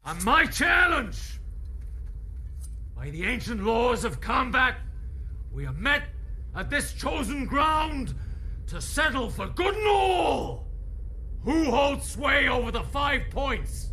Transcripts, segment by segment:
On my challenge, by the ancient laws of combat, we are met at this chosen ground to settle for good and all who holds sway over the 5 points.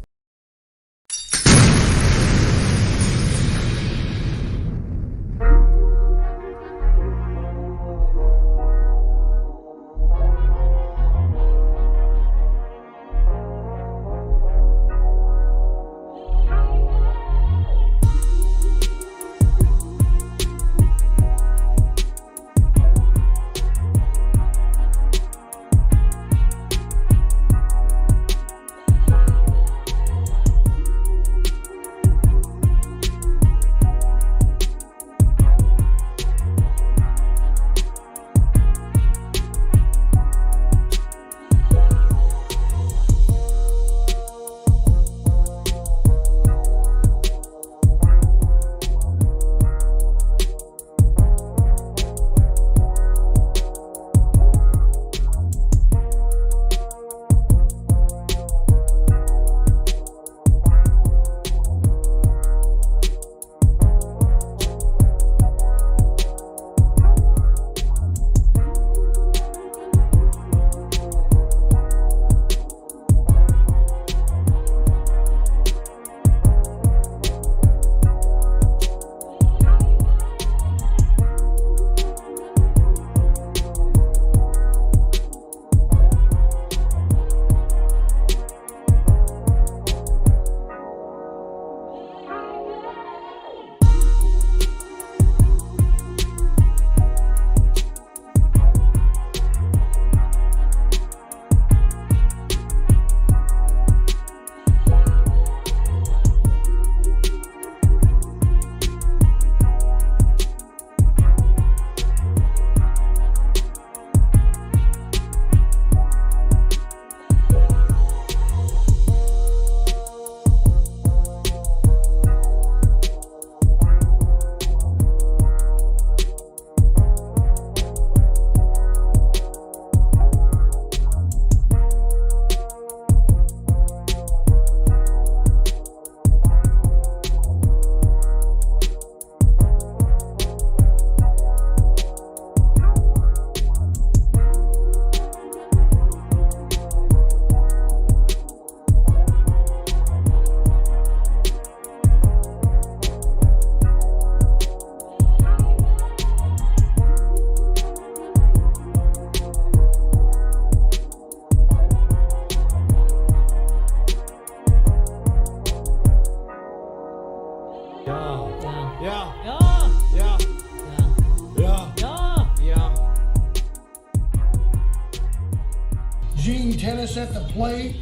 Tennis at the plate.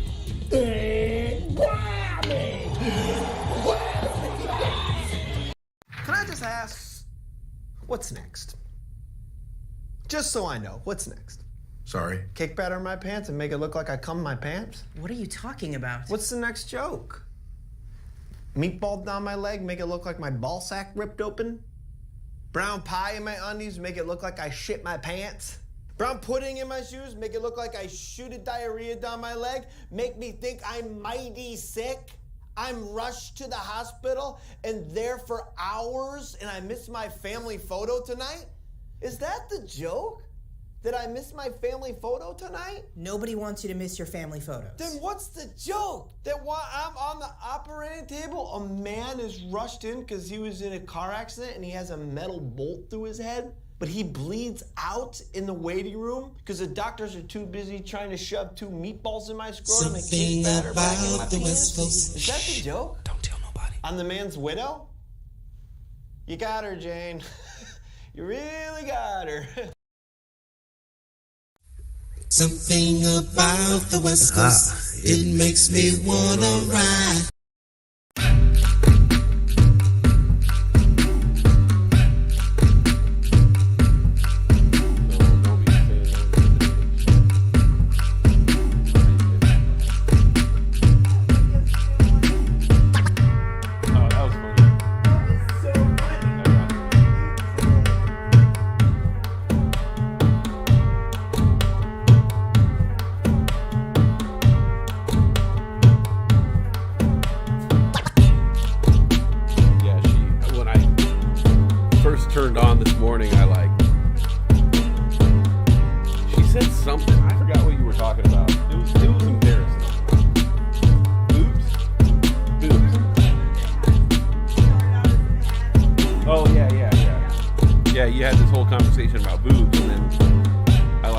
Can I just ask, what's next? Just so I know, what's next? Sorry. Cake batter in my pants and make it look like I cum in my pants? What are you talking about? What's the next joke? Meatball down my leg, make it look like my ball sack ripped open? Brown pie in my undies, make it look like I shit my pants? Brown pudding in my shoes, make it look like I shooted diarrhea down my leg? Make me think I'm mighty sick? I'm rushed to the hospital and there for hours and I missed my family photo tonight? Is that the joke? That I missed my family photo tonight? Nobody wants you to miss your family photos. Then what's the joke? That while I'm on the operating table, a man is rushed in because he was in a car accident and he has a metal bolt through his head, but he bleeds out in the waiting room because the doctors are too busy trying to shove 2 meatballs in my scrotum and cake batter back in my penis? Is that the joke? Don't tell nobody. I'm the man's widow? You got her, Jane. You really got her. Something about the West Coast, it makes me wanna ride. had this whole conversation about boobs, and then I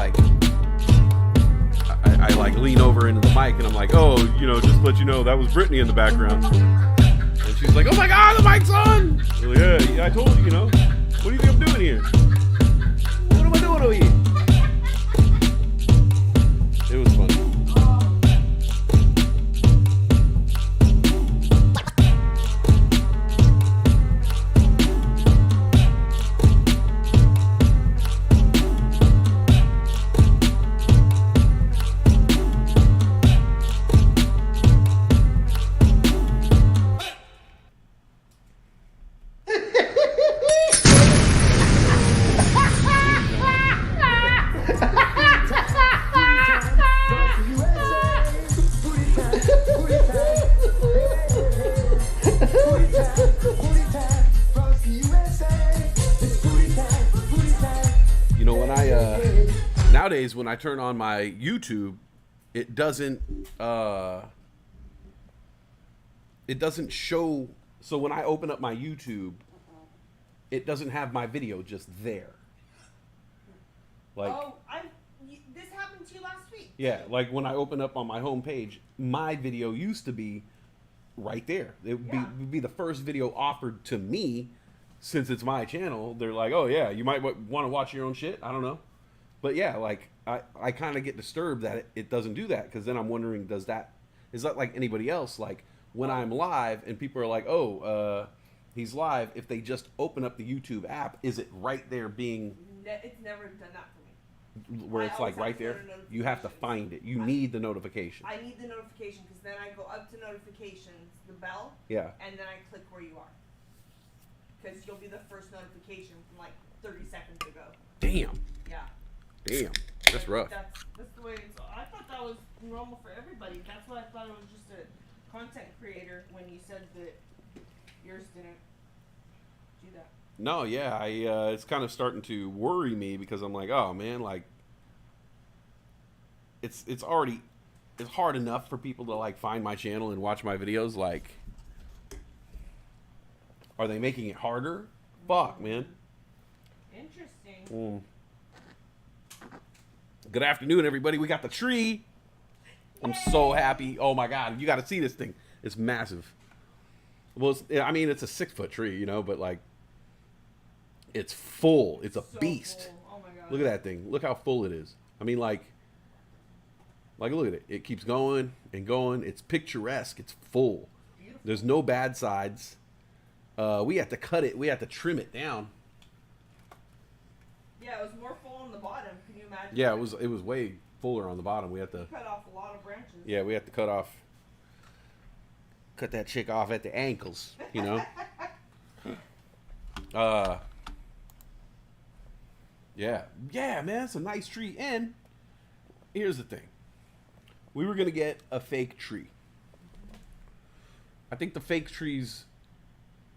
like lean over into the mic, and I'm like, oh, you know, just to let you know, that was Brittany in the background. And she's like, oh my God, the mic's on! I'm like, yeah, I told you, you know. What do you think I'm doing here? What am I doing over here? It was fun. You know, nowadays when I turn on my YouTube, it doesn't show. So when I open up my YouTube, it doesn't have my video just there. Like, this happened to you last week. Yeah, like when I open up on my home page, my video used to be right there. It would be the first video offered to me. Since it's my channel, they're like, oh yeah, you might want to watch your own shit. I don't know. But yeah, like I kind of get disturbed that it doesn't do that, because then I'm wondering, is that like anybody else? Like when I'm live and people are like, oh, he's live, if they just open up the YouTube app, is it right there being... It's never done that for me. Where it's like right there? You have to find it. You need the notification. I need the notification, because then I go up to notifications, the bell, yeah, and then I click where you are. Because you'll be the first notification from like 30 seconds ago. Damn. Yeah. Damn. That's rough. That's the way it's... I thought that was normal for everybody. That's why I thought it was just a content creator when you said that yours didn't do that. No, yeah, it's kind of starting to worry me, because I'm like, oh man, like it's hard enough for people to like find my channel and watch my videos. Like, are they making it harder? Fuck, man. Interesting. Good afternoon, everybody. We got the tree. I'm so happy. Oh my God, you got to see this thing. It's massive. Well, it's a 6-foot tree, you know, but like, it's full. It's a beast. Full. Oh my God. Look at that thing. Look how full it is. I mean, like look at it. It keeps going and going. It's picturesque. It's full. Beautiful. There's no bad sides. We had to cut it. We had to trim it down. Yeah, it was more full on the bottom. Can you imagine? Yeah, it was way fuller on the bottom. We had to cut off a lot of branches. Yeah, we had to cut that chick off at the ankles, you know. Yeah, man, it's a nice tree. And here's the thing. We were going to get a fake tree. I think the fake trees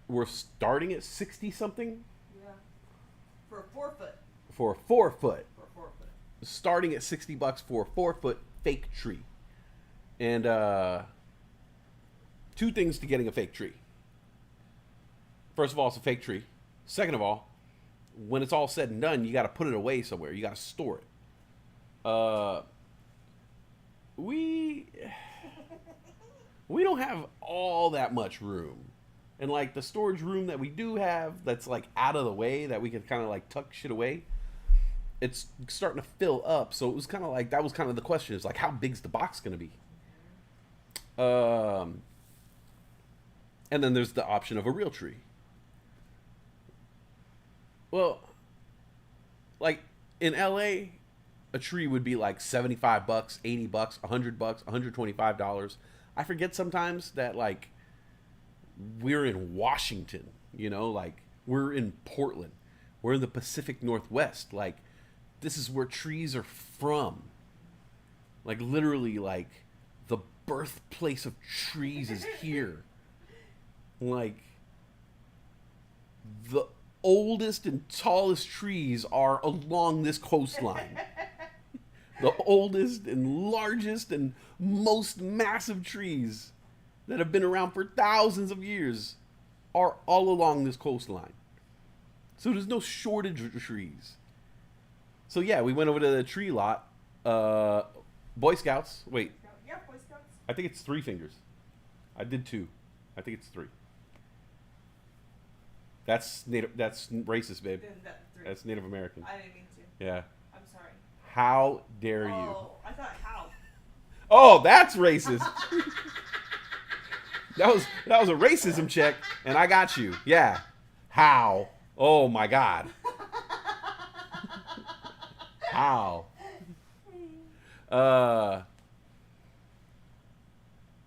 were starting at 60 something. Yeah. For a 4-foot. For a 4-foot. For a 4-foot. Starting at $60 for a 4-foot fake tree. And two things to getting a fake tree. First of all, it's a fake tree. Second of all, when it's all said and done, you got to put it away somewhere. You got to store it. We don't have all that much room. And like the storage room that we do have, that's like out of the way, that we can kind of like tuck shit away, it's starting to fill up. So it was kind of like, that was kind of the question, is like, how big's the box going to be? And then there's the option of a real tree. Well, like in LA, a tree would be like $75, $80, $100, $125. I forget sometimes that like we're in Washington, you know, like we're in Portland. We're in the Pacific Northwest. Like, this is where trees are from. Like, literally, like, the birthplace of trees is here. Like, the oldest and tallest trees are along this coastline. The oldest and largest and most massive trees that have been around for thousands of years are all along this coastline. So there's no shortage of trees. So yeah, we went over to the tree lot. Boy Scouts. Wait, Yeah, Boy Scouts. I think it's 3 fingers. I did 2. I think it's 3. That's native. That's racist, babe. Then that 3. That's Native American. I didn't mean to. Yeah. I'm sorry. How dare you? Oh, I thought how. Oh, that's racist. that was a racism check, and I got you. Yeah. How? Oh my God. How?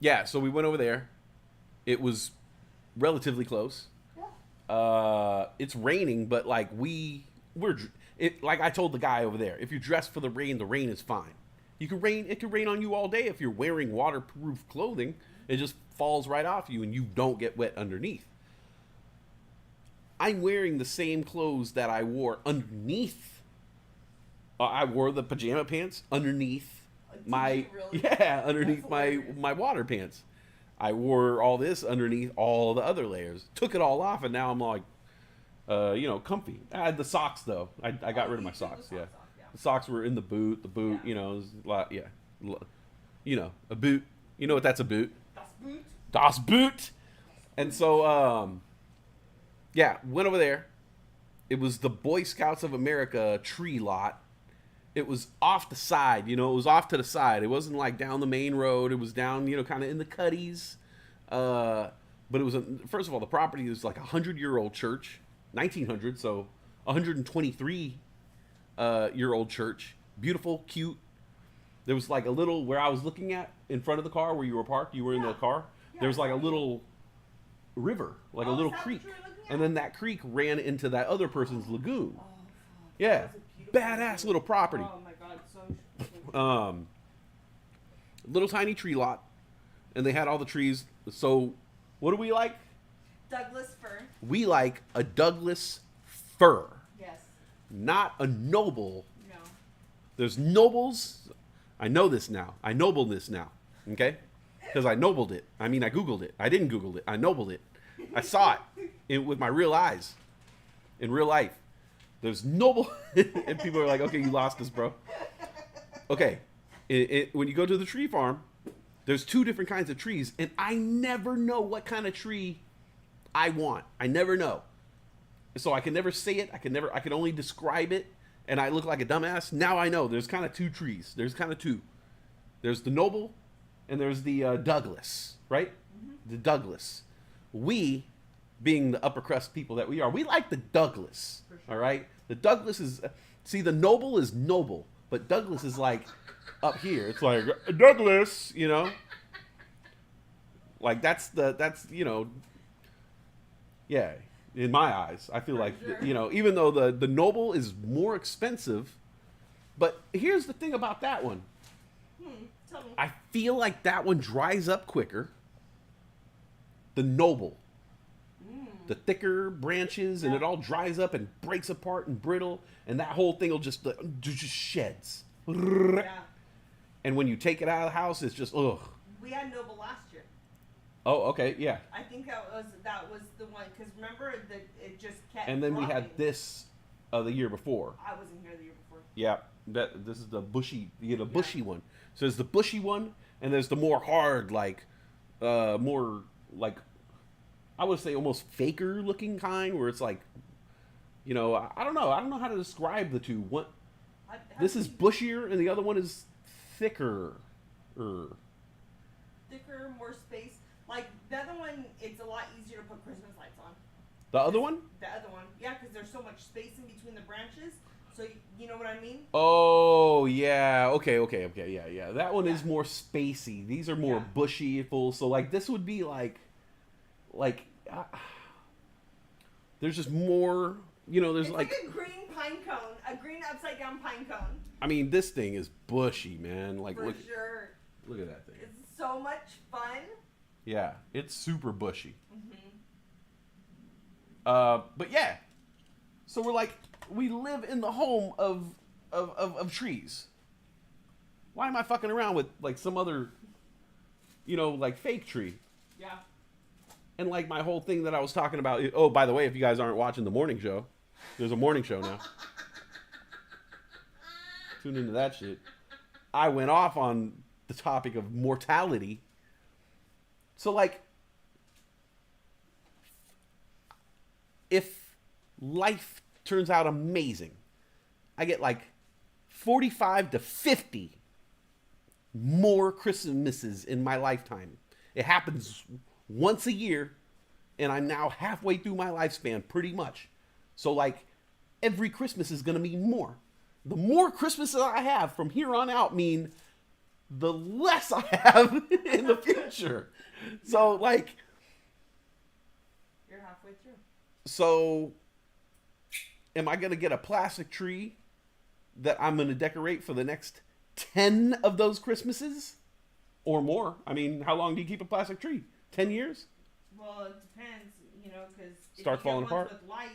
Yeah, so we went over there. It was relatively close. It's raining, but like like I told the guy over there, if you're dressed for the rain is fine. It can rain on you all day if you're wearing waterproof clothing. It just falls right off you and you don't get wet underneath. I'm wearing the same clothes that I wore underneath. I wore the pajama pants underneath underneath my water pants. I wore all this underneath all the other layers. Took it all off, and now I'm like, comfy. I had the socks though. I got rid of my socks. Yeah. The socks were in the boot. The boot, was a lot. Yeah, a boot. You know what that's a boot? Das Boot. Das Boot. And so, went over there. It was the Boy Scouts of America tree lot. It was off the side, it was off to the side. It wasn't like down the main road. It was down, kind of in the cutties. But it was, first of all, the property was like a 100-year-old church, 1900, so 123-year-old church. Beautiful, cute. There was like a little, where I was looking at in front of the car where you were parked, you were in the car. There was like a little river, like a little creek. And then that creek ran into that other person's lagoon. Yeah. Badass little property. Oh my God, so little tiny tree lot, and they had all the trees. So, what do we like? Douglas fir. We like a Douglas fir, Yes. not a noble. No. There's nobles. I know this now. I noble this now. Okay, because I nobled it. I mean, I Googled it. I didn't Google it. I nobled it. I saw it with my real eyes, in real life. There's noble, and people are like, okay, you lost us, bro. Okay, when you go to the tree farm, there's 2 different kinds of trees, and I never know what kind of tree I want. I never know. So I can never say it. I can only describe it, and I look like a dumbass. Now I know there's kind of 2 trees. There's kind of 2. There's the noble, and there's the Douglas, right? Mm-hmm. The Douglas. We, being the upper crust people that we are, we like the Douglas. All right, the Douglas is, see, the noble is noble, but Douglas is like up here. It's like Douglas, like that's yeah. In my eyes, I feel like even though the noble is more expensive, but here's the thing about that one. Tell me. I feel like that one dries up quicker. The noble. The thicker branches, and it all dries up and breaks apart and brittle, and that whole thing will just sheds. Yeah. And when you take it out of the house, it's just ugh. We had Noble last year. Oh, okay, yeah. I think that was the one, because remember that it just kept. And then we had dropping. this the year before. I wasn't here the year before. Yeah, this is the bushy. You get a bushy one. So there's the bushy one, and there's the more hard, like, more like, I would say almost faker looking kind, where it's like, I don't know. I don't know how to describe the 2. What? This is bushier, and the other one is thicker. Thicker, more space. Like the other one, it's a lot easier to put Christmas lights on. The other one? The other one, yeah, because there's so much space in between the branches. So you know what I mean? Oh yeah. Okay. Yeah. That one is more spacey. These are more bushy, full. So like this would be like. There's just more, there's it's like a green pine cone, a green upside down pine cone. I mean, this thing is bushy, man. Like, For look, sure. look at that thing. It's so much fun. Yeah, it's super bushy. Mm-hmm. But yeah, so we're like, we live in the home of trees. Why am I fucking around with like some other, like fake tree? Yeah. And like my whole thing that I was talking about. Oh, by the way, if you guys aren't watching the morning show, There's a morning show now. Tune into that shit. I went off on the topic of mortality. So, like, if life turns out amazing, I get like 45 to 50 more Christmases in my lifetime. It happens once a year, and I'm now halfway through my lifespan, pretty much. So, like, every Christmas is going to mean more. The more Christmases I have from here on out mean the less I have in the future. So, like... You're halfway through. So, am I going to get a plastic tree that I'm going to decorate for the next 10 of those Christmases? Or more? I mean, how long do you keep a plastic tree? 10 years? Well, it depends, you know, because Starts falling apart? With lights,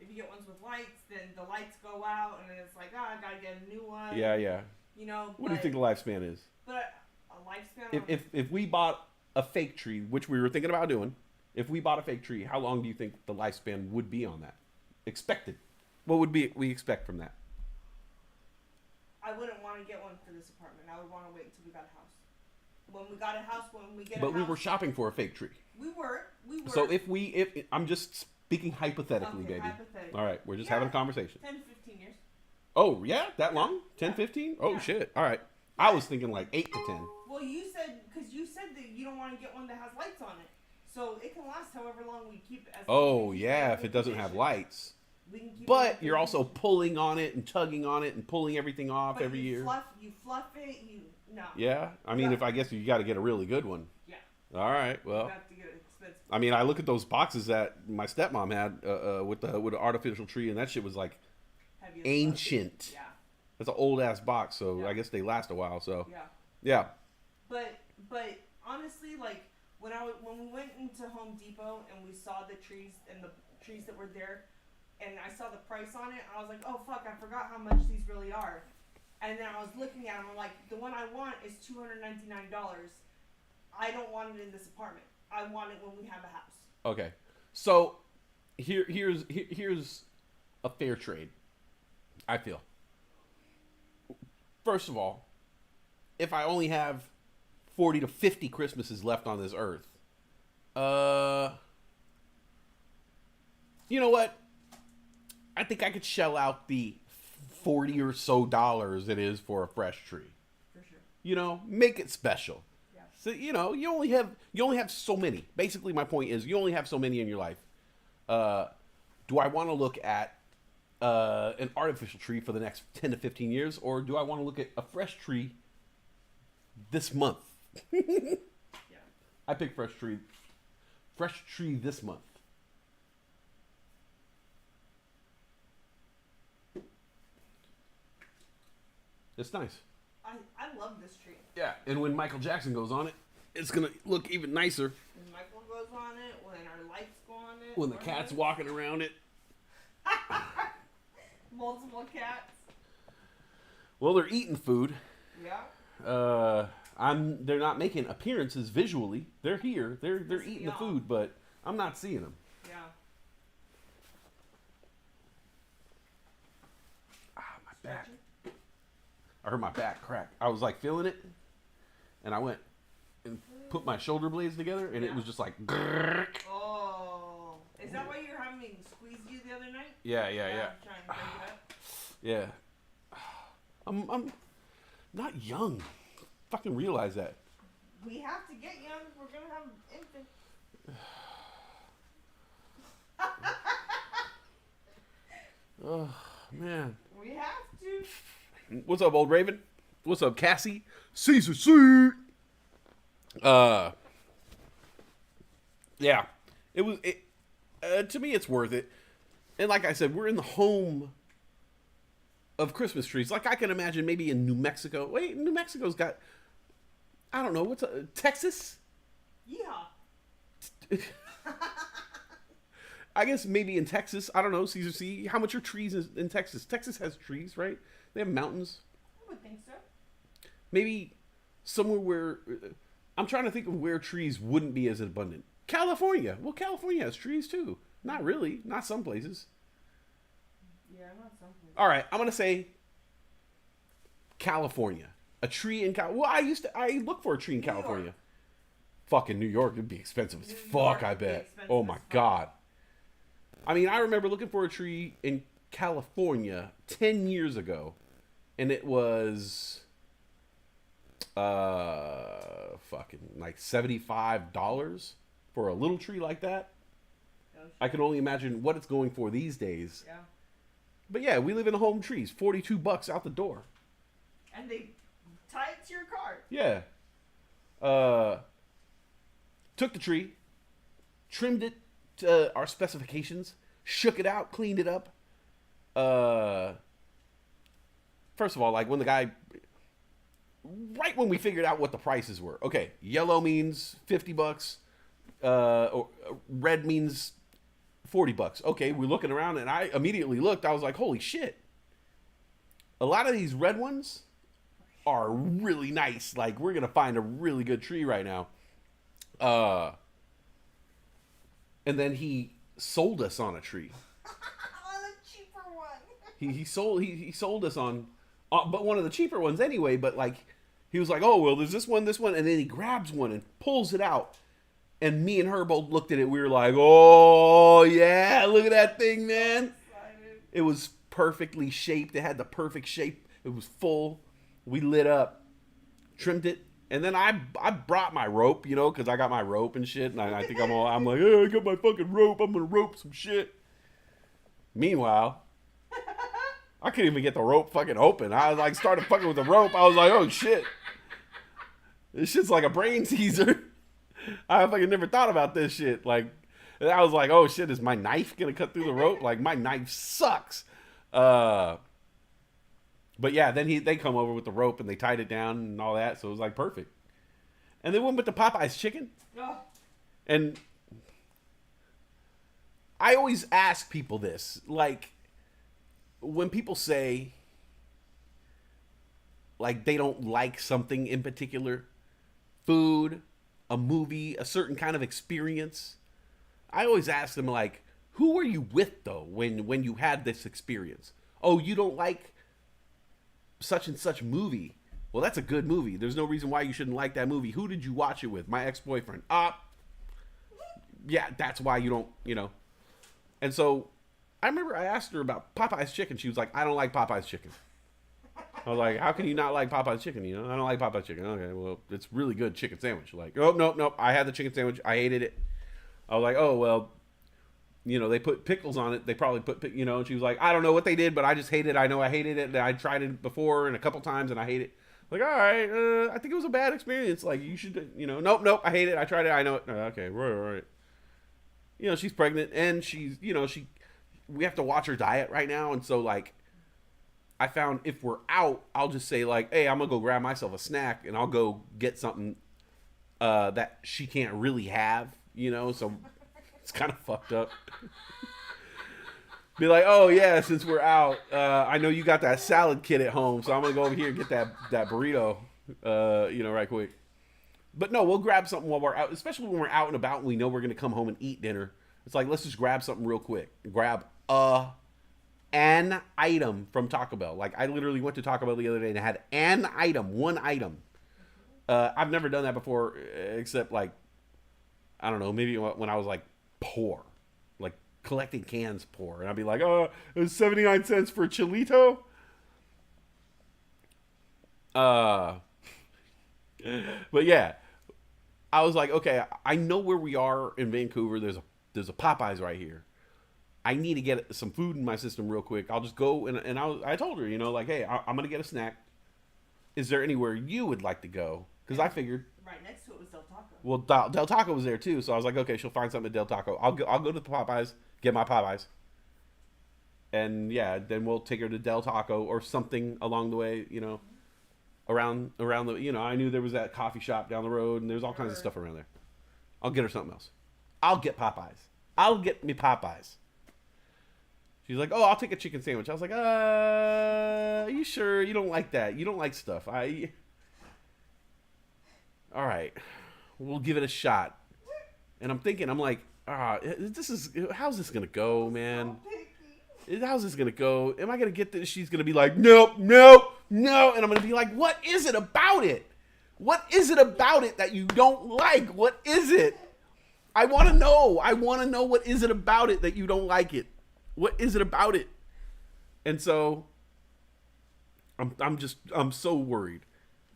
if you get ones with lights, then the lights go out, and then it's like, I gotta get a new one. Yeah, yeah. You know. What do you think the lifespan is? But a lifespan. If we bought a fake tree, which we were thinking about doing, if we bought a fake tree, how long do you think the lifespan would be on that? Expected. What would we expect from that? I wouldn't want to get one for this apartment. I would want to wait until we got a house. When we got a house, But we were shopping for a fake tree. We were. So if I'm just speaking hypothetically, okay, baby. Hypothetically. All right, we're just having a conversation. 10 to 15 years. Oh, yeah? That long? 10, 15? Oh, shit. All right. I was thinking like 8 to 10. Well, you said that you don't want to get one that has lights on it. So it can last however long we keep it. Oh, yeah, if it doesn't have lights. But you're also pulling on it and tugging on it and pulling everything off every year. You fluff it, no. Yeah? I mean, I guess you got to get a really good one. Yeah. All right, well. You have to get it expensive. I mean, I look at those boxes that my stepmom had with the artificial tree, and that shit was like ancient. Yeah. That's an old ass box, so I guess they last a while. So yeah. Yeah. But honestly, like when we went into Home Depot and we saw the trees and the trees that were there, and I saw the price on it, I was like, oh fuck, I forgot how much these really are. And then I was looking at them, I'm like, the one I want is $299. I don't want it in this apartment. I want it when we have a house. Okay. So here's a fair trade, I feel. First of all, if I only have 40 to 50 Christmases left on this earth, you know what? I think I could shell out the $40 or so it is for a fresh tree. For sure. You know, make it special. Yeah. So, you know, you only have so many. Basically, my point is you only have so many in your life. Do I want to look at an artificial tree for the next 10 to 15 years, or do I want to look at a fresh tree this month? Yeah. I picked fresh tree this month. It's nice. I love this tree. Yeah, and when Michael Jackson goes on it, it's gonna look even nicer. When Michael goes on it, when our lights go on it. When the cat's walking around it. Multiple cats. Well, they're eating food. Yeah. They're not making appearances visually. They're here. They're eating the food, but I'm not seeing them. Yeah. My back. I heard my back crack. I was like feeling it, and I went and put my shoulder blades together, and it was just like. Grrr. Oh, is that why you're having me squeeze you the other night? Yeah. Trying to break it up. Yeah. I'm not young. Fucking realize that. We have to get young. We're gonna have infants. Oh man. We have to. What's up, old Raven? What's up, Cassie? Caesar C. Yeah. To me, it's worth it. And like I said, we're in the home of Christmas trees. Like I can imagine maybe in New Mexico. Wait, New Mexico's got, I don't know, Texas? Yeah. I guess maybe in Texas. I don't know, Caesar C. How much are trees in Texas? Texas has trees, right? They have mountains. I would think so. Maybe somewhere where... I'm trying to think of where trees wouldn't be as abundant. California. Well, California has trees too. Not really. Not some places. Yeah, not something. All right, I'm gonna say California. A tree in Well, I look for a tree in New California. York. Fucking New York would be expensive as New fuck, York I would be bet. expensive Oh as my fuck. god. I mean, I remember looking for a tree in California 10 years ago, and it was fucking like $75 for a little tree like that. Oh, shit. I can only imagine what it's going for these days. Yeah. But yeah, we live in home trees, $42 out the door. And they tie it to your car. Yeah. Took the tree, trimmed it to our specifications, shook it out, cleaned it up. First of all, like when the guy, right when we figured out what the prices were, okay, yellow means $50, or red means $40. Okay, we're looking around, and I immediately looked. I was like, holy shit! A lot of these red ones are really nice. Like, we're gonna find a really good tree right now. And then he sold us on a tree. On a cheaper one. He sold us on, but one of the cheaper ones anyway. But like, he was like, oh well, there's this one, and then he grabs one and pulls it out. And me and her both looked at it. We were like, oh yeah, look at that thing, man. It was perfectly shaped. It had the perfect shape. It was full. We lit up, trimmed it, and then I brought my rope, you know, because I got my rope and shit. And I think I'm like, oh, I got my fucking rope. I'm gonna rope some shit. Meanwhile, I couldn't even get the rope fucking open. I was like, started fucking with the rope. I was like, oh shit, this shit's like a brain teaser. I fucking never thought about this shit. Like, I was like, oh shit, is my knife gonna cut through the rope? Like, my knife sucks. But yeah, then they come over with the rope and they tied it down and all that, so it was like perfect. And then went with the Popeyes chicken. Oh. And I always ask people this, like, when people say, like, they don't like something in particular, food, a movie, a certain kind of experience, I always ask them, like, who were you with, though, when you had this experience? Oh, you don't like such and such movie. Well, that's a good movie. There's no reason why you shouldn't like that movie. Who did you watch it with? My ex-boyfriend. Yeah, that's why you don't, you know. And so I remember I asked her about Popeye's chicken. She was like, I don't like Popeye's chicken. I was like, how can you not like Popeye's chicken? You know, I don't like Popeye's chicken. Okay, well, it's really good chicken sandwich. Like, oh, nope. I had the chicken sandwich. I hated it. I was like, oh, well, you know, they put pickles on it. They probably put, you know, and she was like, I don't know what they did, but I just hate it. I know I hated it. I tried it before and a couple times and I hate it. Like, all right, I think it was a bad experience. Like, you should, you know, nope, I hate it. I tried it. I know it. Okay, right. You know, she's pregnant and she's, you know, we have to watch her diet right now. And so, like, I found if we're out, I'll just say, like, hey, I'm going to go grab myself a snack and I'll go get something that she can't really have, you know, so it's kind of fucked up. Be like, oh yeah, since we're out, I know you got that salad kit at home, so I'm gonna go over here and get that burrito, you know, right quick. But no, we'll grab something while we're out, especially when we're out and about and we know we're gonna come home and eat dinner. It's like, let's just grab something real quick. Grab an item from Taco Bell. Like, I literally went to Taco Bell the other day and had an item, one item. I've never done that before, except like, I don't know, maybe when I was like poor, like collecting cans poor, and I'd be like, oh, it was 79 cents for Chilito. But yeah, I was like, okay, I know where we are in Vancouver. There's a Popeyes right here. I need to get some food in my system real quick. I'll just go and I told her, you know, like, hey, I'm gonna get a snack. Is there anywhere you would like to go? Because I figured right next to it was Del Taco. Well, Del Taco was there too, so I was like, okay, she'll find something at Del Taco. I'll go to the Popeyes, get my Popeyes, and yeah, then we'll take her to Del Taco or something along the way, you know, around the, you know, I knew there was that coffee shop down the road, and there's all kinds of stuff around there. I'll get her something else. I'll get Popeyes. I'll get me Popeyes. She's like, oh, I'll take a chicken sandwich. I was like, are you sure you don't like that? You don't like stuff. All right, we'll give it a shot. And I'm thinking, I'm like, how's this gonna go, man? how's this gonna go? Am I gonna get this? She's gonna be like, nope, nope, no, and I'm gonna be like, what is it about it? What is it about it that you don't like? What is it? I want to know. I want to know what is it about it that you don't like it. What is it about it? And so I'm so worried.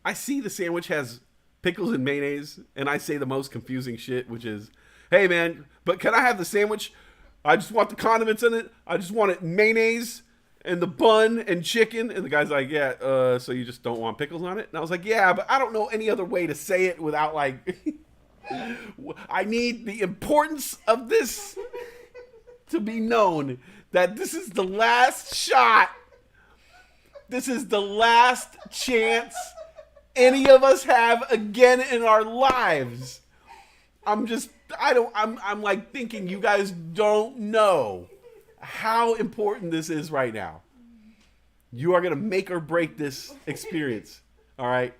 I see the sandwich has pickles and mayonnaise, and I say the most confusing shit, which is, hey man, but can I have the sandwich? I just want the condiments in it. I just want it mayonnaise and the bun and chicken. And the guy's like, yeah, so you just don't want pickles on it? And I was like, yeah, but I don't know any other way to say it without like, I need the importance of this to be known, that this is the last shot. This is the last chance any of us have again in our lives. I'm like thinking you guys don't know how important this is right now. You are going to make or break this experience. All right.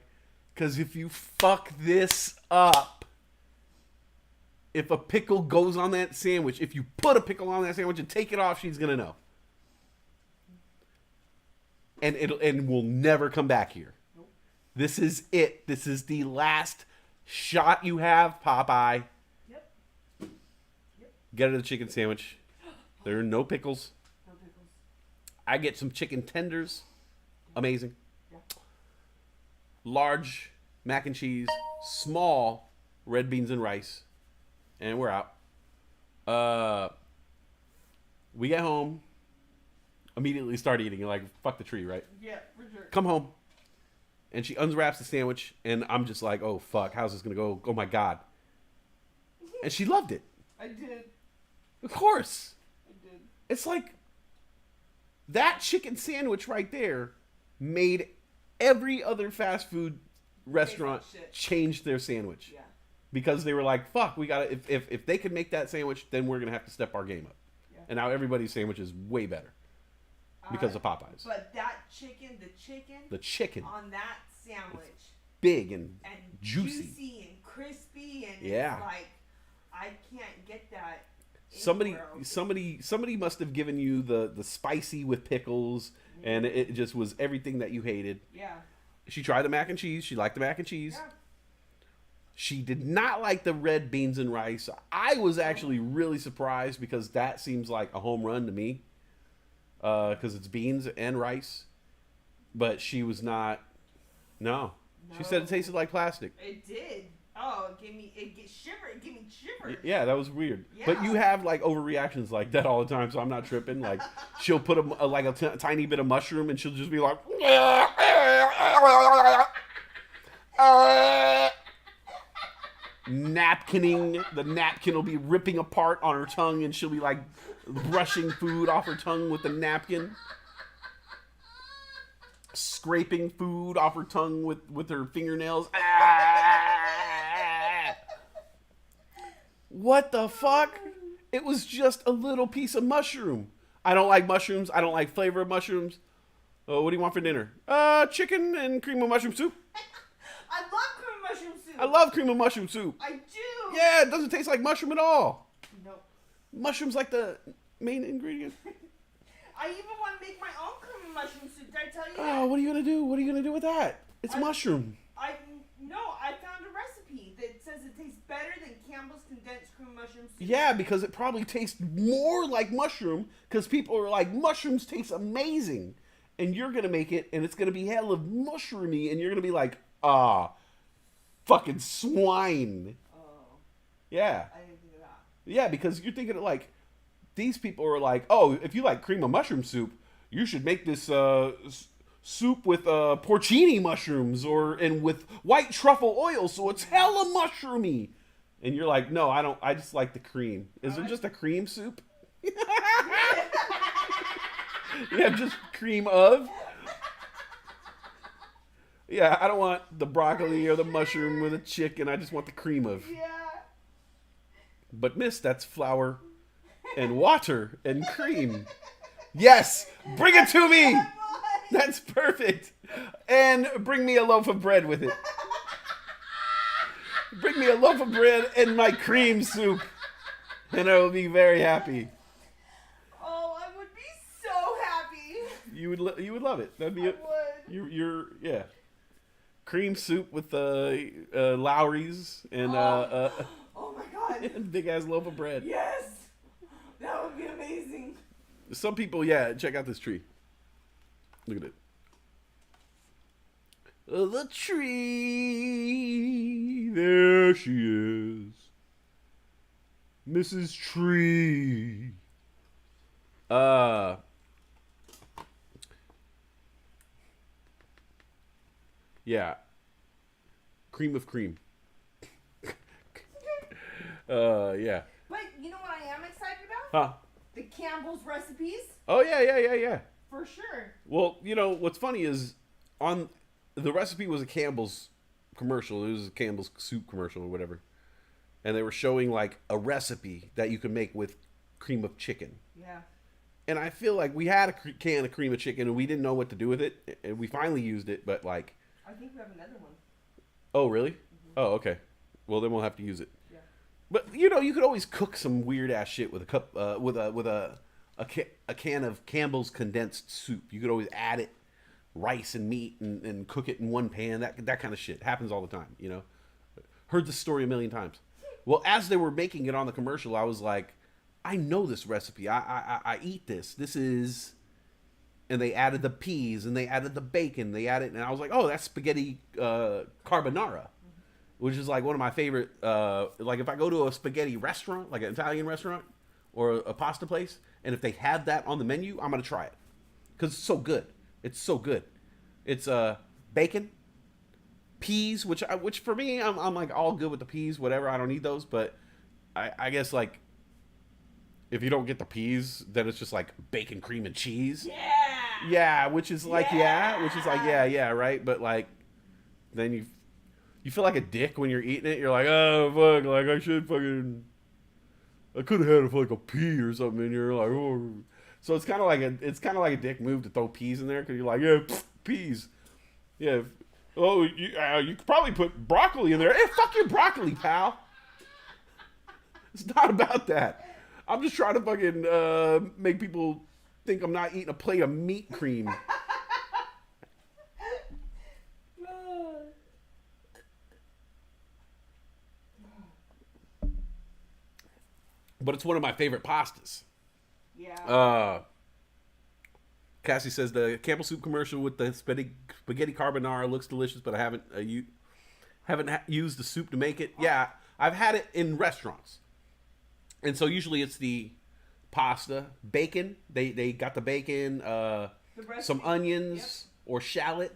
Because if you fuck this up, if a pickle goes on that sandwich, if you put a pickle on that sandwich and take it off, she's going to know. And we'll never come back here. This is it. This is the last shot you have, Popeye. Yep. Get her the chicken sandwich. There are no pickles. No pickles. I get some chicken tenders. Amazing. Yeah. Large mac and cheese. Small red beans and rice. And we're out. We get home. Immediately start eating. You're like, fuck the tree, right? Yeah, for sure. Come home. And she unwraps the sandwich. And I'm just like, oh, fuck. How's this going to go? Oh, my God. And she loved it. I did. Of course. I did. It's like that chicken sandwich right there made every other fast food restaurant change their sandwich. Yeah. Because they were like, fuck, we got to, if they could make that sandwich, then we're going to have to step our game up. Yeah. And now everybody's sandwich is way better because of Popeyes. But that chicken, the chicken on that sandwich, big and juicy juicy. and crispy, and Yeah. it's like, I can't get that. Somebody anywhere. somebody must have given you the spicy with pickles, and it just was everything that you hated. Yeah. She tried the mac and cheese. She liked the mac and cheese. Yeah. She did not like the red beans and rice. I was actually really surprised because that seems like a home run to me. Because it's beans and rice. But she was not. No. She said it tasted like plastic. It did. Oh, it gave me shivers. Yeah, that was weird. Yeah. But you have like overreactions like that all the time, so I'm not tripping. Like she'll put a tiny bit of mushroom and she'll just be like, napkining. The napkin will be ripping apart on her tongue, and she'll be like brushing food off her tongue with the napkin, scraping food off her tongue with her fingernails. What the fuck? It was just a little piece of mushroom. I don't like mushrooms. I don't like flavor of mushrooms. What do you want for dinner? Chicken and cream of mushroom soup. I love cream of mushroom soup. I love cream of mushroom soup. I do. Yeah, it doesn't taste like mushroom at all. No. Mushroom's like the main ingredient. I even want to make my own cream of mushroom soup. Did I tell you that? Oh, what are you gonna do? What are you gonna do with that? It's mushroom. I found a recipe that says it tastes better than Campbell's condensed cream mushroom soup. Yeah, because it probably tastes more like mushroom. Because people are like, mushrooms taste amazing, and you're gonna make it, and it's gonna be hella mushroomy, and you're gonna be like, fucking swine. Oh. Yeah. I didn't think of that. Yeah, because you're thinking like, these people are like, oh, if you like cream of mushroom soup, you should make this soup with porcini mushrooms and with white truffle oil, so it's hella mushroomy. And you're like, no, I don't. I just like the cream. Is it just a cream soup? Yeah, just cream of. Yeah, I don't want the broccoli or the mushroom or the chicken. I just want the cream of. Yeah. But miss, that's flour and water and cream. Yes, bring it to me. That's perfect. And bring me a loaf of bread with it. Bring me a loaf of bread and my cream soup, and I will be very happy. Oh, I would be so You would love it. That'd be it. would. You're yeah. Cream soup with Lowry's and Oh my god. and big ass loaf of bread. Yes. That would be amazing. Some people, yeah, check out this tree. Look at it. The tree. There she is. Mrs. Tree. Yeah. Cream of cream. Yeah. But you know what I am excited about? Huh? The Campbell's recipes. Oh, yeah. For sure. Well, you know, what's funny is on the recipe was a Campbell's commercial. It was a Campbell's soup commercial or whatever. And they were showing like a recipe that you could make with cream of chicken. Yeah. And I feel like we had a can of cream of chicken and we didn't know what to do with it. And we finally used it, but like... I think we have another one. Oh, really? Mm-hmm. Oh, okay. Well, then we'll have to use it. Yeah. But, you know, you could always cook some weird-ass shit with a cup, with a can of Campbell's condensed soup. You could always add it, rice and meat, and cook it in one pan. That kind of shit happens all the time, you know? Heard this story a million times. Well, as they were making it on the commercial, I was like, I know this recipe. I eat this. This is... And they added the peas, and they added the bacon. They added... And I was like, oh, that's spaghetti carbonara. Which is like one of my favorite... like if I go to a spaghetti restaurant, like an Italian restaurant, or a pasta place, and if they have that on the menu, I'm going to try it. Because it's so good. It's so good. It's bacon, peas, which for me, I'm like all good with the peas, whatever. I don't need those, but I guess like if you don't get the peas, then it's just like bacon, cream, and cheese. Yeah, which is like yeah, right. But like then you feel like a dick when you're eating it. You're like, oh fuck, like I could have had like a pea or something in here. Like, oh. So it's kind of like a dick move to throw peas in there because you're like, yeah, peas. Yeah. Oh, you could probably put broccoli in there. Hey, fuck your broccoli, pal. It's not about that. I'm just trying to fucking make people think I'm not eating a plate of meat cream. But it's one of my favorite pastas. Yeah. Cassie says the Campbell soup commercial with the spaghetti carbonara looks delicious, but I haven't used the soup to make it. Yeah, I've had it in restaurants, and so usually it's the pasta, bacon. They got the bacon, some onions or shallot,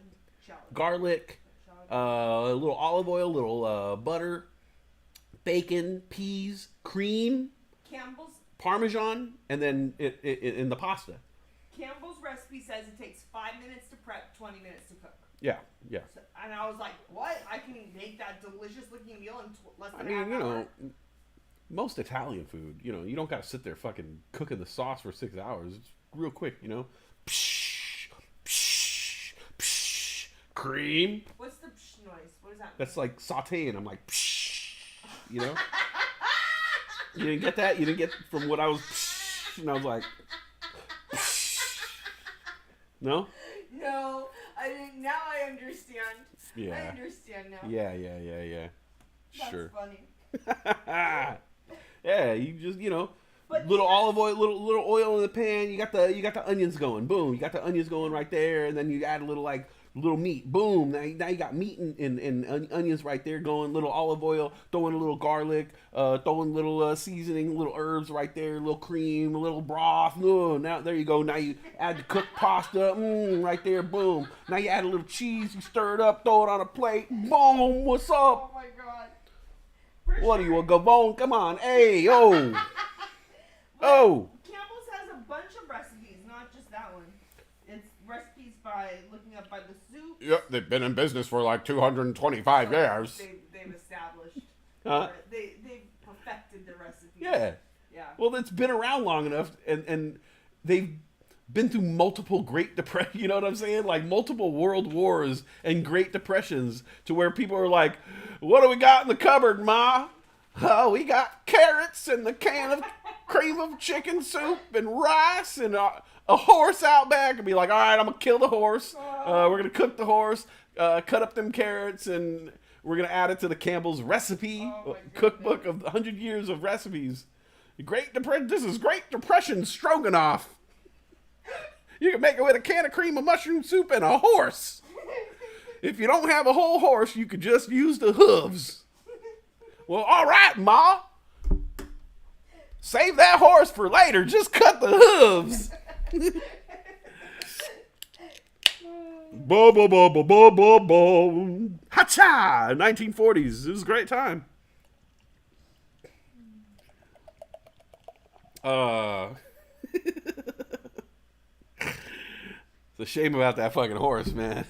garlic, a little olive oil, a little butter, bacon, peas, cream, Campbell's Parmesan, and then it in the pasta. Campbell's recipe says it takes 5 minutes to prep, 20 minutes to cook. Yeah. So, and I was like, what? I can make that delicious looking meal in less than I mean, half you hour? know, most Italian food, you know, you don't got to sit there fucking cooking the sauce for 6 hours. It's real quick, you know. Psh, psh, psh, cream. What's the psh noise? What is that? That's like sauteing. I'm like, psh, you know. You didn't get that? You didn't get from what I was, psh, and I was like, psh. No? No, I didn't. Now I understand. Yeah. I understand now. Yeah. That's Sure. funny. Yeah, you just, you know, But little yes. olive oil, little oil in the pan. You got the onions going. Boom. You got the onions going right there, and then you add a little meat. Boom. Now you got meat and onions right there going. Little olive oil. Throwing a little garlic. Throwing a little seasoning, little herbs right there. A little cream, a little broth. Oh, now there you go. Now you add the cooked pasta. Right there. Boom. Now you add a little cheese. You stir it up. Throw it on a plate. Boom. What's Oh up? my god. What are you, a gavone? Come on. Hey, oh. Oh. Campbell's has a bunch of recipes, not just that one. It's recipes by looking up by the soup. Yep, they've been in business for like 225 years. They've established. Huh? They've perfected the recipe. Yeah. Yeah. Well, it's been around long enough, and they've been through multiple Great Depressions, you know what I'm saying? Like multiple world wars and Great Depressions to where people are like, what do we got in the cupboard, Ma? Oh, we got carrots and the can of cream of chicken soup and rice and a horse out back and be like, all right, I'm gonna kill the horse. We're gonna cook the horse, cut up them carrots, and we're gonna add it to the Campbell's recipe cookbook of 100 years of recipes. This is Great Depression stroganoff. You can make it with a can of cream of mushroom soup and a horse. If you don't have a whole horse, you could just use the hooves. Well, all right, Ma. Save that horse for later. Just cut the hooves. Bo bo bo bo bo bo bo. Ha-cha! 1940s. It was a great time. It's a shame about that fucking horse, man.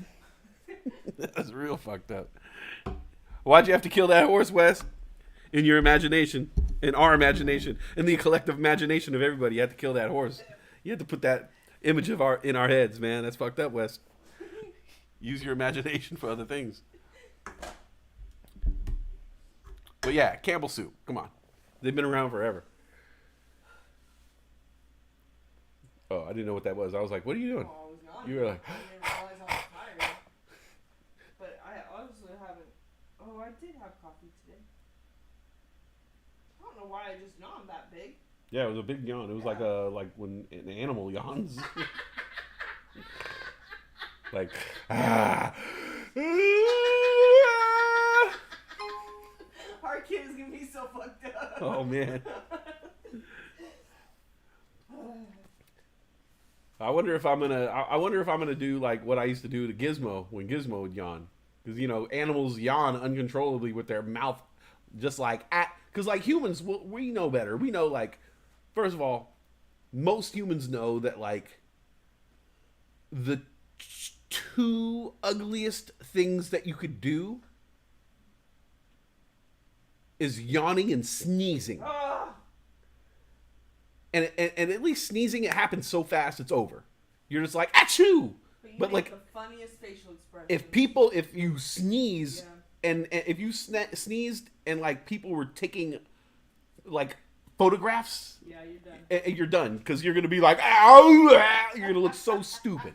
That's real fucked up. Why'd you have to kill that horse, Wes? In your imagination, in our imagination, in the collective imagination of everybody, you had to kill that horse. You had to put that image of in our heads, man. That's fucked up, Wes. Use your imagination for other things. But yeah, Campbell soup. Come on. They've been around forever. Oh, I didn't know what that was. I was like, what are you doing? Oh, I was not. You were like, I didn't realize I was tired. But I obviously haven't. Oh, I did have coffee today. I don't know why I just yawned that big. yeah, it was a big yawn. It was like when an animal yawns. Like, ah. Our kid is gonna be so fucked up. Oh man. I wonder if I'm gonna do like what I used to do to Gizmo when Gizmo would yawn, because animals yawn uncontrollably with their mouth, just like because like humans, we know better. We know, like, first of all, most humans know that like the two ugliest things that you could do is yawning and sneezing. And at least sneezing, it happens so fast it's over. You're just like, achoo! But like the funniest facial expression. If you sneeze, and if you sneezed and like people were taking like photographs, yeah, you're done. And you're done, because you're gonna be like, ow! You're gonna look so stupid.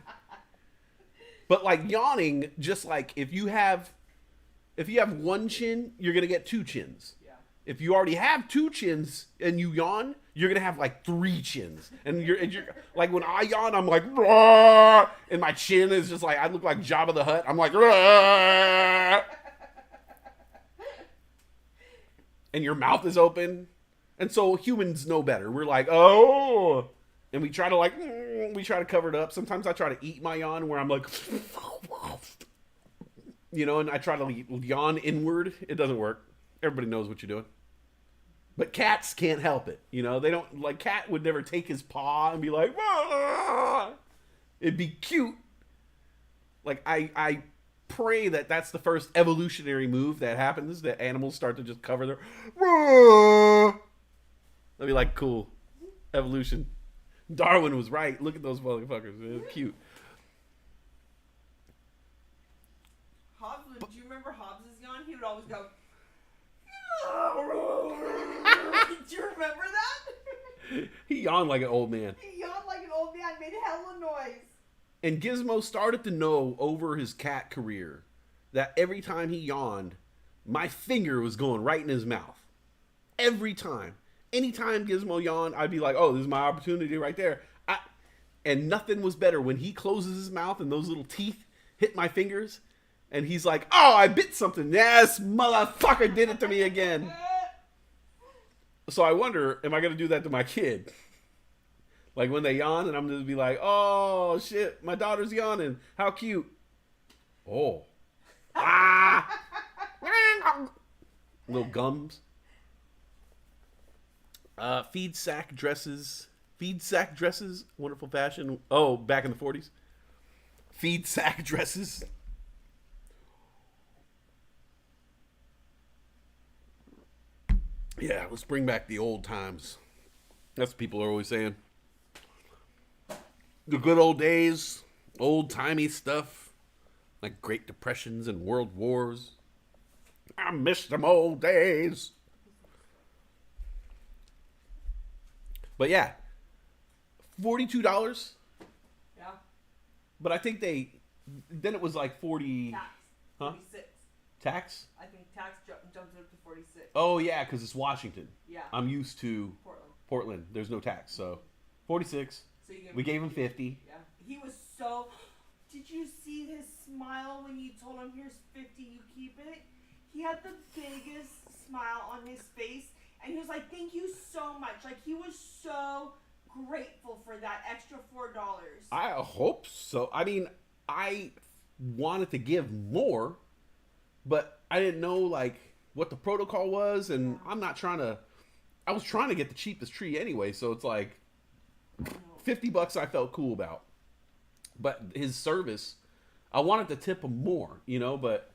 But like yawning, just like if you have one chin, you're gonna get two chins. Yeah. If you already have two chins and you yawn, you're gonna have like three chins, and you're like, when I yawn, I'm like, "Rah!" And my chin is just like, I look like Jabba the Hutt. I'm like, "Rah!" And your mouth is open, and so humans know better. We're like, oh, and we try to cover it up. Sometimes I try to eat my yawn, where I'm like, and I try to yawn inward. It doesn't work. Everybody knows what you're doing. But cats can't help it. They don't, like, cat would never take his paw and be like, "Ah!" It'd be cute. Like, I pray that that's the first evolutionary move that happens, that animals start to just cover their, "Ah!" That'd be like, cool. Evolution. Darwin was right. Look at those motherfuckers. It's cute. Hobbs, do you remember Hobbs's yawn? He would always go, do you remember that? He yawned like an old man. He yawned like an old man, made hella noise. And Gizmo started to know over his cat career that every time he yawned, my finger was going right in his mouth. Every time. Anytime Gizmo yawned, I'd be like, oh, this is my opportunity right there. And nothing was better when he closes his mouth and those little teeth hit my fingers. And he's like, oh, I bit something. Yes, motherfucker did it to me again. So I wonder, am I going to do that to my kid? Like when they yawn, and I'm going to be like, oh, shit, my daughter's yawning. How cute. Oh. Ah. Little gums. Feed sack dresses. Wonderful fashion. Oh, back in the 40s. Feed sack dresses. Yeah, let's bring back the old times. That's what people are always saying. The good old days, old-timey stuff, like Great Depressions and World Wars. I miss them old days. But yeah, $42. Yeah. But I think then it was like 40. Tax. Huh? 46. Tax? I think tax jumped up to 46. Oh yeah, because it's Washington. Yeah. I'm used to Portland. There's no tax, so 46. So We gave him 50. Yeah. He was so. Did you see his smile when you told him here's 50, you keep it? He had the biggest smile on his face, and he was like, "Thank you so much." Like he was so grateful for that extra $4. I hope so. I mean, I wanted to give more, but I didn't know like what the protocol was, and I'm not trying to. I was trying to get the cheapest tree anyway, so it's like $50 I felt cool about. But his service, I wanted to tip him more, you know, but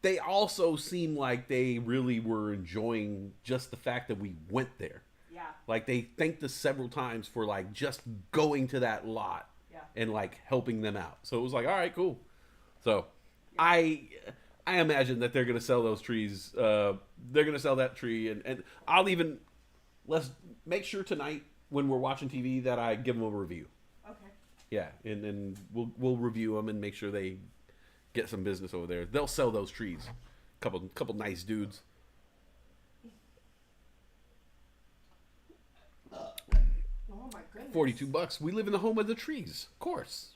they also seemed like they really were enjoying just the fact that we went there. Yeah. Like they thanked us several times for like just going to that lot and like helping them out. So it was like, all right, cool. So I imagine that they're gonna sell those trees. They're gonna sell that tree, and let's make sure tonight when we're watching TV that I give them a review. Okay. Yeah, and we'll review them and make sure they get some business over there. They'll sell those trees. Couple nice dudes. Oh my goodness. $42. We live in the home of the trees, of course.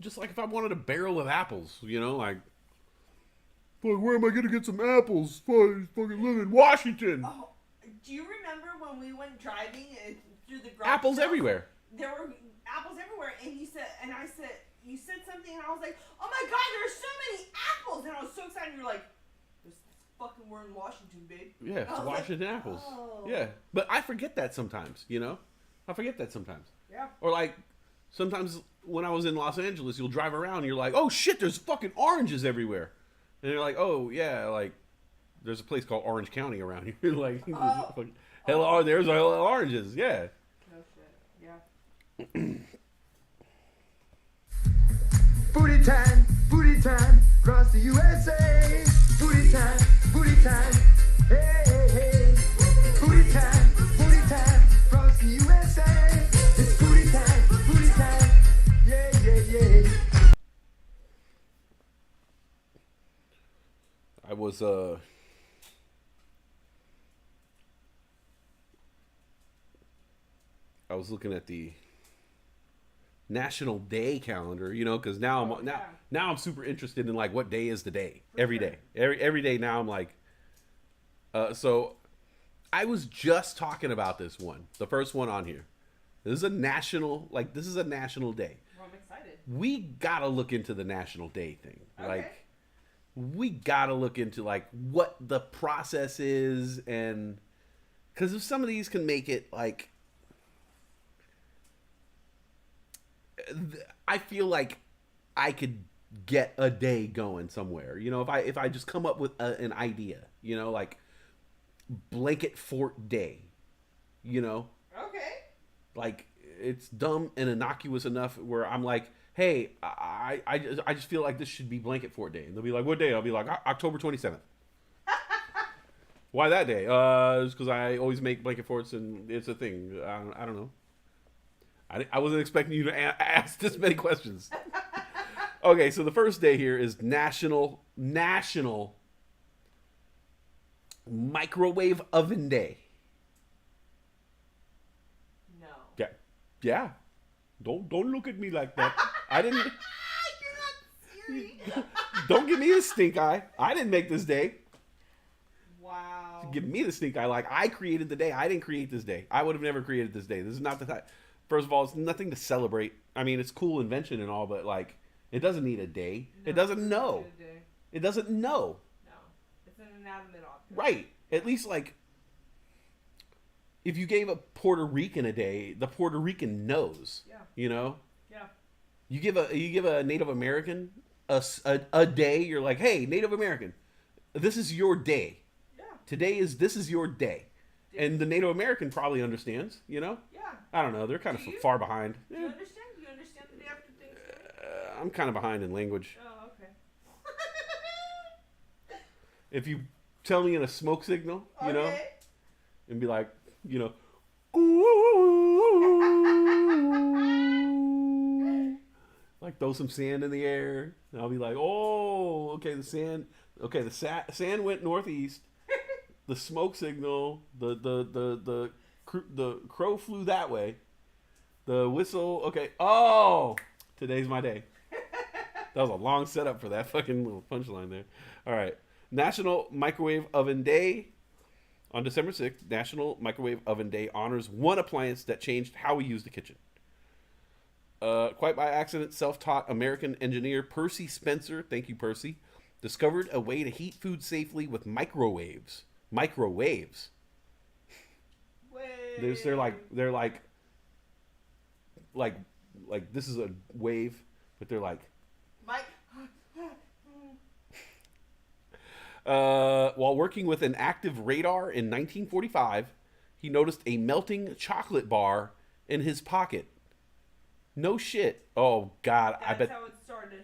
Just like if I wanted a barrel of apples, you know, like where am I gonna get some apples? I fucking live in Washington. Oh, do you remember when we went driving through the garage Apples sales? everywhere. There were apples everywhere, and you said something, and I was like, "Oh my God, there's so many apples!" And I was so excited. You're like, "We're in Washington, babe." Yeah, it's Washington apples. Oh. Yeah, but I forget that sometimes. You know, I forget that sometimes. Yeah. Or like sometimes when I was in Los Angeles, you'll drive around and you're like, "Oh shit, there's fucking oranges everywhere," and you're like, "Oh yeah, like there's a place called Orange County around here." Like, there's oranges. Yeah. No shit. Yeah. Booty time, across the USA. Booty time, hey, hey, hey. Booty time, across the USA. It's booty time, yeah, yeah, yeah. I was looking at the National Day calendar, you know, because now I'm super interested in like what day is the day every day. Every day now I'm like, so I was just talking about this one, the first one on here. This is a national day. Well, I'm excited. We gotta look into the National Day thing. Okay. Like, we gotta look into like what the process is, and because if some of these can make it like. I feel like I could get a day going somewhere. You know, if I just come up with an idea, you know, like Blanket Fort Day, you know? Okay. Like it's dumb and innocuous enough where I'm like, hey, I just feel like this should be Blanket Fort Day. And they'll be like, what day? I'll be like, October 27th. Why that day? It's because I always make blanket forts and it's a thing. I don't know. I wasn't expecting you to ask this many questions. Okay, so the first day here is National Microwave Oven Day. No. Yeah. Don't look at me like that. I didn't. You're not serious. Don't give me the stink eye. I didn't make this day. Wow. Give me the stink eye. Like I created the day. I didn't create this day. I would have never created this day. This is not the time. First of all, it's nothing to celebrate. I mean, it's cool invention and all, but like, it doesn't need a day. No, it doesn't know. It doesn't know. No, it's an inanimate object. Right. At least like, if you gave a Puerto Rican a day, the Puerto Rican knows. Yeah. You know. Yeah. You give a Native American a day. You're like, hey, Native American, this is your day. Yeah. This is your day, and the Native American probably understands. You know. Yeah. I don't know. They're kind of far behind. Do you understand? Do you understand the day after Thanksgiving? I'm kind of behind in language. Oh, okay. If you tell me in a smoke signal, you know, and be like, you know, throw some sand in the air. And I'll be like, oh, okay, the sand. Okay, the sand went northeast. The smoke signal. The crow flew that way. The whistle. Okay. Oh, today's my day. That was a long setup for that fucking little punchline there. All right. National Microwave Oven Day. On December 6th, National Microwave Oven Day honors one appliance that changed how we use the kitchen. Quite by accident, self-taught American engineer Percy Spencer, thank you, Percy, discovered a way to heat food safely with microwaves. Microwaves. They're like this is a wave, but they're like. While working with an active radar in 1945, he noticed a melting chocolate bar in his pocket. No shit. Oh God, I bet. That's how it started.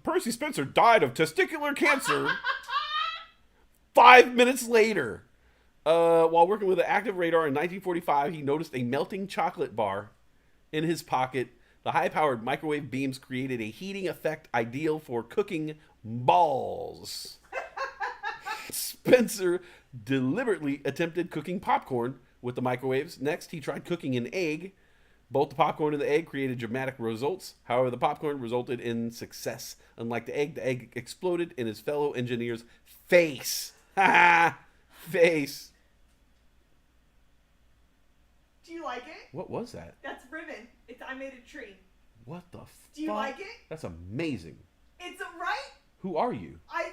Percy Spencer died of testicular cancer 5 minutes later. While working with an active radar in 1945, he noticed a melting chocolate bar in his pocket. The high-powered microwave beams created a heating effect ideal for cooking balls. Spencer deliberately attempted cooking popcorn with the microwaves. Next, he tried cooking an egg. Both the popcorn and the egg created dramatic results. However, the popcorn resulted in success. Unlike the egg exploded in his fellow engineer's face. Ha! Face. Do you like it? What was that? That's ribbon. I made a tree. What the fuck? Do you like it? That's amazing. It's right? Who are you? I'm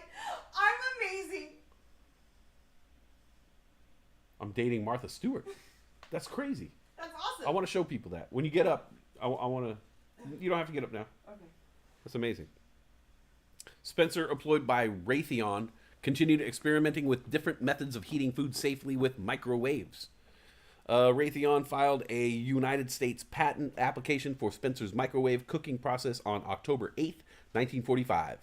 amazing. I'm dating Martha Stewart. That's crazy. That's awesome. I want to show people that. When you get up, I want to... You don't have to get up now. Okay. That's amazing. Spencer, employed by Raytheon, continued experimenting with different methods of heating food safely with microwaves. Raytheon filed a United States patent application for Spencer's microwave cooking process on October 8th, 1945.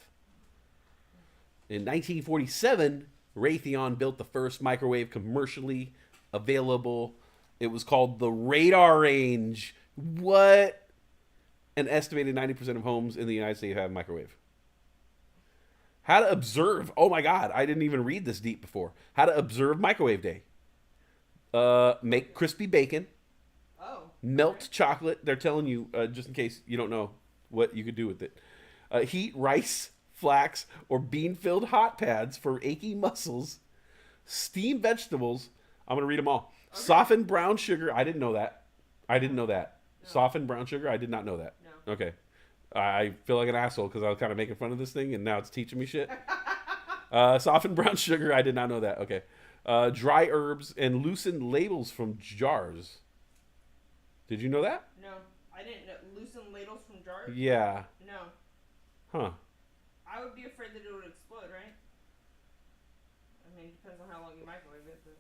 In 1947, Raytheon built the first microwave commercially available. It was called the Radar Range. What? An estimated 90% of homes in the United States have a microwave. How to observe. Oh my God, I didn't even read this deep before. How to observe Microwave Day. Make crispy bacon. Oh. Melt chocolate. They're telling you, just in case you don't know what you could do with it. Heat rice, flax, or bean-filled hot pads for achy muscles. Steam vegetables. I'm going to read them all. Okay. Softened brown sugar. I didn't know that. No. Softened brown sugar. I did not know that. No. Okay. I feel like an asshole because I was kind of making fun of this thing, and now it's teaching me shit. Softened brown sugar. I did not know that. Okay. Dry herbs and loosened labels from jars. Did you know that? No, I didn't know. Loosen ladles from jars? Yeah. No. Huh. I would be afraid that it would explode, right? I mean, it depends on how long you microwave it, but...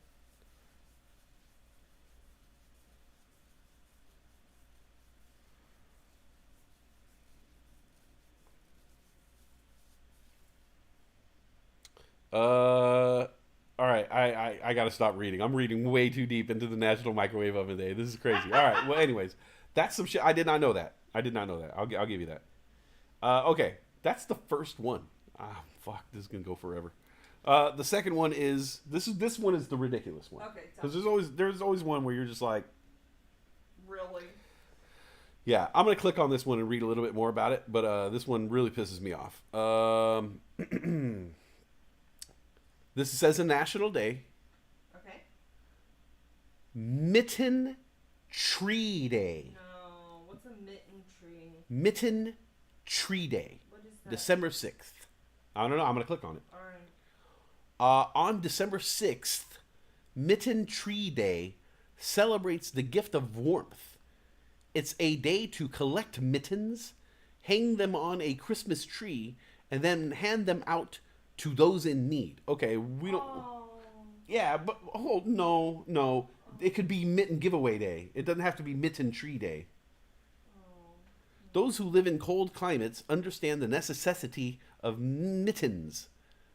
All right, I got to stop reading. I'm reading way too deep into the National Microwave Oven Day. This is crazy. All right, well, anyways, that's some shit. I did not know that. I'll give you that. Okay, that's the first one. Fuck, this is gonna go forever. The second one is this one is the ridiculous one. Okay. Because there's always one where you're just like, really? Yeah, I'm gonna click on this one and read a little bit more about it, but this one really pisses me off. This says a national day. Okay. Mitten Tree Day. No, what's a mitten tree? Mitten Tree Day. What is that? December 6th. I don't know. I'm going to click on it. All right. On December 6th, Mitten Tree Day celebrates the gift of warmth. It's a day to collect mittens, hang them on a Christmas tree, and then hand them out to those in need. Okay, we don't... Oh. Yeah, but... Oh, no. It could be Mitten Giveaway Day. It doesn't have to be Mitten Tree Day. Oh. Those who live in cold climates understand the necessity of mittens.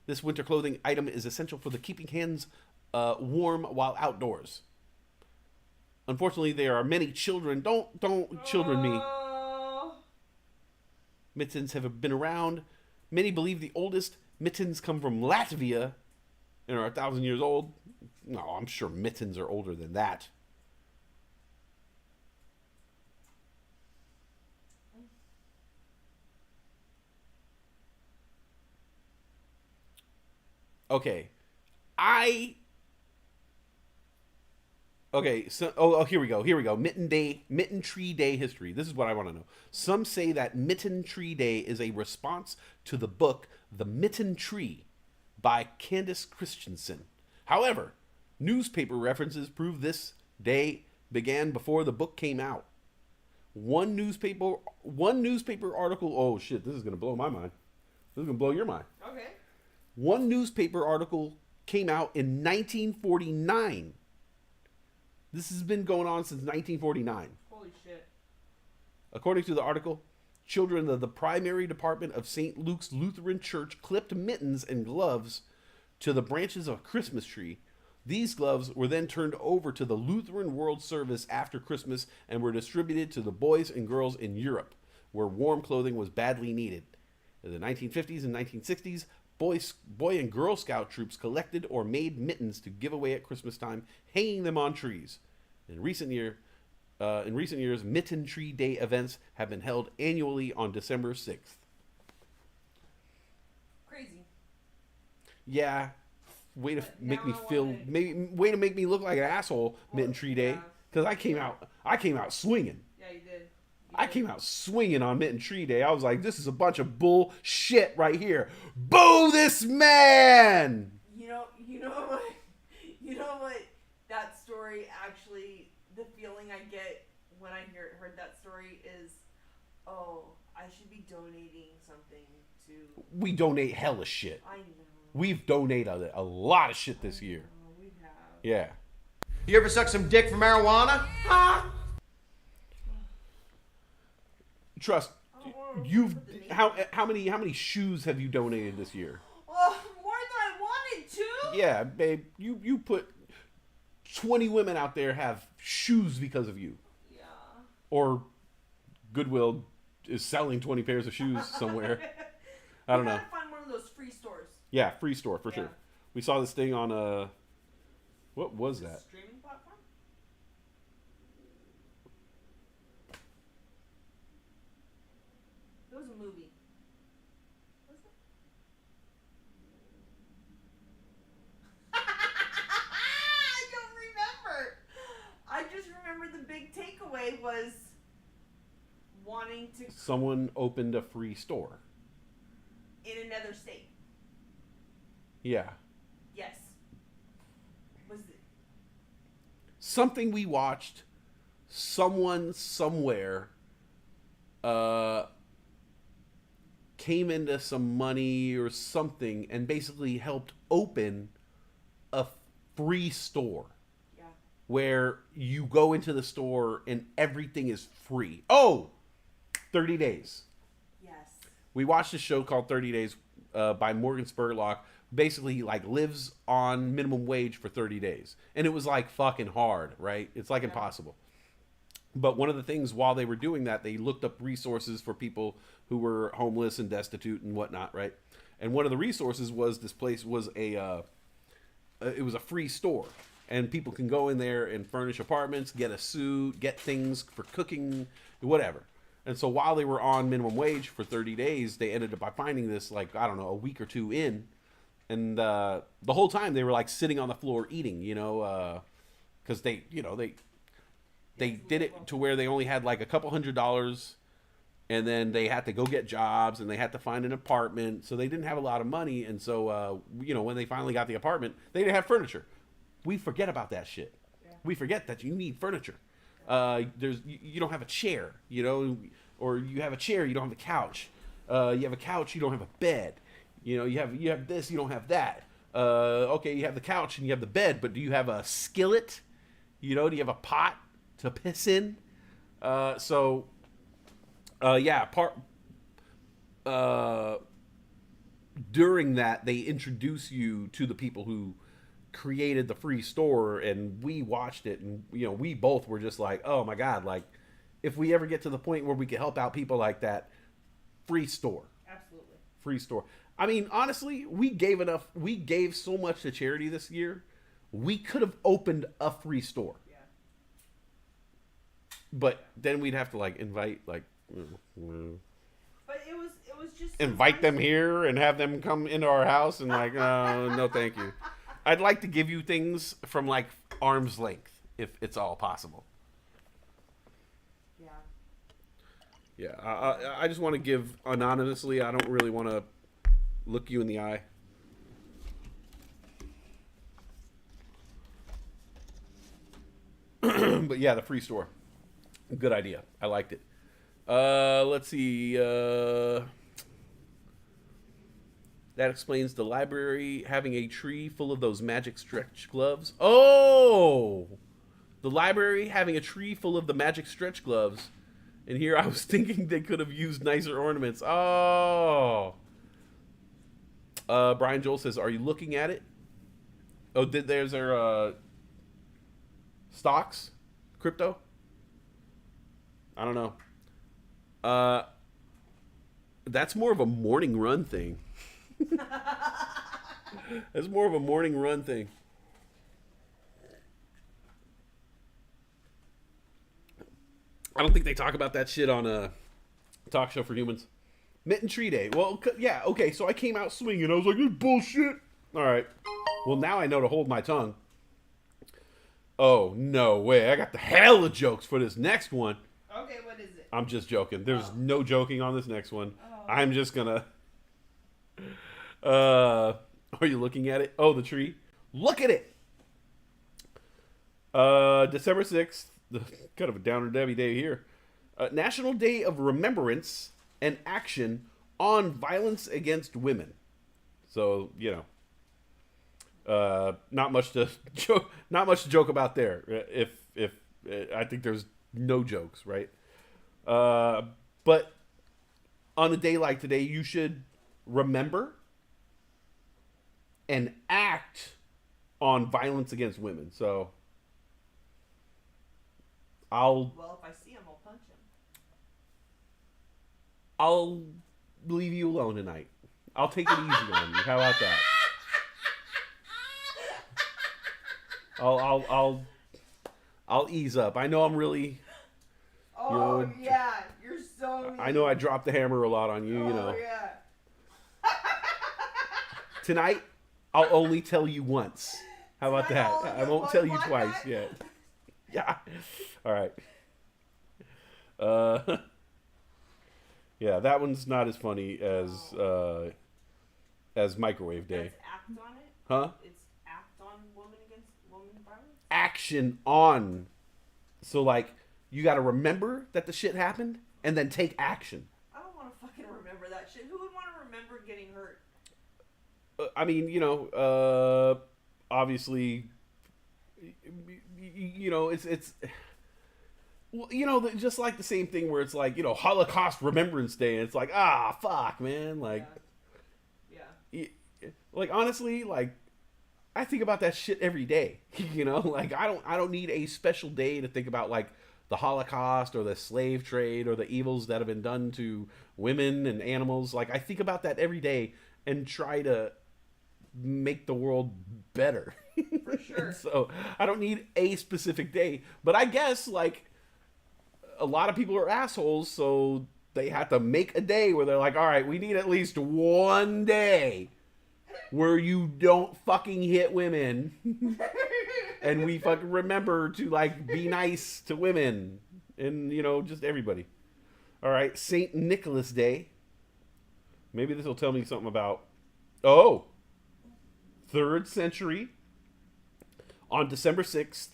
This winter clothing item is essential for the keeping hands warm while outdoors. Unfortunately, there are many children... Don't children me. Mittens have been around. Many believe the oldest mittens come from Latvia and are 1,000 years old. No, I'm sure mittens are older than that. Okay. Okay, so here we go. Mitten Tree Day history. This is what I want to know. Some say that Mitten Tree Day is a response to the book The Mitten Tree by Candace Christensen. However, newspaper references prove this day began before the book came out. One newspaper article. Oh shit, this is gonna blow my mind. This is gonna blow your mind. Okay. One newspaper article came out in 1949. This has been going on since 1949. Holy shit. According to the article, children of the primary department of St. Luke's Lutheran Church clipped mittens and gloves to the branches of a Christmas tree. These gloves were then turned over to the Lutheran World Service after Christmas and were distributed to the boys and girls in Europe, where warm clothing was badly needed. In the 1950s and 1960s, Boy and Girl Scout troops collected or made mittens to give away at Christmas time, hanging them on trees. In recent years, Mitten Tree Day events have been held annually on December 6th. Crazy. Yeah, way to But make me now I feel, wanna- way to make me look like an asshole, Mitten Tree Day, yeah. because I came out swinging. Yeah, you did. I came out swinging on Mitten Tree Day. I was like, this is a bunch of bullshit right here. Boo this man! You know what? That story actually, the feeling I get when I heard that story is, oh, I should be donating something to. We donate hella shit. I know. We've donated a lot of shit this year. Oh, we have. Yeah. You ever suck some dick for marijuana? Huh? Trust. How many shoes have you donated this year? Oh, more than I wanted to. Yeah, babe. You put 20 women out there have shoes because of you. Yeah. Or Goodwill is selling 20 pairs of shoes somewhere. I don't know. You gotta find one of those free stores. Yeah, free store for Yeah. sure. We saw this thing on what was that? Streaming platform? It was a movie. Was it? I don't remember. I just remember the big takeaway was wanting to Someone opened a free store. in another state. Yeah. Yes. Was it? Something we watched, someone somewhere came into some money or something and basically helped open a free store Yeah. where you go into the store and everything is free. Oh, 30 Days. Yes. We watched a show called 30 Days by Morgan Spurlock. Basically, he like lives on minimum wage for 30 days. And it was like fucking hard, right? It's like impossible. But one of the things while they were doing that, they looked up resources for people who were homeless and destitute and whatnot, right? And one of the resources was this place was it was a free store. And people can go in there and furnish apartments, get a suit, get things for cooking, whatever. And so while they were on minimum wage for 30 days, they ended up by finding this, like, I don't know, a week or two in. And the whole time they were like sitting on the floor eating, because they did it to where they only had like a couple $100, and then they had to go get jobs and they had to find an apartment. So they didn't have a lot of money. And so, when they finally got the apartment, they didn't have furniture. We forget about that shit. Yeah. We forget that you need furniture. You don't have a chair, or you have a chair, you don't have a couch. You have a couch, you don't have a bed. You have this, you don't have that. Okay, you have the couch and you have the bed, but do you have a skillet? Do you have a pot to piss in? During that, they introduce you to the people who created the free store, and we watched it, and we both were just like, oh my god, like if we ever get to the point where we can help out people like that, free store. Absolutely. Free store. I mean, honestly, we gave so much to charity this year. We could have opened a free store. Yeah. But then we'd have to like invite like But it was just invite them here and have them come into our house and like no thank you. I'd like to give you things from like arm's length if it's all possible. Yeah. Yeah, I just want to give anonymously. I don't really want to look you in the eye. But yeah, the free store. Good idea. I liked it. Let's see. That explains the library having a tree full of those magic stretch gloves. Oh! The library having a tree full of the magic stretch gloves. And here I was thinking they could have used nicer ornaments. Oh! Brian Joel says, are you looking at it? Oh, there's their stocks? Crypto? I don't know. That's more of a morning run thing. That's more of a morning run thing. I don't think they talk about that shit on a talk show for humans. Mitten Tree Day. Well, yeah, okay, so I came out swinging. I was like, this bullshit. All right. Well, now I know to hold my tongue. Oh, no way. I got the hell of jokes for this next one. Okay, what is it? I'm just joking. There's no joking on this next one. I'm just gonna... are you looking at it? Oh, the tree. Look at it! December 6th. Kind of a downer Debbie day here. National Day of Remembrance and Action on Violence Against Women. So, you know. Not much to joke about there. If I think there's no jokes, right? But on a day like today, you should remember and act on violence against women. So Well, if I see him, I'll punch him. I'll leave you alone tonight. I'll take it easy on you. How about that? I'll ease up. I know I'm really. Oh, yeah. You're so mean. I know I dropped the hammer a lot on you, you know. Oh, yeah. Tonight, I'll only tell you once. How about that? I won't tell you twice. Yeah. Yeah. All right. Yeah, that one's not as funny as Microwave Day. That's act on it? Huh? It's act on woman against woman violence? Action on. So, like, you got to remember that the shit happened and then take action. I don't want to fucking remember that shit. Who would want to remember getting hurt? I mean, you know, obviously, you know, it's well, you know, just like the same thing where it's like, you know, Holocaust Remembrance Day, and it's like, fuck, man, like, Yeah. Like, honestly, like, I think about that shit every day, you know, like, I don't need a special day to think about, like, the Holocaust or the slave trade or the evils that have been done to women and animals. Like, I think about that every day and try to make the world better. For sure. So I don't need a specific day, but I guess, like, a lot of people are assholes, so they have to make a day where they're like, all right, we need at least one day where you don't fucking hit women. And we fucking remember to, like, be nice to women. And, you know, just everybody. All right, St. Nicholas Day. Maybe this will tell me something about... Oh! 3rd century. On December 6th,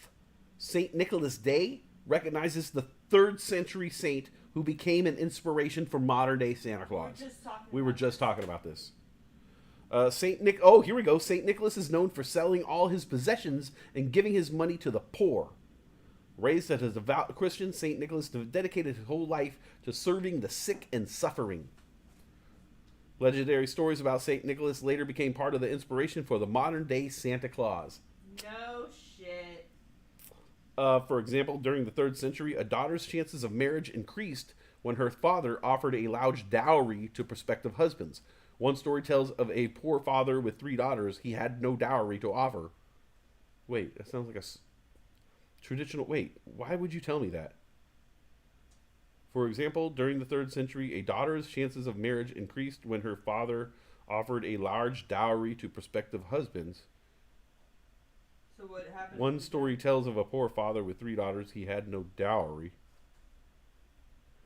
St. Nicholas Day recognizes the 3rd century saint who became an inspiration for modern-day Santa Claus. We were just talking about this. Oh, here we go. St. Nicholas is known for selling all his possessions and giving his money to the poor. Raised as a devout Christian, St. Nicholas dedicated his whole life to serving the sick and suffering. Legendary stories about St. Nicholas later became part of the inspiration for the modern-day Santa Claus. No shit. For example, during the 3rd century, a daughter's chances of marriage increased when her father offered a large dowry to prospective husbands. One story tells of a poor father with 3 daughters. He had no dowry to offer. Wait, that sounds like a traditional... Wait, why would you tell me that? For example, during the 3rd century, a daughter's chances of marriage increased when her father offered a large dowry to prospective husbands. So what happened? One story tells of a poor father with 3 daughters. He had no dowry.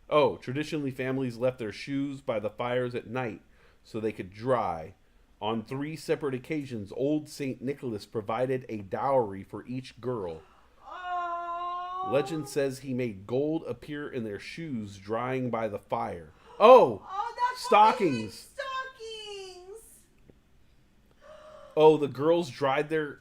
Oh, traditionally families left their shoes by the fires at night so they could dry. On 3 separate occasions, old St. Nicholas provided a dowry for each girl. Oh. Legend says he made gold appear in their shoes drying by the fire. Oh, That's stockings. Stockings. Oh, the girls dried their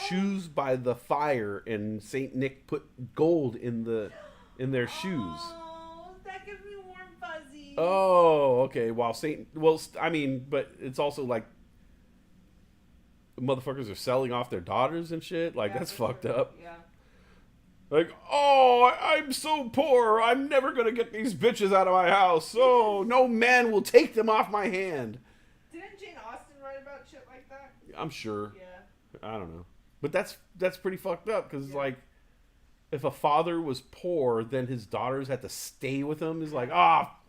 shoes by the fire, and St. Nick put gold in their shoes. Oh, that gives me warm fuzzies. Oh, okay. But it's also like motherfuckers are selling off their daughters and shit. Like, that's fucked up. Yeah. Like, oh, I'm so poor. I'm never going to get these bitches out of my house. Oh, no man will take them off my hand. Didn't Jane Austen write about shit like that? I'm sure. Yeah. I don't know. But that's pretty fucked up because, like, if a father was poor, then his daughters had to stay with him. It's like,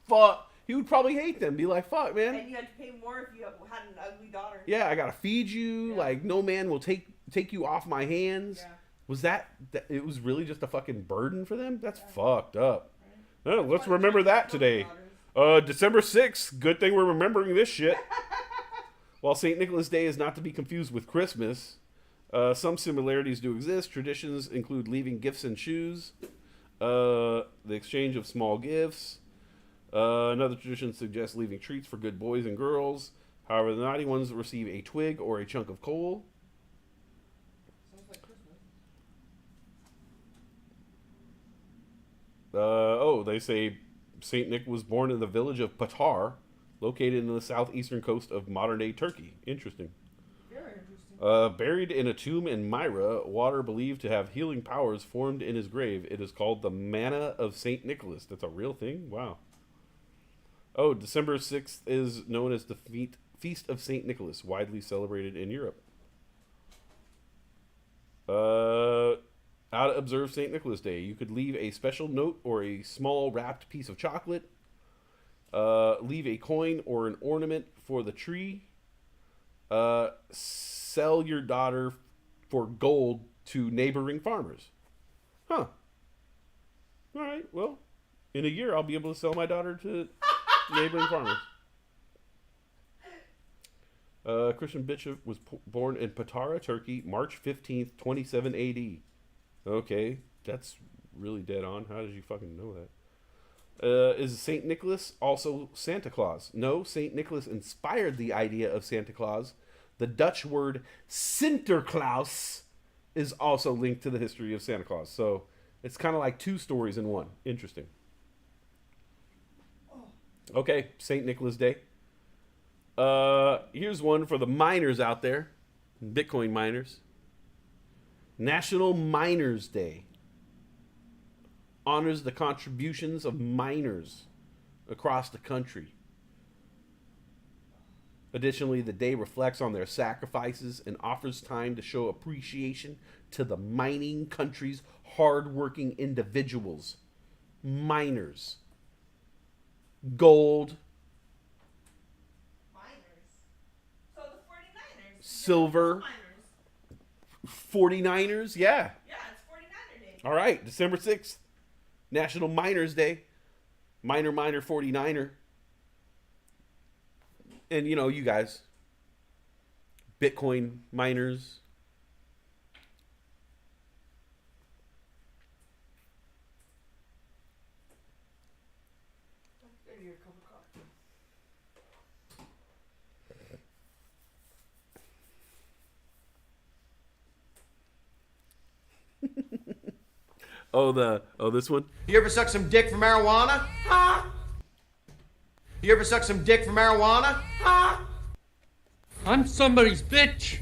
fuck. He would probably hate them. Be like, fuck, man. And you had to pay more if you had an ugly daughter. Yeah, I got to feed you. Yeah. Like, no man will take you off my hands. Yeah. Was that it was really just a fucking burden for them? That's fucked up. Right. Oh, let's remember that today. December 6th. Good thing we're remembering this shit. While St. Nicholas Day is not to be confused with Christmas, some similarities do exist. Traditions include leaving gifts and shoes, the exchange of small gifts. Another tradition suggests leaving treats for good boys and girls. However, the naughty ones receive a twig or a chunk of coal. Sounds like Christmas. They say Saint Nick was born in the village of Patar, located in the southeastern coast of modern-day Turkey. Interesting. Very interesting. Buried in a tomb in Myra, water believed to have healing powers formed in his grave. It is called the Manna of Saint Nicholas. That's a real thing? Wow. Oh, December 6th is known as the Feast of Saint Nicholas, widely celebrated in Europe. How to observe St. Nicholas Day. You could leave a special note or a small wrapped piece of chocolate. Leave a coin or an ornament for the tree. Sell your daughter for gold to neighboring farmers. Huh. All right, well, in a year I'll be able to sell my daughter to neighboring farmers. Christian Bishop was born in Patara, Turkey, March 15th, 27 AD. Okay, that's really dead on. How did you fucking know that? Is St. Nicholas also Santa Claus? No, St. Nicholas inspired the idea of Santa Claus. The Dutch word Sinterklaas is also linked to the history of Santa Claus. So it's kind of like 2 stories in one. Interesting. Okay, St. Nicholas Day. Here's one for the miners out there, Bitcoin miners. National Miners Day honors the contributions of miners across the country. Additionally, the day reflects on their sacrifices and offers time to show appreciation to the mining country's hardworking individuals. Miners. Gold. So the 49ers. Silver. Miners. 49ers, yeah. Yeah, it's 49er Day. All right, December 6th, National Miners Day. Miner 49er. And, you know, you guys, Bitcoin miners. There you go, cup of coffee. This one? You ever suck some dick for marijuana? Huh? You ever suck some dick for marijuana? Huh? I'm somebody's bitch.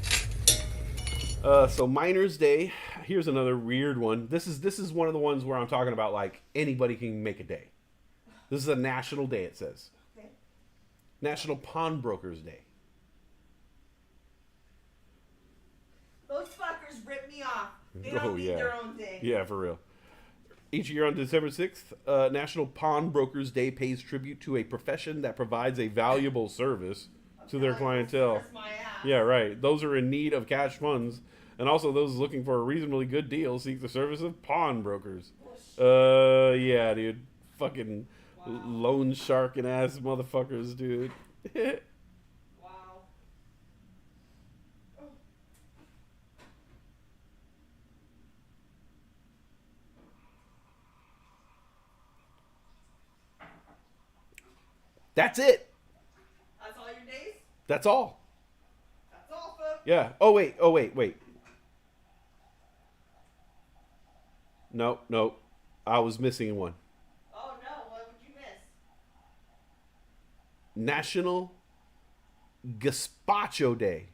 So Miners Day. Here's another weird one. This is one of the ones where I'm talking about like anybody can make a day. This is a national day, it says. Okay. National Pawnbrokers Day. Those fuckers rip me off. They don't Oh, need yeah. their own day. Yeah, for real. Each year on December 6th, National Pawnbrokers Day pays tribute to a profession that provides a valuable service to their clientele. That's my ass. Yeah, right. Those are in need of cash funds, and also those looking for a reasonably good deal seek the service of pawnbrokers. Yeah, dude. Fucking loan sharking ass motherfuckers, dude. Wow. Oh. That's it. That's all your days? That's all. That's all, folks. Yeah. Oh, wait. No. I was missing one. Oh no, what would you miss? National Gazpacho Day.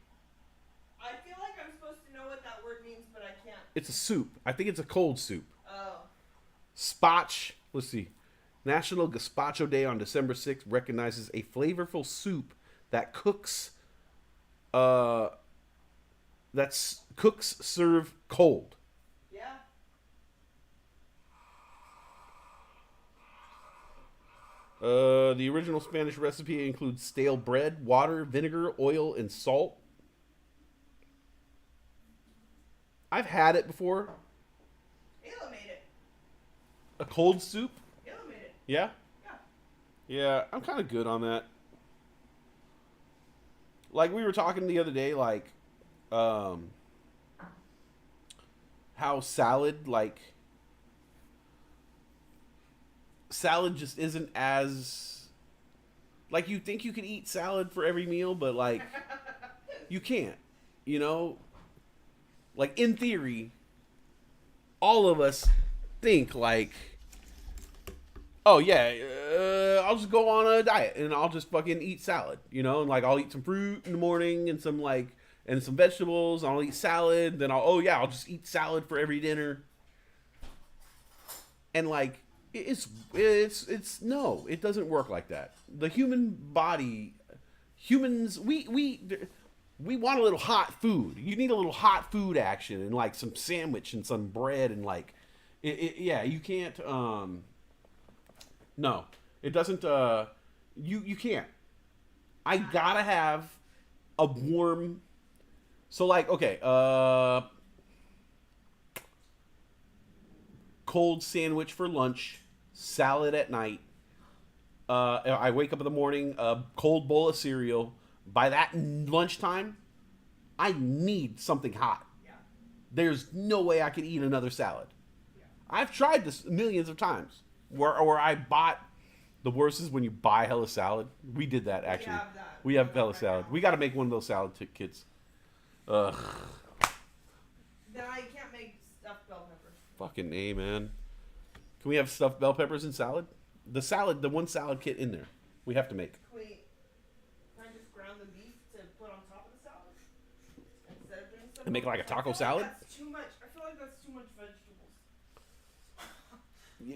I feel like I'm supposed to know what that word means, but I can't. It's a soup. I think it's a cold soup. Oh. Spatch. Let's see. National Gazpacho Day on December 6th recognizes a flavorful soup that cooks serve cold. Yeah. The original Spanish recipe includes stale bread, water, vinegar, oil, and salt. I've had it before. Ayla made it. A cold soup? Ayla made it. Yeah? Yeah. Yeah, I'm kind of good on that. Like, we were talking the other day, like, how salad just isn't as, like, you think you can eat salad for every meal, but, like, you can't, you know? Like, in theory, all of us think, like, oh, yeah, I'll just go on a diet and I'll just fucking eat salad, you know? And, like, I'll eat some fruit in the morning and some vegetables. I'll eat salad. Then I'll just eat salad for every dinner. And, like, no, it doesn't work like that. The human body, humans, we want a little hot food. You need a little hot food action and, like, some sandwich and some bread and, like, yeah, you can't, no, it doesn't, you can't. I gotta have a warm, so, like, okay, cold sandwich for lunch, salad at night. I wake up in the morning, a cold bowl of cereal. By that lunchtime, I need something hot. Yeah. There's no way I could eat another salad. Yeah. I've tried this millions of times. Where I bought, the worst is when you buy hella salad. We did that, actually. have that. We have hella Right salad. now. We got to make one of those salad kits. Ugh. Then I can't make stuffed bell peppers. Fucking A, man. Can we have stuffed bell peppers in salad? The one salad kit in there. We have to make. Wait, can I just ground the beef to put on top of the salad? Instead of doing stuffed And make bell like a peppers? taco I feel salad? Like that's too much. I feel like that's too much vegetables.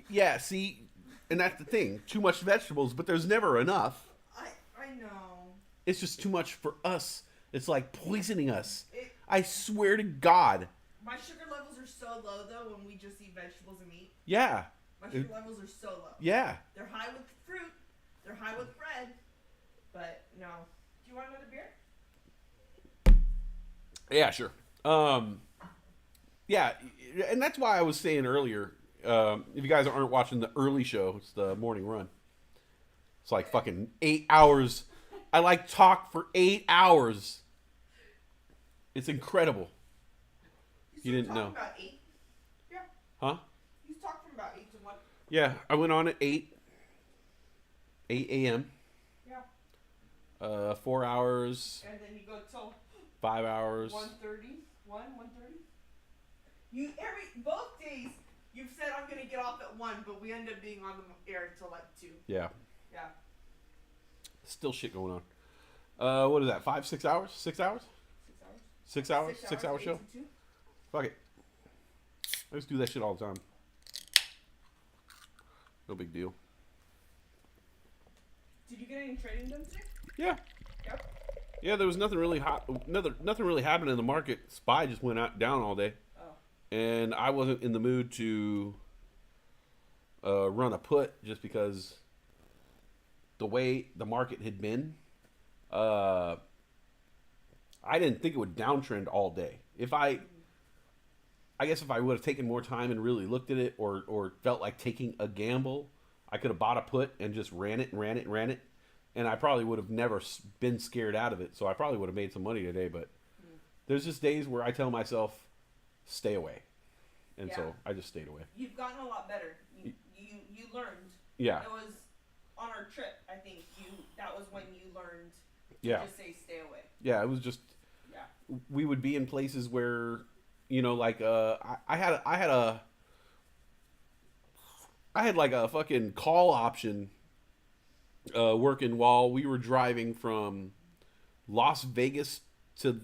Yeah, see, and that's the thing. Too much vegetables, but there's never enough. I know. It's just too much for us. It's like poisoning us. It, I swear to God. my sugar levels are so low though when we just eat vegetables and meat. Yeah. My sugar levels are so low. Yeah. They're high with fruit. They're high with bread. But no. Do you want another beer? Yeah, sure. Yeah, and that's why I was saying earlier, if you guys aren't watching the early show, it's the morning run. It's like fucking 8 hours. I like talk for 8 hours. It's incredible. You didn't know. About 8? Yeah. Huh? You talked from about 8 to 1. Yeah, I went on at 8 a.m. Yeah. 4 hours, And then you go till 5 hours. 1:30. 1:30. Both days you've said I'm gonna get off at 1, but we end up being on the air till like 2. Yeah, Yeah. still shit going on. What is that? 5, 6 hours? 6 hours? 6 hours. 6 hour 8 show? to 2. Fuck it. I just do that shit all the time. No big deal. get any trading done today? Yeah. Yep. Yeah, there was nothing really hot. Nothing really happened in the market. SPY just went down all day, and I wasn't in the mood to run a put just because the way the market had been. I didn't think it would downtrend all day. I guess if I would have taken more time and really looked at it, or felt like taking a gamble, I could have bought a put and just ran it, and I probably would have never been scared out of it. So I probably would have made some money today. But there's just days where I tell myself, stay away, and so I just stayed away. You've gotten a lot better. You learned. Yeah. It was on our trip. I think that was when you learned to just say stay away. Yeah, it was just. Yeah. We would be in places where, like I had like a fucking call option working while we were driving from Las Vegas to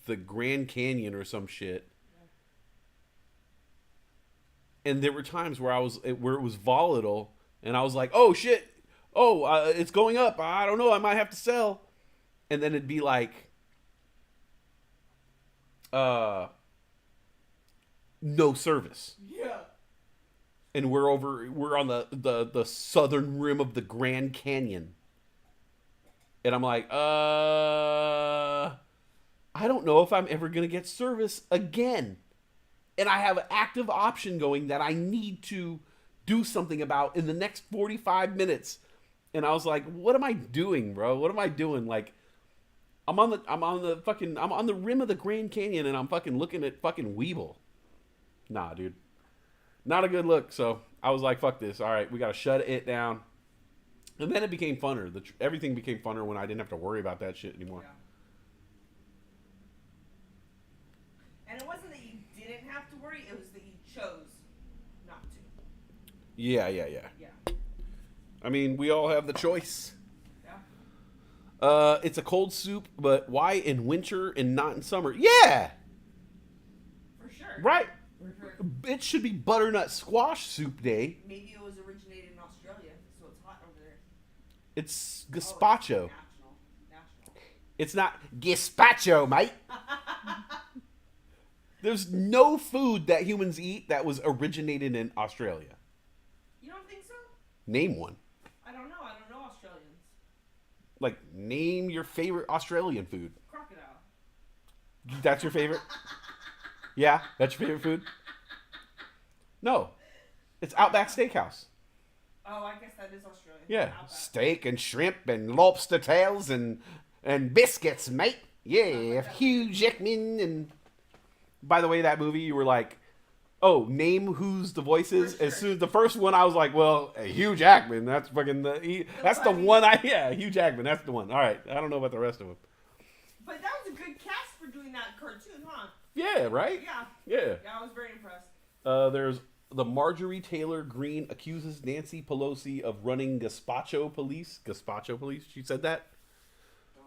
the Grand Canyon or some shit. And there were times where it was volatile, and I was like, "Oh shit! It's going up. I don't know. I might have to sell." And then it'd be like, no service. Yeah. And we're on the southern rim of the Grand Canyon. And I'm like, I don't know if I'm ever going to get service again. And I have an active option going that I need to do something about in the next 45 minutes. And I was like, what am I doing, bro? What am I doing? Like, I'm on the rim of the Grand Canyon, and I'm fucking looking at fucking Weeble. Nah, dude. Not a good look. So I was like, fuck this. All right, we got to shut it down. And then it became funner. Everything became funner when I didn't have to worry about that shit anymore. Yeah. And it wasn't that you didn't have to worry, it was that you chose not to. Yeah. Yeah. I mean, we all have the choice. Yeah. It's a cold soup, but why in winter and not in summer? Yeah! For sure. Right. For sure. It should be butternut squash soup day. Maybe it was originated in Australia, so it's hot over there. It's Oh, gazpacho. it's national. It's not gazpacho, mate. There's no food that humans eat that was originated in Australia. You don't think so? Name one. I don't know. I don't know Australians. Like, name your favorite Australian food. Crocodile. That's your favorite? Yeah, that's your favorite food? No. It's Outback Steakhouse. Oh, I guess that is Australian. Yeah. Outback. Steak and shrimp and lobster tails and biscuits, mate. Yeah, Hugh Jackman. And by the way, that movie, you were like, oh, name who's the voices. For sure. As soon as the first one, I was like, well, Hugh Jackman. That's fucking that's the one Hugh Jackman. That's the one. All right. I don't know about the rest of them. But that was a good cast for doing that cartoon, huh? Yeah, right? Yeah. Yeah. Yeah, I was very impressed. There's the Marjorie Taylor Greene accuses Nancy Pelosi of running gazpacho police. Gazpacho police? She said that?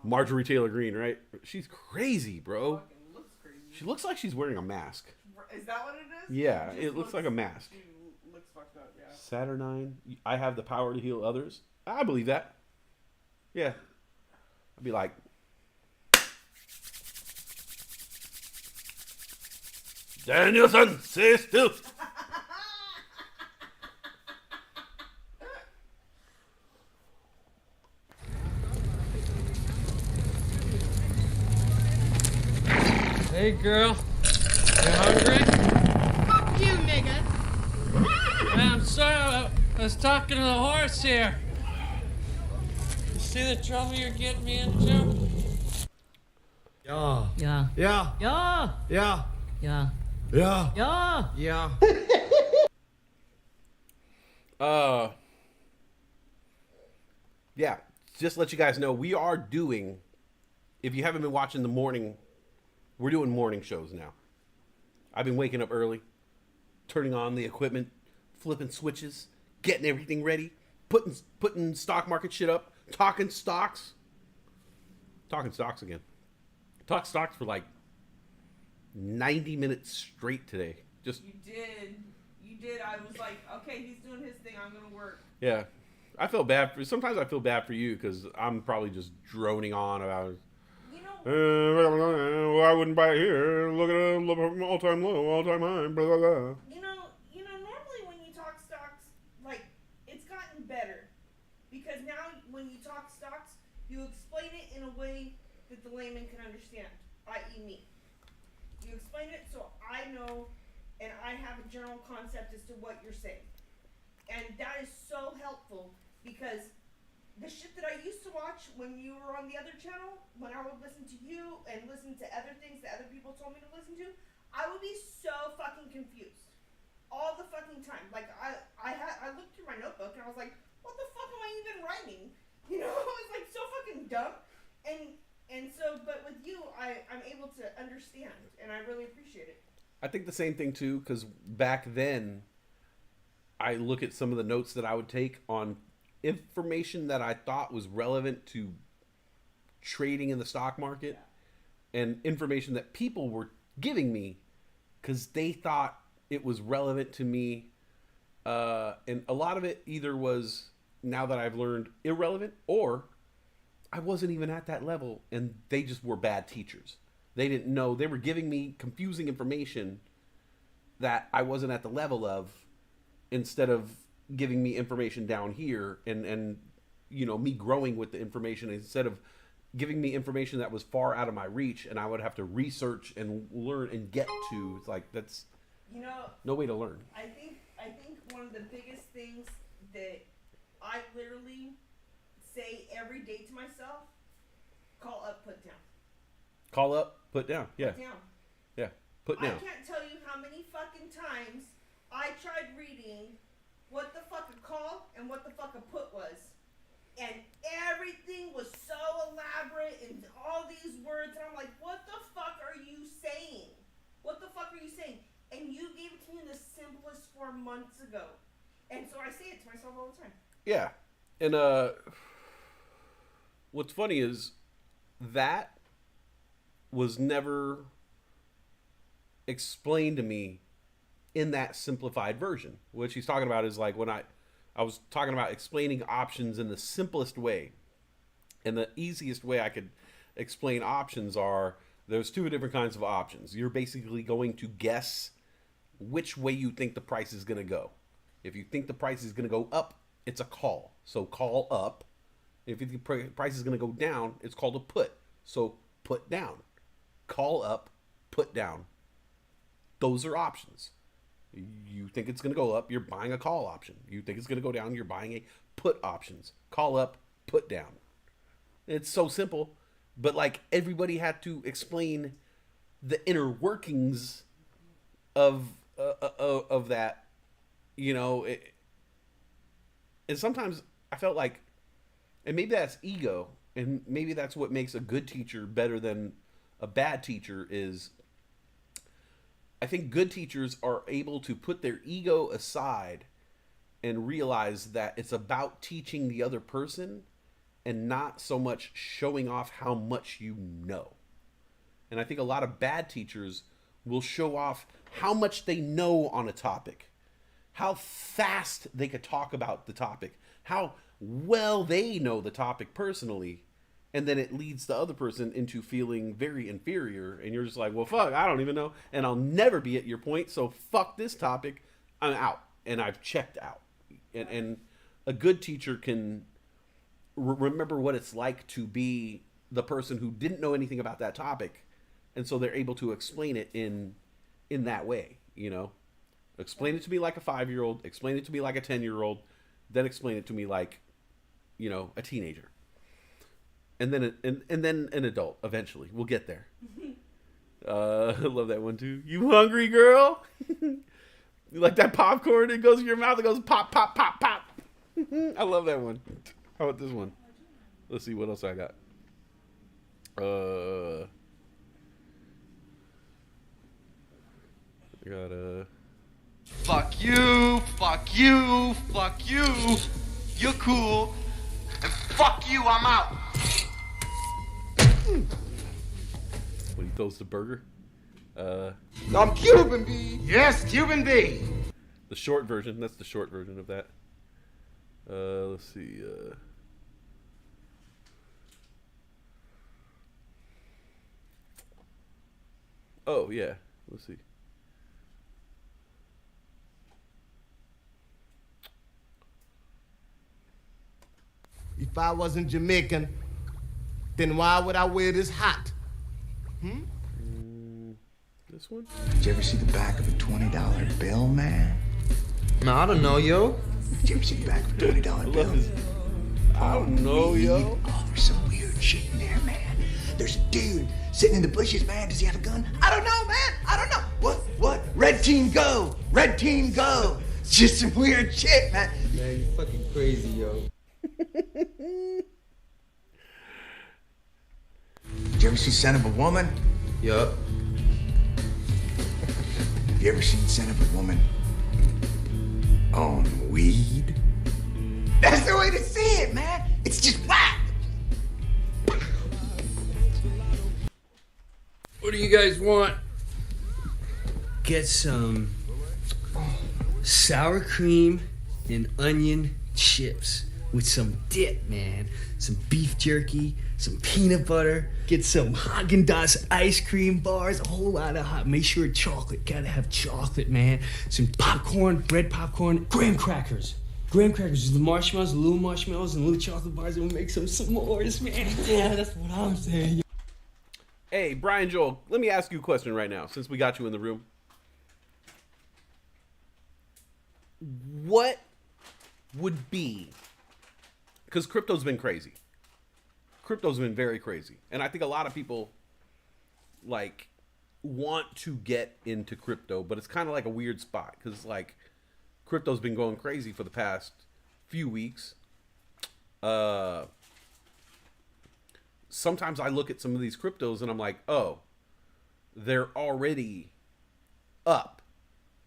Marjorie Taylor Greene, right? She's crazy, bro. Fucking looks crazy. She looks like she's wearing a mask. Is that what it is? Yeah, She it just looks like a mask. She looks fucked up, yeah. Saturnine. I have the power to heal others. I believe that. Yeah. I'd be like, Danielson, stay still. Hey, girl. You hungry? Fuck you, nigga. I'm sorry. I was talking to the horse here. You see the trouble you're getting me into? Yeah. Yeah. Yeah. Yeah. Yeah. Yeah. Yeah. Yeah. Yeah. Yeah, just to let you guys know, we are doing, if you haven't been watching the morning, we're doing morning shows now. I've been waking up early, turning on the equipment, flipping switches, getting everything ready, putting stock market shit up, talking stocks again. Talk stocks for like 90 minutes straight today. Just You did. I was like, okay, he's doing his thing. I'm gonna work. yeah. I feel bad for. Sometimes I feel bad for you because I'm probably just droning on about. You know, I wouldn't buy it here. Look at it, all-time low, all-time high. Blah blah blah. Normally when you talk stocks, like it's gotten better because now when you talk stocks, you explain it in a way that the layman can understand, i.e., me. You explain it so I know, and I have a general concept as to what you're saying, and that is so helpful because the shit that I used to watch when you were on the other channel, when I would listen to you and listen to other things that other people told me to listen to, I would be so fucking confused. All the fucking time. Like, I looked through my notebook and I was like, what the fuck am I even writing? You know, it's like so fucking dumb. And so, but with you, I'm able to understand and I really appreciate it. I think the same thing too, because back then, I look at some of the notes that I would take on information that I thought was relevant to trading in the stock market, and information that people were giving me because they thought it was relevant to me, and a lot of it either was, now that I've learned, irrelevant, or I wasn't even at that level and they just were bad teachers. They didn't know. They were giving me confusing information that I wasn't at the level of, instead of giving me information down here and you know, me growing with the information, instead of giving me information that was far out of my reach and I would have to research and learn and get to. It's like, that's no way to learn. I think one of the biggest things that I literally say every day to myself, call up, put down. Call up, put down. Yeah. Put down. Yeah. Put down. I can't tell you how many fucking times I tried reading what the fuck a call and what the fuck a put was. And everything was so elaborate and all these words. And I'm like, what the fuck are you saying? What the fuck are you saying? And you gave it to me in the simplest form months ago. And so I say it to myself all the time. Yeah. And what's funny is that was never explained to me in that simplified version. What she's talking about is like when I was talking about explaining options in the simplest way. And the easiest way I could explain options are, there's two different kinds of options. You're basically going to guess which way you think the price is going to go. If you think the price is going to go up, it's a call. So call up. If you think the price is going to go down, it's called a put. So put down. Call up, put down. Those are options. You think it's going to go up, you're buying a call option. You think it's going to go down, you're buying a put options. Call up, put down. It's so simple, but like everybody had to explain the inner workings of that, you know. And sometimes I felt like, and maybe that's ego, and maybe that's what makes a good teacher better than a bad teacher, is I think good teachers are able to put their ego aside and realize that it's about teaching the other person and not so much showing off how much you know. And I think a lot of bad teachers will show off how much they know on a topic, how fast they could talk about the topic, how well they know the topic personally, and then it leads the other person into feeling very inferior, and you're just like, well, fuck, I don't even know, and I'll never be at your point, so fuck this topic, I'm out, and I've checked out. And a good teacher can remember what it's like to be the person who didn't know anything about that topic, and so they're able to explain it in that way, you know? Explain it to me like a 5-year-old, explain it to me like a 10-year-old, then explain it to me like, you know, a teenager. And then an adult eventually. We'll get there. I love that one too. You hungry, girl? You like that popcorn? It goes in your mouth. It goes pop, pop, pop, pop. I love that one. How about this one? Let's see what else I got. I got Fuck you, fuck you, fuck you. You're cool. And fuck you, I'm out. when he throws the burger. I'm Cuban B. Yes, Cuban B. The short version. That's the short version of that. Let's see. Oh yeah. Let's see. If I wasn't Jamaican, then why would I wear this hat? This one? Did you ever see the back of a $20 bill, man? No, I don't know, yo. Did you ever see the back of a $20 bill? I don't know, yo. Oh, there's some weird shit in there, man. There's a dude sitting in the bushes, man. Does he have a gun? I don't know, man. I don't know. What? Red team go. Red team go. It's just some weird shit, man. Man, you fucking crazy, yo. Did you ever see Son of a Woman? Yup. Have you ever seen Son of a Woman on weed? That's the way to see it, man. It's just whack. What do you guys want? Get some sour cream and onion chips with some dip, man. Some beef jerky, some peanut butter. Get some Haagen-Dazs ice cream bars, a whole lot of hot. Make sure chocolate. Gotta have chocolate, man. Some popcorn, red popcorn, graham crackers. Graham crackers, the marshmallows, the little marshmallows, and little chocolate bars, and we'll make some s'mores, man. Yeah, that's what I'm saying. Hey, Brian Joel, let me ask you a question right now, since we got you in the room. What would be, because crypto's been crazy. Crypto's been very crazy. And I think a lot of people, like, want to get into crypto, but it's kind of like a weird spot, because, like, crypto's been going crazy for the past few weeks. Sometimes I look at some of these cryptos and I'm like, oh, they're already up.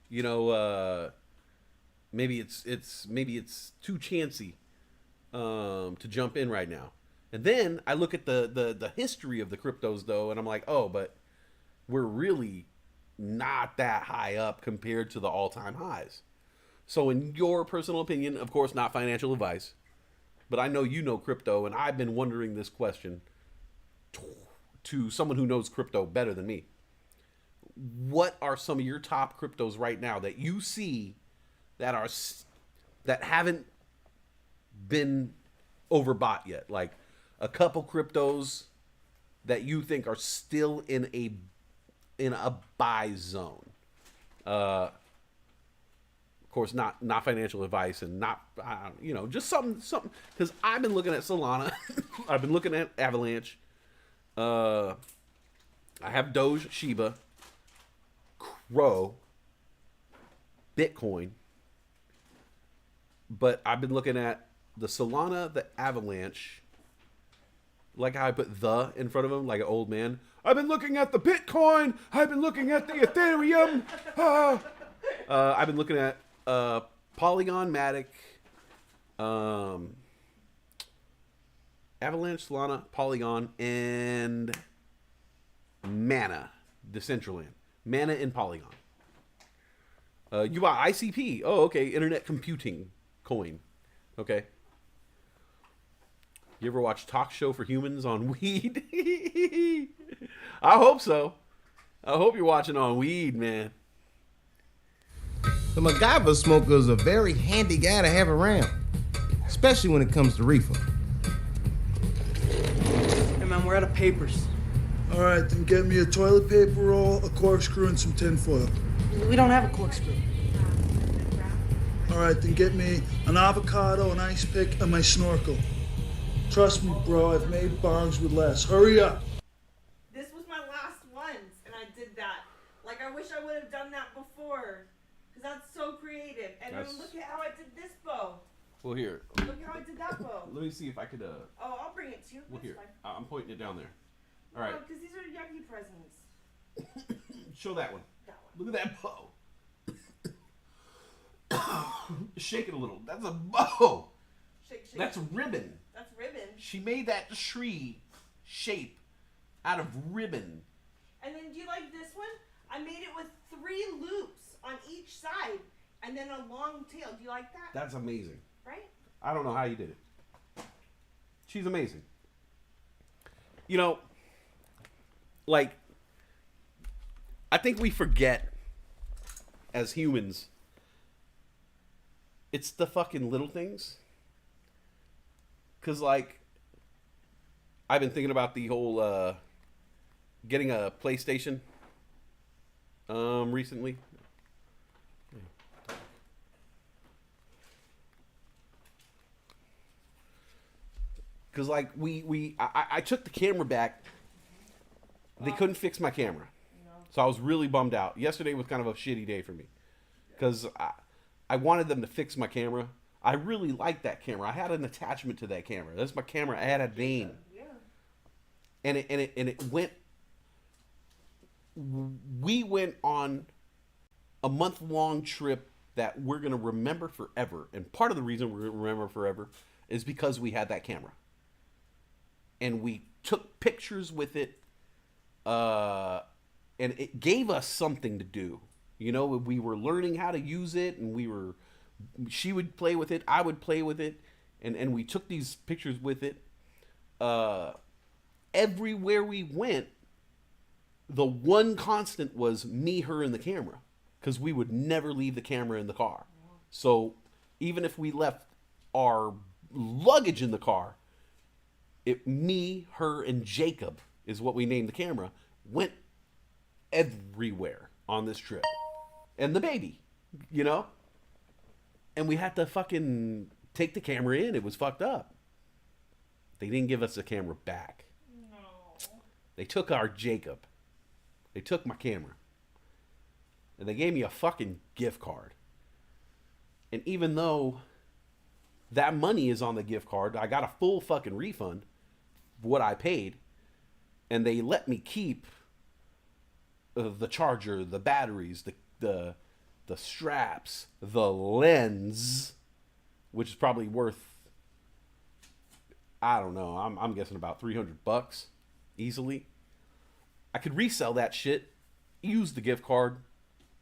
You know, maybe it's too chancy to jump in right now. And then I look at the history of the cryptos though, and I'm like, oh, but we're really not that high up compared to the all-time highs. So in your personal opinion, of course, not financial advice, but I know you know crypto, and I've been wondering this question to someone who knows crypto better than me. What are some of your top cryptos right now that you see that haven't been overbought yet? Like a couple cryptos that you think are still in a buy zone. Of course, not financial advice and not, just something, because I've been looking at Solana. I've been looking at Avalanche. I have Doge, Shiba, Crow, Bitcoin. But I've been looking at the Solana, the Avalanche, like how I put the in front of them, like an old man. I've been looking at the Bitcoin. I've been looking at the Ethereum. I've been looking at Polygon, Matic, Avalanche, Solana, Polygon, and Mana, Decentraland. Mana and Polygon. You bought ICP. Oh, okay. Internet Computing Coin. Okay. You ever watch Talk Show for Humans on weed? I hope so. I hope you're watching on weed, man. The MacGyver smoker is a very handy guy to have around, especially when it comes to reefer. Hey, man, we're out of papers. All right, then get me a toilet paper roll, a corkscrew, and some tinfoil. We don't have a corkscrew. All right, then get me an avocado, an ice pick, and my snorkel. Trust me, bro, I've made bongs with less. Hurry up. This was my last ones, and I did that. Like, I wish I would have done that before, because that's so creative. And then look at how I did this bow. Well, here. Look how I did that bow. Let me see if I could. Oh, I'll bring it to you. Well, That's here. fine. I'm pointing it down there. All right. No, because these are yucky presents. Show that one. That one. Look at that bow. Shake it a little. That's a bow. Shake, shake. That's ribbon. That's ribbon. She made that tree shape out of ribbon. And then do you like this one? I made it with 3 loops on each side and then a long tail. Do you like that? That's amazing. Right? I don't know how you did it. She's amazing. You know, like, I think we forget as humans, it's the fucking little things. Because, like, I've been thinking about the whole getting a PlayStation recently. Because, like, I took the camera back. They couldn't fix my camera. So I was really bummed out. Yesterday was kind of a shitty day for me. Because I wanted them to fix my camera. I really liked that camera. I had an attachment to that camera. That's my camera. I had a name. Yeah. And it went... We went on a month-long trip that we're going to remember forever. And part of the reason we're going to remember forever is because we had that camera. And we took pictures with it, and it gave us something to do. You know, we were learning how to use it, and she would play with it, I would play with it, and we took these pictures with it. Everywhere we went, the one constant was me, her, and the camera, because we would never leave the camera in the car. So even if we left our luggage in the car, me, her, and Jacob is what we named the camera, went everywhere on this trip. And the baby, you know? And we had to fucking take the camera in. It was fucked up. They didn't give us the camera back. No. They took our Jacob. They took my camera. And they gave me a fucking gift card. And even though that money is on the gift card, I got a full fucking refund what I paid, and they let me keep the charger, the batteries, the straps, the lens, which is probably worth, I don't know, I'm guessing about $300 easily. I could resell that shit, use the gift card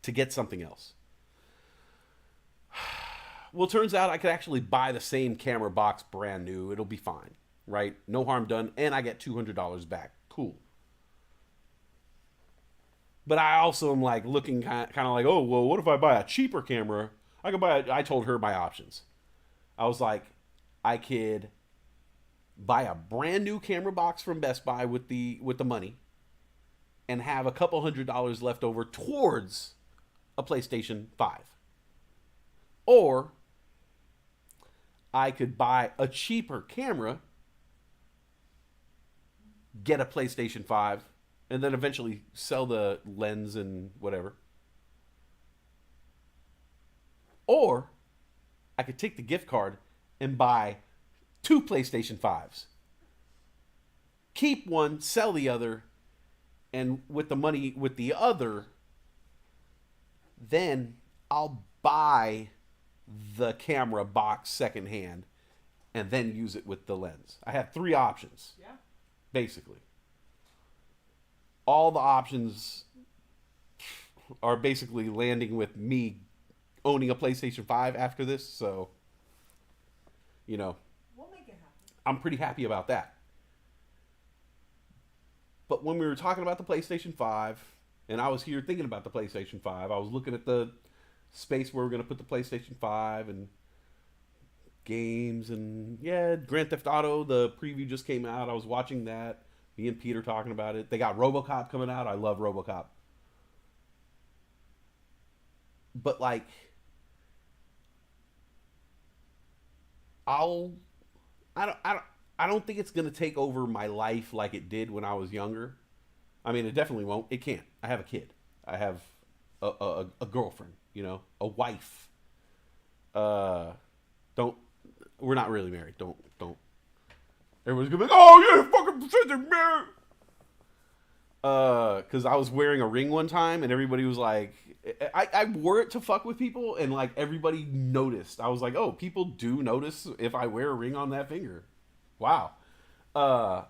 to get something else. Well, it turns out I could actually buy the same camera box brand new. It'll be fine. Right? No harm done. And I get $200 back. Cool. But I also am like looking kind of like, oh, well, what if I buy a cheaper camera? I told her my options. I was like, I could buy a brand new camera box from Best Buy with the money and have a couple $100 left over towards a PlayStation 5. Or I could buy a cheaper camera, get a PlayStation 5, and then eventually sell the lens and whatever. Or I could take the gift card and buy 2 PlayStation 5s. Keep one, sell the other, and with the money with the other, then I'll buy the camera box secondhand and then use it with the lens. I have 3 options. Yeah. Basically. All the options are basically landing with me owning a PlayStation 5 after this, so, you know, we'll make it happen. I'm pretty happy about that. But when we were talking about the PlayStation 5, and I was here thinking about the PlayStation 5, I was looking at the space where we're going to put the PlayStation 5 and games, and yeah, Grand Theft Auto, the preview just came out. I was watching that. Me and Peter talking about it. They got RoboCop coming out. I love RoboCop. But like, I don't think it's going to take over my life like it did when I was younger. I mean, it definitely won't. It can't. I have a kid. I have a girlfriend, you know, a wife. We're not really married. Don't. Everyone's gonna be like, oh yeah, fucking pretending married. Cause I was wearing a ring one time and everybody was like, I wore it to fuck with people and like everybody noticed. I was like, oh, people do notice if I wear a ring on that finger. Wow. But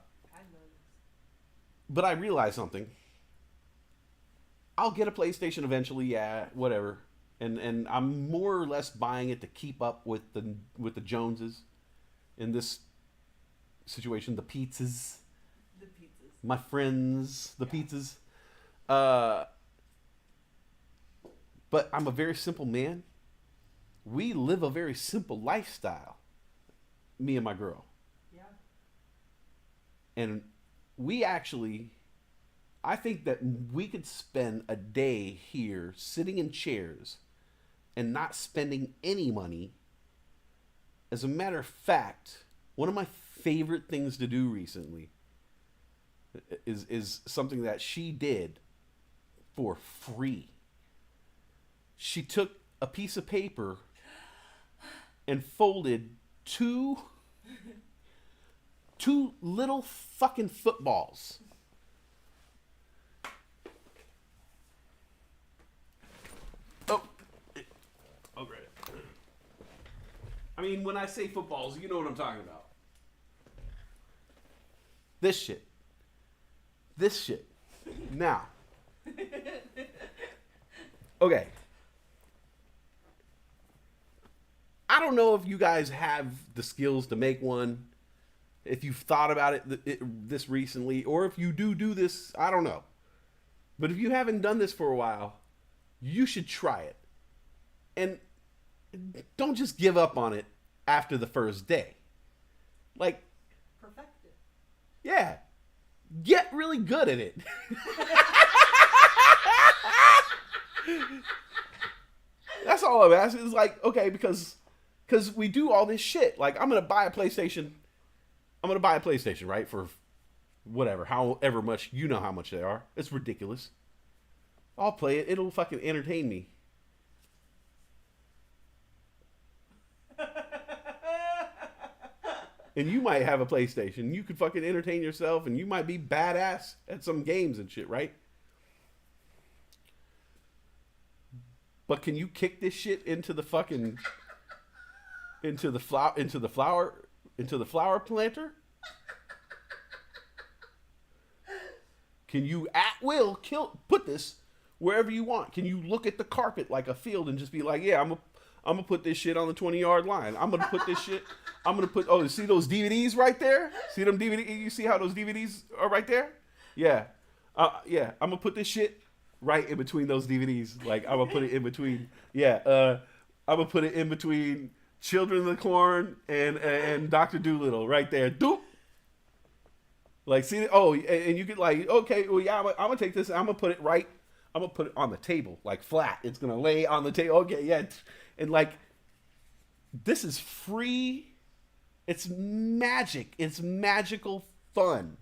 I realized something. I'll get a PlayStation eventually, yeah, whatever. and I'm more or less buying it to keep up with the Joneses in this situation. The pizzas, my friends, the pizzas. But I'm a very simple man. We live a very simple lifestyle, me and my girl. Yeah. And we actually, I think that we could spend a day here sitting in chairs and not spending any money. As a matter of fact, one of my favorite things to do recently is something that she did for free. She took a piece of paper and folded two little fucking footballs. Oh, I'll grab it. I mean, when I say footballs, you know what I'm talking about. This shit. Now. Okay. I don't know if you guys have the skills to make one, if you've thought about it this recently, or if you do this, I don't know. But if you haven't done this for a while, you should try it. And don't just give up on it after the first day. Like, Perfect it. Yeah. Get really good at it. That's all I'm asking. It's like, okay, because we do all this shit. Like, I'm gonna buy a PlayStation, right? For whatever, however much, you know how much they are. It's ridiculous. I'll play it. It'll fucking entertain me. And you might have a PlayStation. You could fucking entertain yourself, and you might be badass at some games and shit, right? But can you kick this shit into the fucking into the flower planter? Can you at will put this wherever you want? Can you look at the carpet like a field and just be like, yeah, I'm gonna put this shit on the 20-yard line. I'm gonna put, oh, see those DVDs right there? See them DVDs? You see how those DVDs are right there? Yeah. Yeah, I'm gonna put this shit right in between those DVDs. Like, I'm gonna put it in between, I'm gonna put it in between Children of the Corn and Dr. Dolittle right there. Doop! Like, see, and you could like, okay, well, yeah, I'm gonna take this, I'm gonna put it on the table, like flat. It's gonna lay on the table. Okay, yeah. And like, this is free. It's magic. It's magical fun.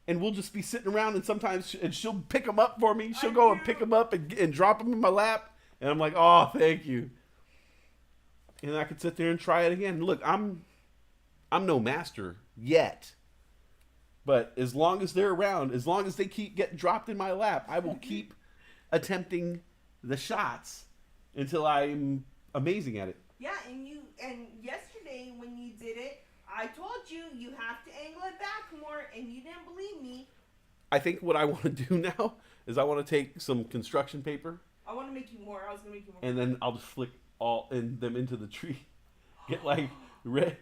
And we'll just be sitting around, and sometimes she'll pick them up for me. She'll go and pick them up and drop them in my lap. And I'm like, oh, thank you. And I could sit there and try it again. Look, I'm no master yet. But as long as they're around, as long as they keep getting dropped in my lap, I will keep attempting the shots until I'm amazing at it. Yeah, and yesterday when you did it, I told you have to angle it back more, and you didn't believe me. I think what I want to do now is I want to take some construction paper. I want to make you more. I was going to make you more. And then I'll just flick all in them into the tree. Get like red,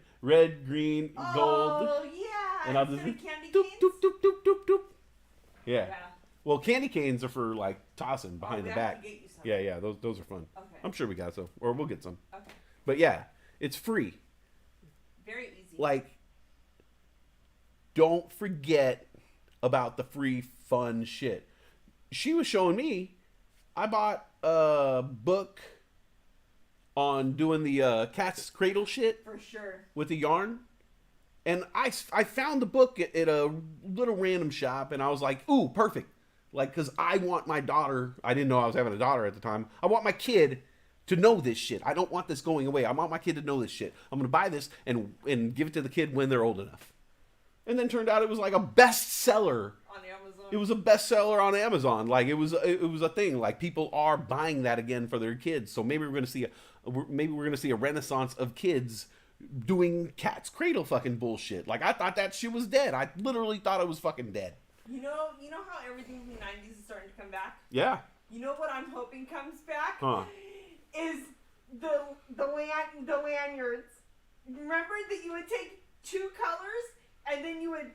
green, gold. Oh, yeah. And I'll just candy canes? doop, doop, doop, doop, doop, doop. Yeah. Well, candy canes are for like tossing behind the back. Yeah, those are fun. Okay. I'm sure we got some, or we'll get some. Okay. But yeah, it's free. Very easy. Like, don't forget about the free fun shit. She was showing me. I bought a book on doing the cat's cradle shit. For sure. With the yarn. And I found the book at a little random shop, and I was like, ooh, perfect. Like, because I want my daughter, I didn't know I was having a daughter at the time. I want my kid to know this shit. I don't want this going away. I want my kid to know this shit. I'm going to buy this and give it to the kid when they're old enough. And then turned out it was like a bestseller. On Amazon. It was a bestseller on Amazon. Like, it was a thing. Like, people are buying that again for their kids. So maybe we're going to see a renaissance of kids doing cat's cradle fucking bullshit. Like, I thought that shit was dead. I literally thought it was fucking dead. You know how everything from the 90s is starting to come back? Yeah. You know what I'm hoping comes back? Huh. is the lanyards. Remember that you would take 2 colors and then you would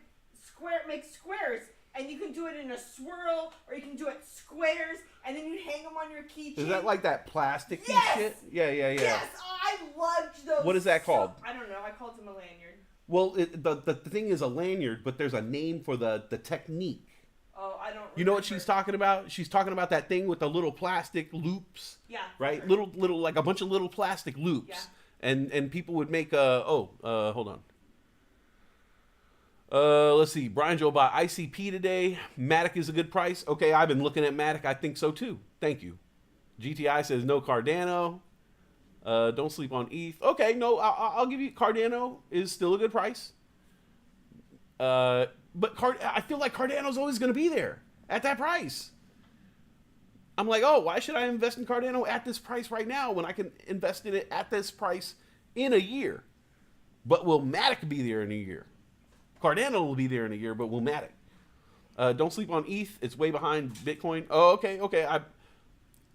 make squares, and you can do it in a swirl or you can do it squares, and then you'd hang them on your keychain. Is that like that plastic Yes! shit? Yeah. Yes, I loved those. What is that called? I don't know. I called them a lanyard. Well, the thing is a lanyard, but there's a name for the technique. Oh, I don't remember. You know what she's talking about? She's talking about that thing with the little plastic loops. Yeah. Right? Sure. Little like a bunch of little plastic loops. Yeah. And people would make hold on. Let's see. Brian Joe bought ICP today. Matic is a good price. Okay, I've been looking at Matic. I think so too. Thank you. GTI says no Cardano. Don't sleep on ETH. Okay, no, I'll give you Cardano is still a good price. But I feel like Cardano's always going to be there at that price. I'm like, oh, why should I invest in Cardano at this price right now when I can invest in it at this price in a year? But will Matic be there in a year? Cardano will be there in a year, but will Matic? Don't sleep on ETH. It's way behind Bitcoin. Oh, okay.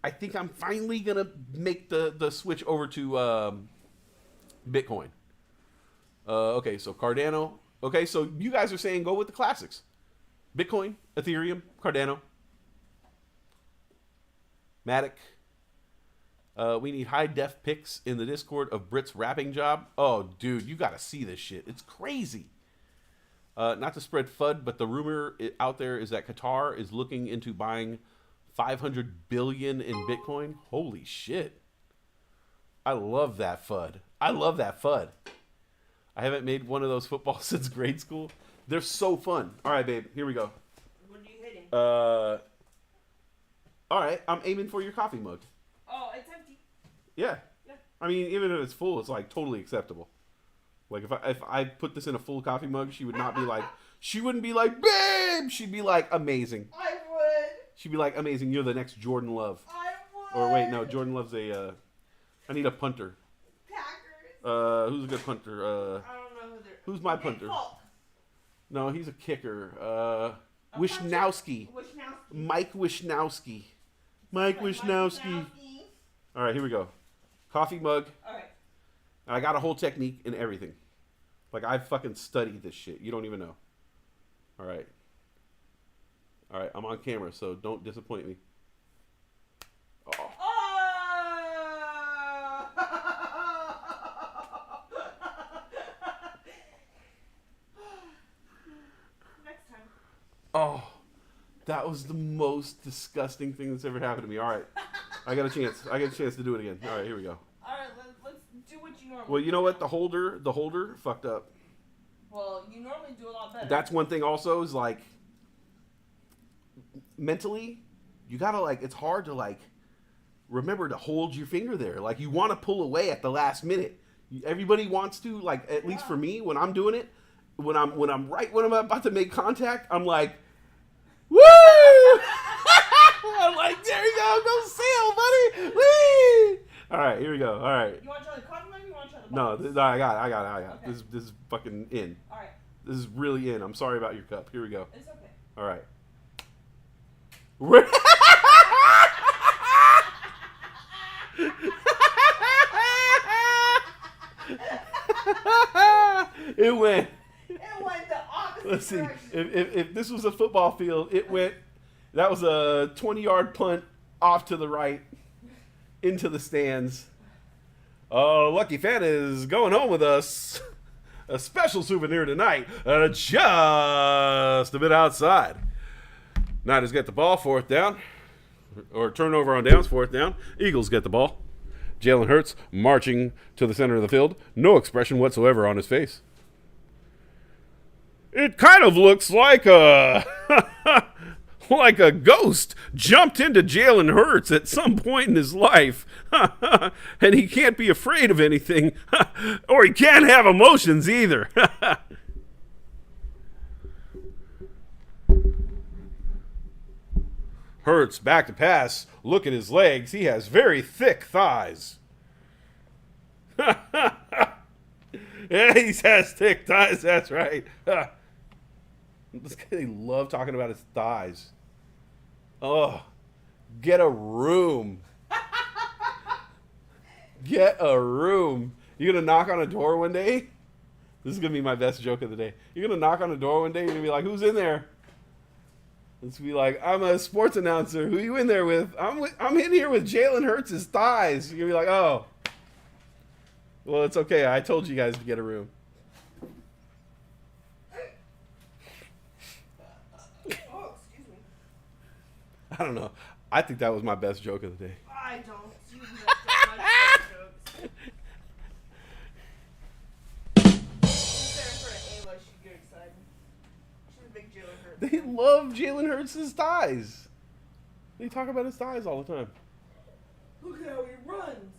I think I'm finally going to make the switch over to Bitcoin. Okay, so Cardano. Okay, so you guys are saying go with the classics. Bitcoin, Ethereum, Cardano. Matic. We need high-def pics in the Discord of Brit's rapping job. Oh, dude, you got to see this shit. It's crazy. Not to spread FUD, but the rumor out there is that Qatar is looking into buying 500 billion in Bitcoin. Holy shit. I love that FUD. I haven't made one of those footballs since grade school. They're so fun. All right, babe. Here we go. What are you hitting? All right. I'm aiming for your coffee mug. Oh, it's empty. Yeah. I mean, even if it's full, it's like totally acceptable. Like if I put this in a full coffee mug, she would not be like, she wouldn't be like, babe. She'd be like, amazing. I would. She'd be like, amazing. You're the next Jordan Love. I would. Or wait, no, Jordan Love's I need a punter. Packers. Who's a good punter? I don't know who they're. Who's my punter? Falk. No, he's a kicker. Wisnowski. Mike Wishnowski. Mike Wishnowski. All right, here we go. Coffee mug. All right. I got a whole technique and everything. Like, I fucking studied this shit. You don't even know. All right. All right, I'm on camera, so don't disappoint me. Oh. Next time. Oh, that was the most disgusting thing that's ever happened to me. All right. I got a chance to do it again. All right, here we go. All right, let's do what you normally Well, you know what? The holder fucked up. Well, you normally do a lot better. That's one thing also is like mentally, you gotta like, it's hard to like remember to hold your finger there. Like you want to pull away at the last minute. Everybody wants to, like, at least for me, when I'm doing it, when I'm about to make contact, I'm like, woo! I'm like, there you go sail, buddy. Whee! All right, here we go. All right. You want to try the cotton line or you want to try the No, box? I got it. Okay. This is fucking in. All right. This is really in. I'm sorry about your cup. Here we go. It's okay. All right. It went. It went the opposite Let's see. direction. If this was a football field, it went. That was a 20-yard punt off to the right into the stands. Oh, Lucky Fan is going home with us. A special souvenir tonight, just a bit outside. Niners get the ball, 4th down. Or turnover on downs, 4th down. Eagles get the ball. Jalen Hurts marching to the center of the field. No expression whatsoever on his face. It kind of looks like a like a ghost jumped into Jalen Hurts at some point in his life. And he can't be afraid of anything. Or he can't have emotions either. Hurts back to pass. Look at his legs. He has very thick thighs. Yeah, he has thick thighs. That's right. This guy, they love talking about his thighs. Oh, get a room. Get a room. You're gonna knock on a door one day. This is gonna be my best joke of the day. You're gonna knock on a door one day. You're gonna be like, "Who's in there?" It's be like, "I'm a sports announcer. Who you in there with?" I'm in here with Jalen Hurts' thighs. You're gonna be like, "Oh, well, it's okay. I told you guys to get a room." Oh, excuse me. I don't know. I think that was my best joke of the day. I don't. You have much jokes. Sarah for Ayla, she'd get excited. She's a big Jalen Hurts. They love Jalen Hurts' thighs. They talk about his thighs all the time. Look at how he runs.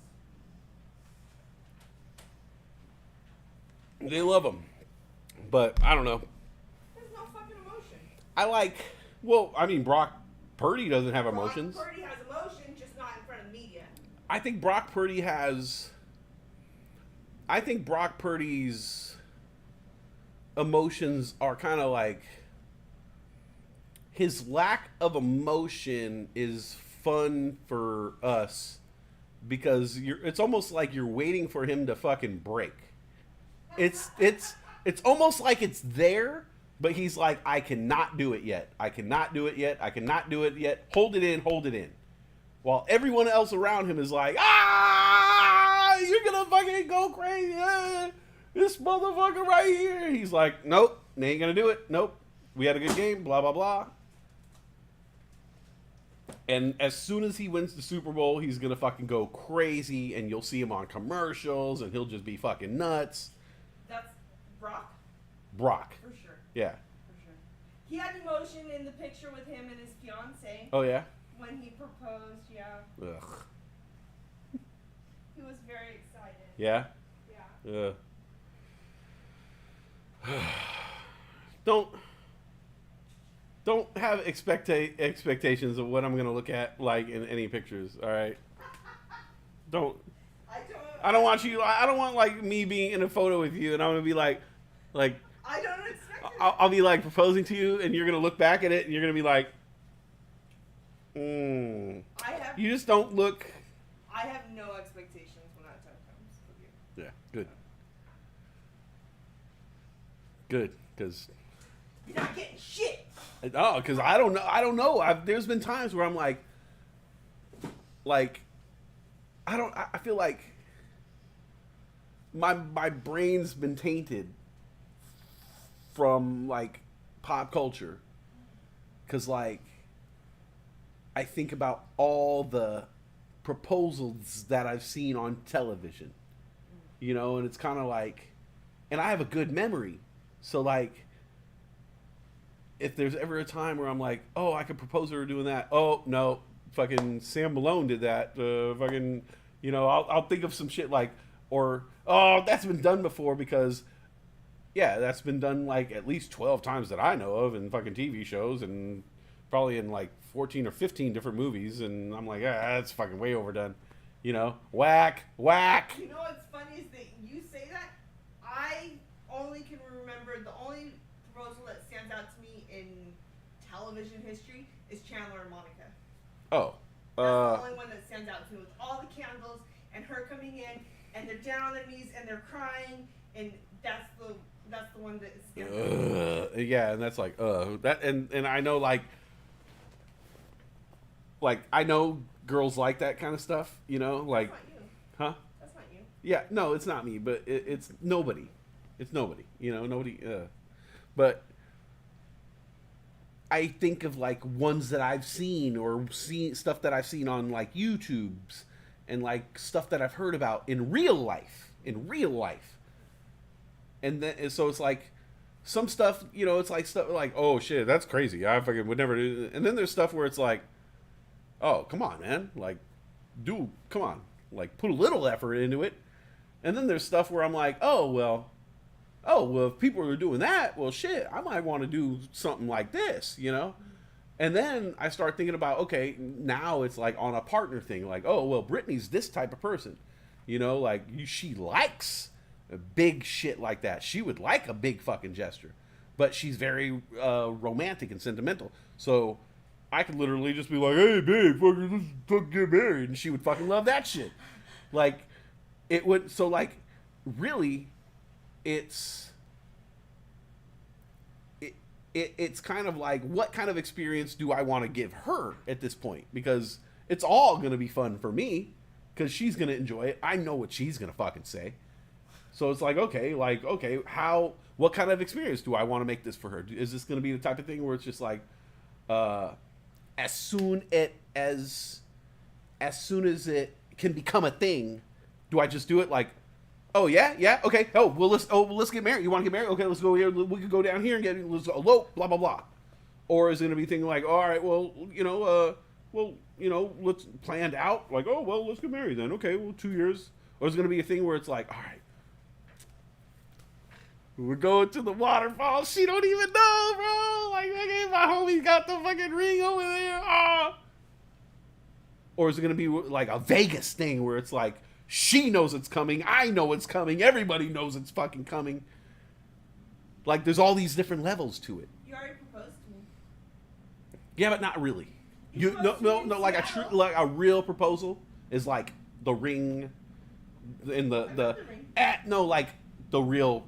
They love him. But I don't know. There's no fucking emotion. I mean, Brock Purdy doesn't have emotions. Brock Purdy has emotion, just not in front of media. I think Brock Purdy's emotions are kind of like, his lack of emotion is fun for us because it's almost like you're waiting for him to fucking break. It's almost like it's there, but he's like, I cannot do it yet. I cannot do it yet. I cannot do it yet. Hold it in. Hold it in. While everyone else around him is like, you're gonna fucking go crazy. This motherfucker right here. He's like, nope, they ain't gonna do it. Nope. We had a good game. Blah, blah, blah. And as soon as he wins the Super Bowl, he's gonna fucking go crazy, and you'll see him on commercials, and he'll just be fucking nuts. That's Brock? Brock. For sure. Yeah. For sure. He had emotion in the picture with him and his fiance. Oh, yeah? When he proposed, yeah. Ugh. He was very excited. Yeah? Yeah. Don't have expectations of what I'm gonna look at like in any pictures. All right. I don't want like me being in a photo with you and I'm gonna be like. I don't expect it. I'll be like proposing to you and you're gonna look back at it and you're gonna be like, You just don't look. I have no expectations when that time comes with you. Yeah. Good. Good, because. You're not getting shit. Oh, because I don't know. There's been times where I'm like, I feel like my brain's been tainted from like pop culture, because like I think about all the proposals that I've seen on television, and it's kind of like, and I have a good memory, so like. If there's ever a time where I'm like, oh, I could propose her doing that. Oh, no, fucking Sam Malone did that. I'll think of some shit like, or, oh, that's been done before because, yeah, that's been done like at least 12 times that I know of in fucking TV shows and probably in like 14 or 15 different movies. And I'm like, that's fucking way overdone. Whack. You know what's funny is that you say that. I only can remember the only proposal that stands out to me in television history is Chandler and Monica. Oh. That's the only one that stands out to me with all the candles and her coming in and they're down on their knees and they're crying and that's the one that stands out. Yeah, and that's like that and I know like I know girls like that kind of stuff, like That's not you. Huh? That's not you. Yeah, no, it's not me, but it's nobody. It's nobody, nobody but I think of like ones that I've seen or stuff that I've seen on like YouTubes and like stuff that I've heard about in real life. And then, so it's like some stuff, it's like stuff like, oh shit, that's crazy. I fucking would never do it. And then there's stuff where it's like, oh, come on, man. Like, dude, come on. Like, put a little effort into it. And then there's stuff where I'm like, oh, well, if people are doing that, well, shit, I might want to do something like this, And then I start thinking about, okay, now it's like on a partner thing. Like, oh, well, Brittany's this type of person. She likes big shit like that. She would like a big fucking gesture. But she's very romantic and sentimental. So I could literally just be like, hey, babe, let's fucking get married. And she would fucking love that shit. Like, it would, so like, really, it's kind of like, what kind of experience do I want to give her at this point? Because it's all going to be fun for me, because she's going to enjoy it. I know what she's going to fucking say. So it's like, okay, what kind of experience do I want to make this for her? Is this going to be the type of thing where it's just like, as soon as it can become a thing, do I just do it like, oh yeah, okay, let's get married. You want to get married? Okay, let's go here. We could go down here and let's elope, blah blah blah. Or is it gonna be thinking like, all right, let's planned out like, oh well, let's get married then. Okay, well 2 years. Or is it gonna be a thing where it's like, all right, we're going to the waterfall. She don't even know, bro. Like, okay, my homie got the fucking ring over there. Ah. Or is it gonna be like a Vegas thing where it's like, she knows it's coming, I know it's coming, everybody knows it's fucking coming. Like, there's all these different levels to it. You already proposed to me. Yeah, but not really. No. Like a real proposal is like the ring, in the like the real.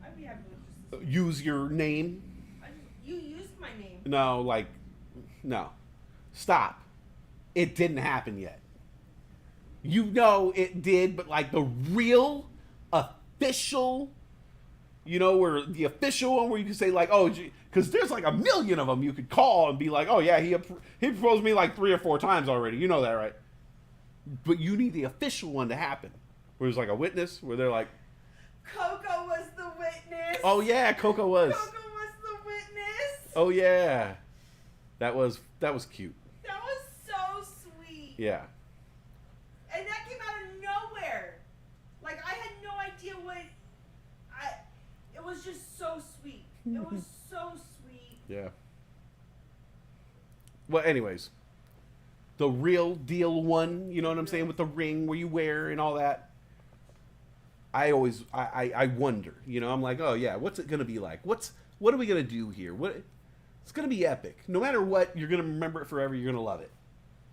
I'd be happy with just use your name. You used my name. No, stop. It didn't happen yet. You know it did, but like the real official, where the official one where you can say like, oh, because there's like a million of them you could call and be like, oh yeah, he proposed to me like 3 or 4 times already. You know that, right? But you need the official one to happen, where there's like a witness, where they're like, Coco was the witness. oh yeah, Coco was. Coco was the witness. Oh yeah, that was cute. That was so sweet. Yeah. And that came out of nowhere. Like, I had no idea it was just so sweet. It was so sweet. Yeah. Well, anyways, the real deal one, you know what I'm saying, with the ring where you wear and all that. I wonder, I'm like, oh yeah, what's it gonna be like? What are we gonna do here? It's gonna be epic. No matter what, you're gonna remember it forever. You're gonna love it.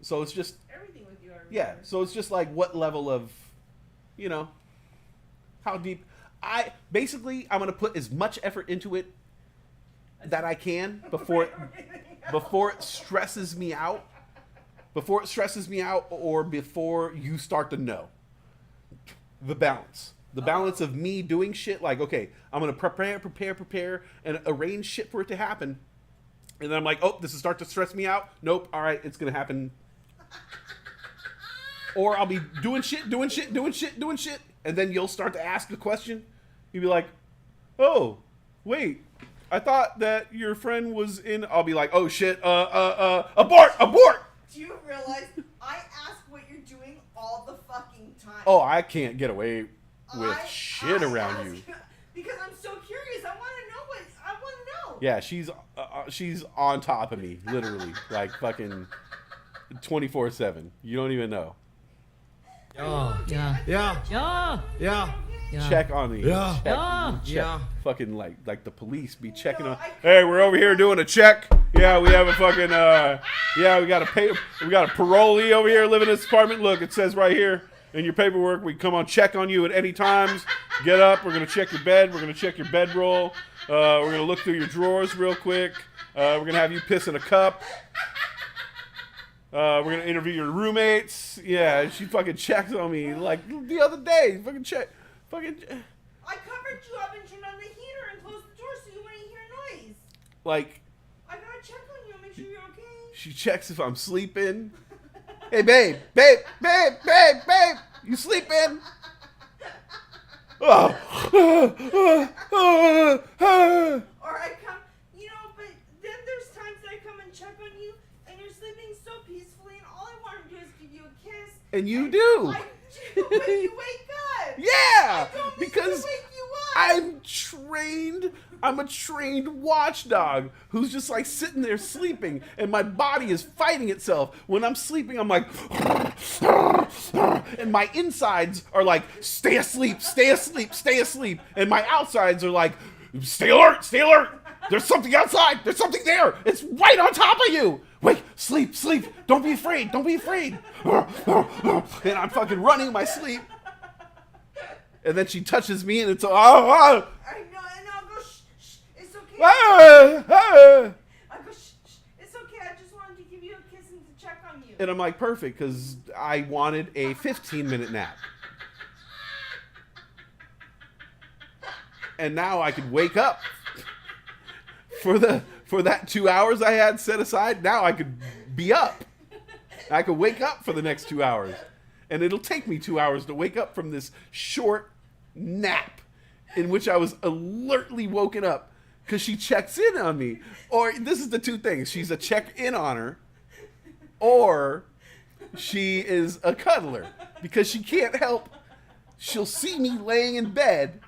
So it's just everything with you. Yeah. So it's just like, what level of, how deep. I'm gonna put as much effort into it that I can before it stresses me out. Before it stresses me out, or before you start to know. The balance of me doing shit like, okay, I'm gonna prepare, and arrange shit for it to happen, and then I'm like, oh, this is start to stress me out. Nope, all right, it's gonna happen. Or I'll be doing shit, and then you'll start to ask a question. You'll be like, oh, wait, I thought that your friend was in. I'll be like, oh shit, abort. Do you realize I ask what you're doing all the fucking time? Oh, I can't get away with shit around you. Because I'm so curious. I want to know. Yeah, she's on top of me, literally, like fucking 24/7. You don't even know. Yeah. Check on me. Yeah. Check. Fucking like the police be checking on. Hey, we're over here doing a check. Yeah, we have a fucking we got a parolee over here living in this apartment. Look, it says right here in your paperwork, we come on check on you at any times. Get up, we're gonna check your bed, we're gonna check your bedroll, we're gonna look through your drawers real quick. We're gonna have you piss in a cup. We're gonna interview your roommates. Yeah, she fucking checks on me like the other day. I covered you up and turned on the heater and closed the door so you wouldn't hear noise. Like, I gotta check on you and make sure you're okay. She checks if I'm sleeping. Hey, babe, you sleeping? Or I come, but then there's times that I come and check on you and you're sleeping so peacefully and all I want to do is give you a kiss. And you do. I do, but you wake up. Yeah, I don't mean because to wake you up. I'm a trained watchdog who's just like sitting there sleeping, and my body is fighting itself. When I'm sleeping, I'm like, and my insides are like, stay asleep, and my outsides are like, stay alert. There's something outside. There's something there. It's right on top of you. Wait, sleep. Don't be afraid. And I'm fucking running in my sleep. And then she touches me and it's, I know, and I'll go, shh, it's okay. I go, shh, it's okay. I just wanted to give you a kiss and to check on you. And I'm like, perfect, because I wanted a 15-minute nap. And now I could wake up for that 2 hours I had set aside. Now I could be up. I could wake up for the next 2 hours. And it'll take me 2 hours to wake up from this short nap in which I was alertly woken up because she checks in on me. Or this is the two things. She's a check-in on her, or she is a cuddler because she can't help. She'll see me laying in bed.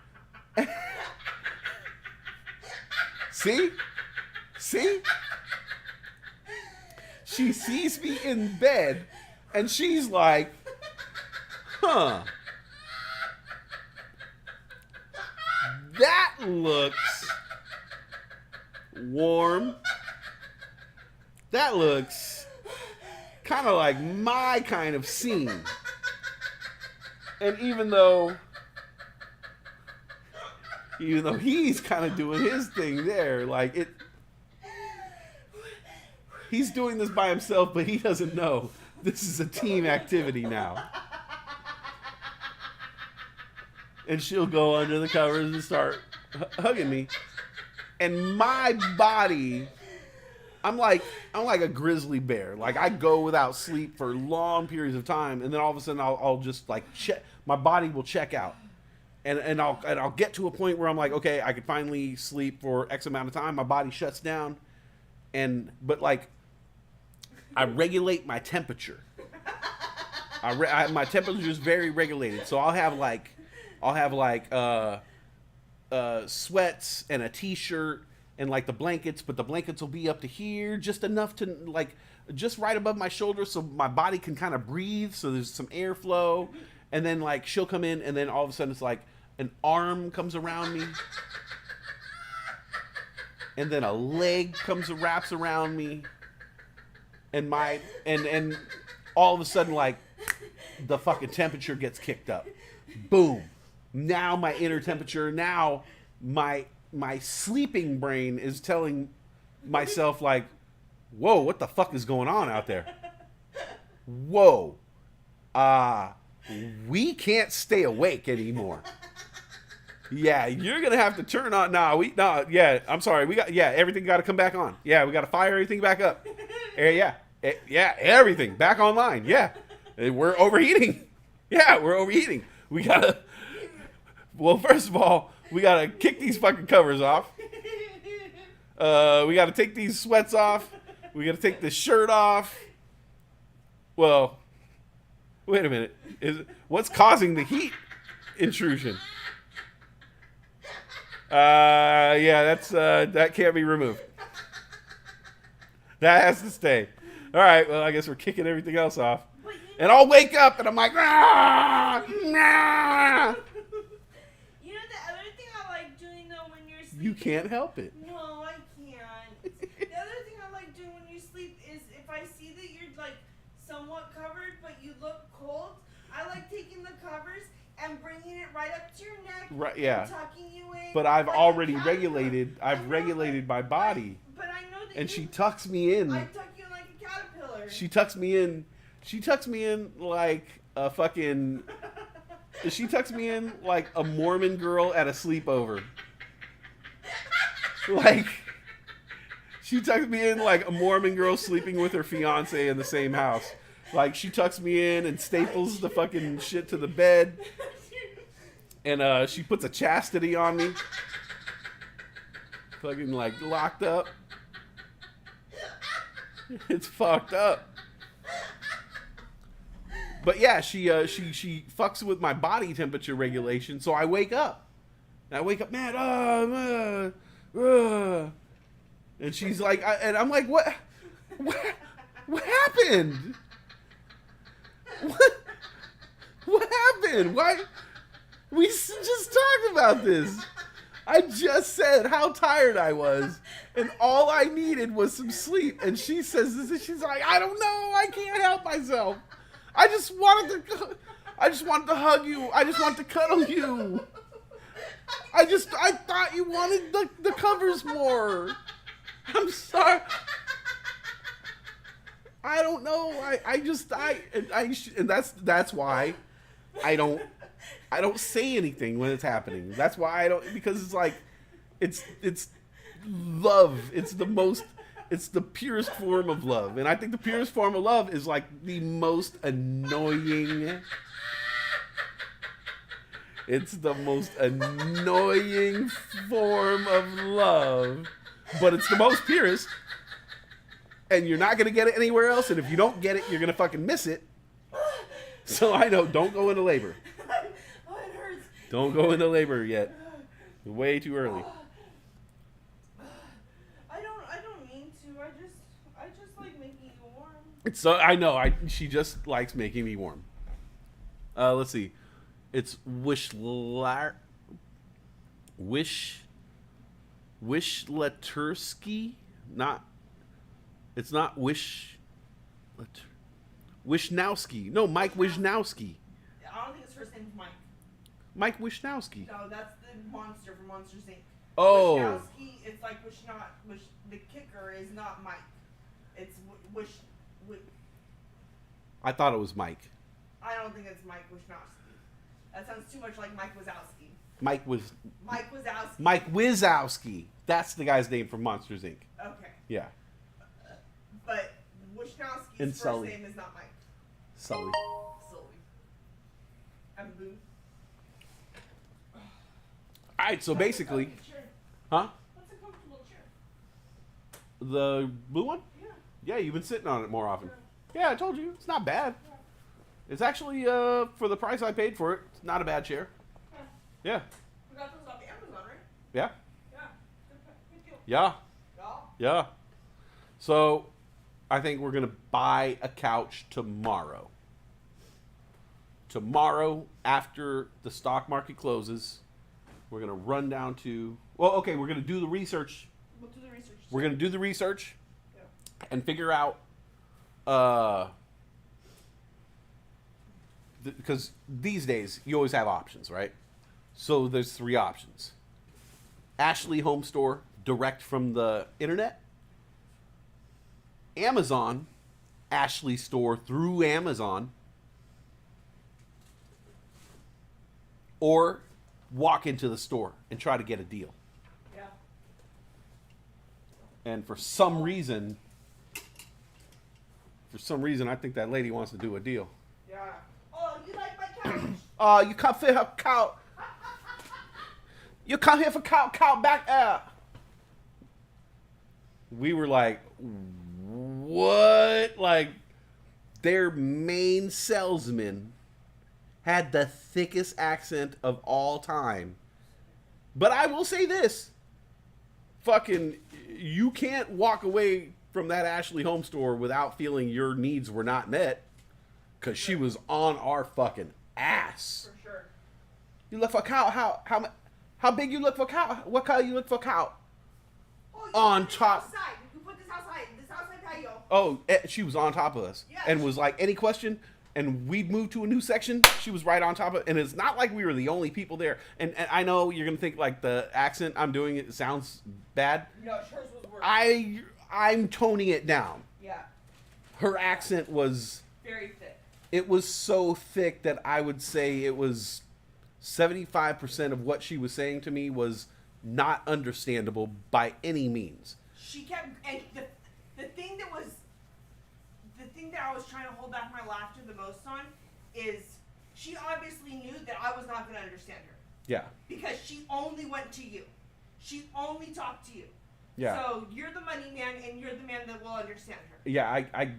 See? She sees me in bed and she's like, huh. That looks warm. That looks kind of like my kind of scene. And even though he's kind of doing his thing there, like he's doing this by himself, but he doesn't know this is a team activity now. And she'll go under the covers and start hugging me. And my body, I'm like a grizzly bear. Like I go without sleep for long periods of time, and then all of a sudden I'll just like check. My body will check out, and I'll get to a point where I'm like, okay, I could finally sleep for X amount of time. My body shuts down, but like I regulate my temperature. My temperature is very regulated, so I'll have like sweats and a t-shirt and like the blankets, but the blankets will be up to here, just enough to like just right above my shoulder so my body can kind of breathe, so there's some airflow. And then like she'll come in and then all of a sudden it's like an arm comes around me. And then a leg wraps around me. And and all of a sudden like the fucking temperature gets kicked up. Boom. Now my inner temperature, now my sleeping brain is telling myself like, whoa, what the fuck is going on out there? Whoa. We can't stay awake anymore. Yeah, you're gonna have to turn on. I'm sorry. Everything got to come back on. Yeah, we got to fire everything back up. Everything back online. Yeah, we're overheating. Yeah, we're overheating. We gotta. Well, first of all, we gotta kick these fucking covers off. We gotta take these sweats off. We gotta take this shirt off. Well, wait a minute. What's causing the heat intrusion? That can't be removed. That has to stay. All right. Well, I guess we're kicking everything else off. And I'll wake up and I'm like, nah. You know the other thing I like doing though when you're sleeping? You can't help it. No, I can't. The other thing I like doing when you sleep is if I see that you're like somewhat covered but you look cold, I like taking the covers and bringing it right up to your neck. Right, yeah. And tucking you in. But I've like already regulated. I've regulated my body. But I know that and she tucks me in. I tuck you in like a caterpillar. She tucks me in. She tucks me in like a fucking. She tucks me in like a Mormon girl at a sleepover. Like, she tucks me in like a Mormon girl sleeping with her fiance in the same house. Like, she tucks me in and staples the fucking shit to the bed. And she puts a chastity on me. Fucking like locked up. It's fucked up. But yeah, she fucks with my body temperature regulation, so I wake up. And I wake up mad, and she's like, and I'm like, what happened? What happened? Why? We just talked about this. I just said how tired I was And all I needed was some sleep. And she says this, and she's like, I don't know, I can't help myself. I just wanted to hug you. I just wanted to cuddle you. I thought you wanted the covers more. I'm sorry. I don't know. And that's why I don't say anything when it's happening. That's why I don't, because it's like, it's love. It's the purest form of love. And I think the purest form of love is like the most annoying. It's the most annoying form of love, but it's the most purest. And you're not going to get it anywhere else. And if you don't get it, you're going to fucking miss it. So I know, don't go into labor. Oh, it hurts. Don't go into labor yet. Way too early. I don't mean to. I just like making you warm. I know. She just likes making me warm. Let's see. It's Wishlatursky. It's not Wishnowski. No, Mike Wishnowski. I don't think his first name's Mike. Mike Wishnowski. No, that's the monster from Monsters Inc. Oh. Wishnowski, it's like the kicker is not Mike. It's Wish. I thought it was Mike. I don't think it's Mike Wishnowski. That sounds too much like Mike Wazowski. Mike Wazowski. Mike Wazowski. That's the guy's name from Monsters Inc. Okay. Yeah. But Wishnowski's And first Sully. name is not Mike. Sully. And Boo. All right, so basically, huh? What's a comfortable chair? The blue one? Yeah. Yeah, you've been sitting on it more often. Yeah, I told you. It's not bad. It's actually, for the price I paid for it, it's not a bad chair. Yeah. We got those off Amazon, right? Yeah. Yeah. Good deal. Yeah. Yeah. Yeah. So, I think we're going to buy a couch tomorrow. Tomorrow, after the stock market closes, we're going to run down to... Well, okay, we're going to do the research. We'll do the research. We're going to do the research and figure out... because these days, you always have options, right? So there's 3 options. Ashley Home Store, direct from the internet. Amazon, Ashley Store through Amazon. Or walk into the store and try to get a deal. Yeah. And for some reason, I think that lady wants to do a deal. Yeah. Oh, you like my couch? You come fit her couch. You come here for couch back out. We were like, what? Like, their main salesman had the thickest accent of all time. But I will say this. Fucking, you can't walk away from that Ashley Home Store without feeling your needs were not met. Because she was on our fucking ass. For sure. You look for cow. How big you look for cow? What color you look for cow? Oh, On top. Outside. You put this outside patio. Oh, she was on top of us. Yeah, and was like, any question? And we'd move to a new section. She was right on top of it. And it's not like we were the only people there. And I know you're going to think like the accent I'm doing, it sounds bad. No, hers was worse. I'm toning it down. Yeah. Her accent was... Very thick. It was so thick that I would say it was 75% of what she was saying to me was not understandable by any means. She kept, and the thing that I was trying to hold back my laughter the most on is she obviously knew that I was not going to understand her. Yeah. Because she only went to you. She only talked to you. Yeah. So you're the money man, and you're the man that will understand her. Yeah, I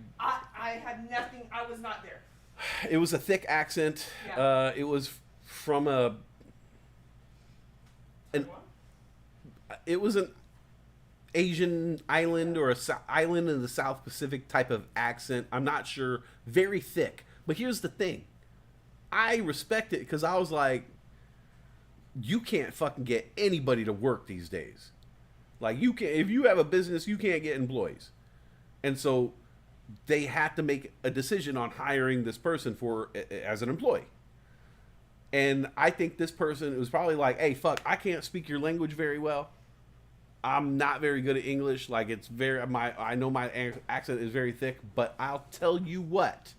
had nothing. I was not there. It was a thick accent. Yeah. It was from it was an Asian island or island in the South Pacific type of accent. I'm not sure. Very thick. But here's the thing. I respect it because I was like, you can't fucking get anybody to work these days. Like you can, if you have a business, you can't get employees, and so they had to make a decision on hiring this person for as an employee. And I think this person was probably like, "Hey, fuck, I can't speak your language very well. I'm not very good at English. Like it's I know my accent is very thick, but I'll tell you what,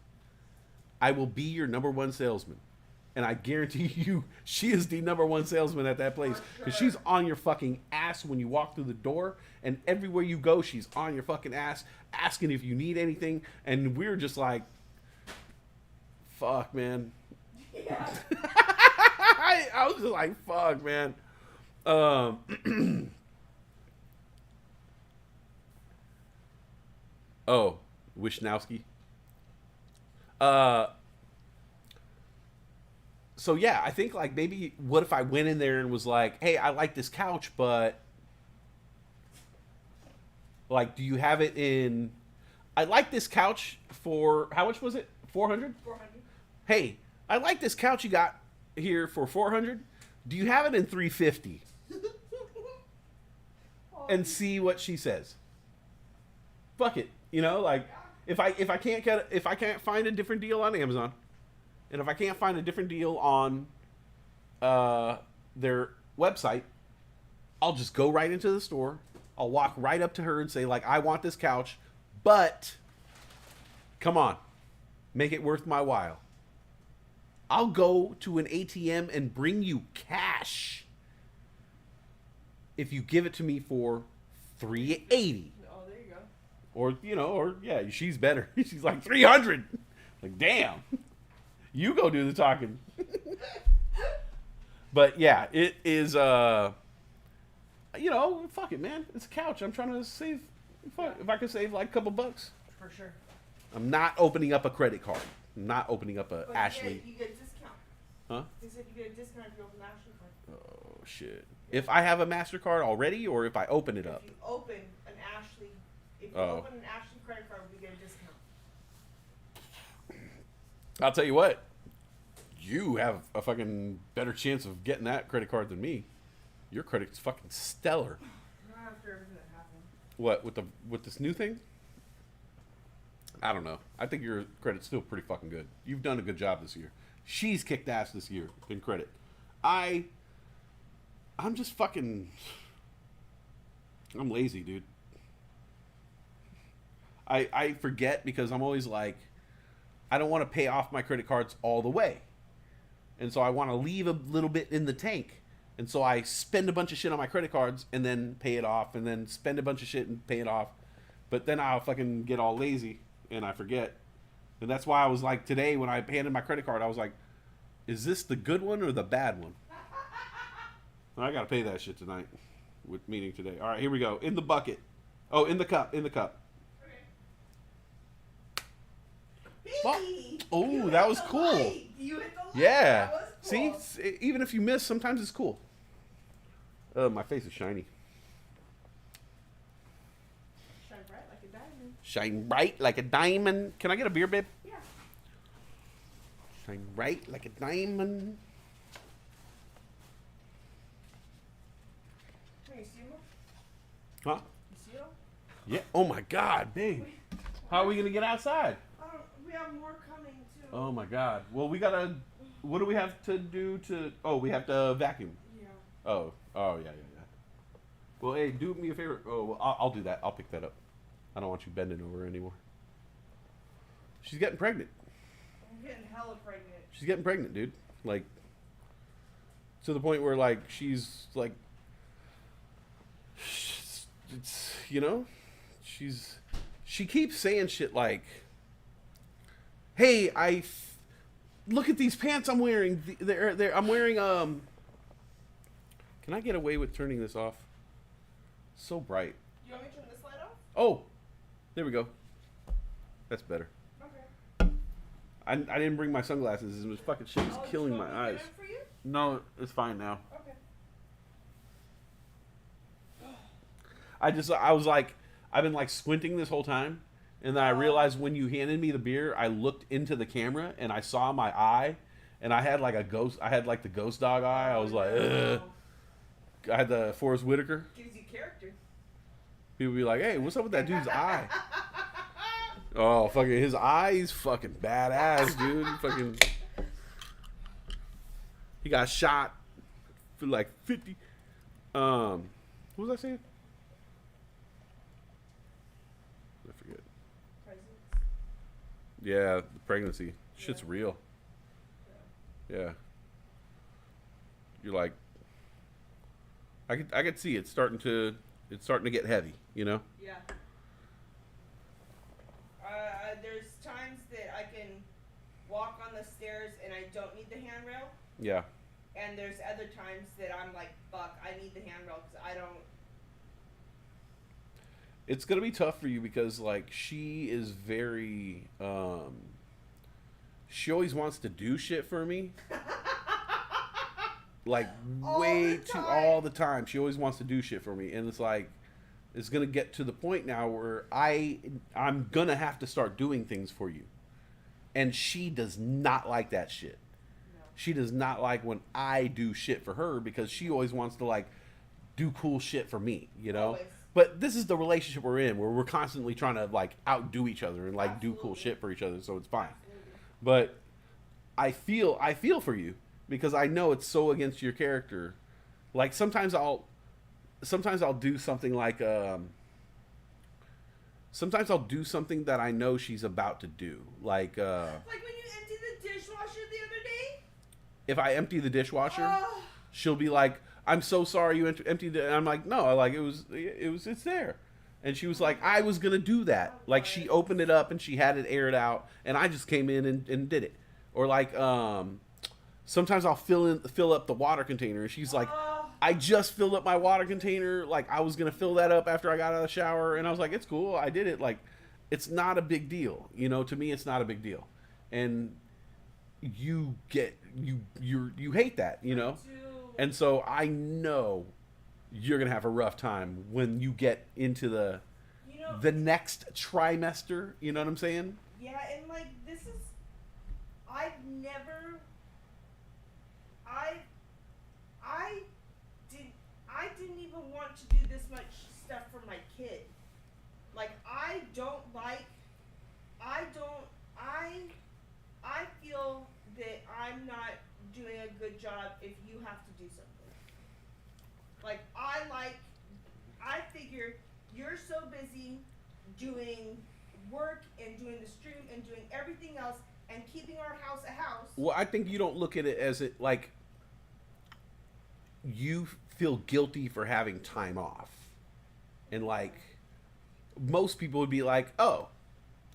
I will be your number one salesman." And I guarantee you, she is the number one salesman at that place. Because she's on your fucking ass when you walk through the door. And everywhere you go, she's on your fucking ass, asking if you need anything. And we're just like, fuck, man. Yeah. I was just like, fuck, man. Oh, Wishnowski. So yeah, I think like maybe what if I went in there and was like, "Hey, I like this couch, but like, do you have it in? I like this couch for how much was it? 400? 400. Hey, I like this couch you got here for 400. Do you have it in 350?" And see what she says. Fuck it, you know, like if I can't find a different deal on Amazon. And if I can't find a different deal on their website, I'll just go right into the store. I'll walk right up to her and say, like, I want this couch, but come on, make it worth my while. I'll go to an ATM and bring you cash if you give it to me for $380. Oh, there you go. Or, you know, or, yeah, she's better. She's like, 300. Like, damn. You go do the talking. But yeah, it is, you know, fuck it, man. It's a couch. I'm trying to save, fuck, if I can save like a couple bucks. For sure. I'm not opening up a credit card. I'm not opening up a But Ashley. You get a discount. Huh? They said you get a discount if you open the Ashley card. Oh, shit. If I have a MasterCard already or if I open it up? If you open an Ashley, open an Ashley credit card, we get a discount. I'll tell you what. You have a fucking better chance of getting that credit card than me. Your credit's fucking stellar. Not after everything that happened. What, with this new thing? I don't know. I think your credit's still pretty fucking good. You've done a good job this year. She's kicked ass this year in credit. I'm just fucking... I'm lazy, dude. I forget because I'm always like, I don't want to pay off my credit cards all the way. And so I want to leave a little bit in the tank. And so I spend a bunch of shit on my credit cards and then pay it off and then spend a bunch of shit and pay it off. But then I'll fucking get all lazy and I forget. And that's why I was like, today when I handed my credit card, I was like, is this the good one or the bad one? I got to pay that shit tonight with meeting today. All right, here we go. In the bucket. Oh, in the cup. In the cup. Oh, that was cool. You hit the light. Yeah. That was cool. See, even if you miss, sometimes it's cool. My face is shiny. Shine bright like a diamond. Shine bright like a diamond. Can I get a beer, babe? Yeah. Shine bright like a diamond. Hey, you see him? Huh? You see him? Yeah. Oh my God, babe. How are we gonna get outside? We have more coming too. Oh my God. Well, we gotta. What do we have to do to? Oh, we have to vacuum. Yeah. Oh. Yeah. Well, hey, do me a favor. Oh, well, I'll do that. I'll pick that up. I don't want you bending over anymore. She's getting pregnant. I'm getting hella pregnant. She's getting pregnant, dude. Like, to the point where, like, she's, like, it's, you know, she keeps saying shit like, hey, look at these pants I'm wearing. I'm wearing, can I get away with turning this off? So bright. You want me to turn this light off? Oh, there we go. That's better. Okay. I didn't bring my sunglasses. This fucking shit is killing my eyes. For you? No, it's fine now. Okay. I was like, I've been like squinting this whole time. And then I realized when you handed me the beer, I looked into the camera and I saw my eye. And I had like a ghost, I had like the ghost dog eye. I was like, ugh. I had the Forrest Whitaker. Gives you character. People be like, "Hey, what's up with that dude's eye?" Oh, fucking his eyes, fucking badass, dude. He got shot for like 50. What was I saying? I forget. Yeah, the pregnancy. Shit's real. Yeah. You're like, I could see it starting to get heavy, you know? Yeah. There's times that I can walk on the stairs and I don't need the handrail. Yeah. And there's other times that I'm like, fuck, I need the handrail because I don't. It's gonna be tough for you because like she is very she always wants to do shit for me. Like way too all the time. She always wants to do shit for me, and it's like it's gonna get to the point now where I'm gonna have to start doing things for you, and she does not like that shit. No. She does not like when I do shit for her because she always wants to like do cool shit for me, you know. Always. But this is the relationship we're in, where we're constantly trying to like outdo each other and like do cool shit for each other, so it's fine. But I feel for you because I know it's so against your character. Like sometimes I'll do something like sometimes I'll do something that I know she's about to do. Like when you emptied the dishwasher the other day? If I empty the dishwasher, she'll be like, "I'm so sorry you emptied it." And I'm like, "No, like it's there." And she was like, "I was gonna do that." Like she opened it up and she had it aired out, and I just came in and did it. Or like sometimes I'll fill up the water container, and she's like, "I just filled up my water container. Like I was gonna fill that up after I got out of the shower." And I was like, "It's cool, I did it." Like it's not a big deal, you know. To me, it's not a big deal, and you hate that, you know. And so I know you're gonna have a rough time when you get into the next trimester. You know what I'm saying? Yeah, and like this is, I didn't even want to do this much stuff for my kid. Like I feel that I'm not doing a good job if you have to do something. Like I figure you're so busy doing work and doing the stream and doing everything else and keeping our house a house. Well, I think you don't look at it as it like you feel guilty for having time off. And like most people would be like, "Oh,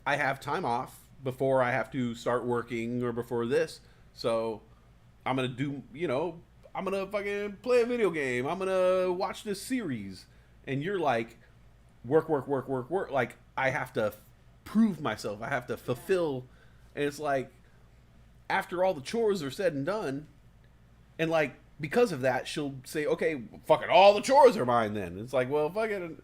I have time off before I have to start working or before this. So I'm going to do, you know, I'm going to fucking play a video game. I'm going to watch this series." And you're like, work. Like, I have to prove myself. I have to fulfill. And it's like, after all the chores are said and done, and like, because of that, she'll say, "Okay, fucking all the chores are mine then." It's like, well, fucking,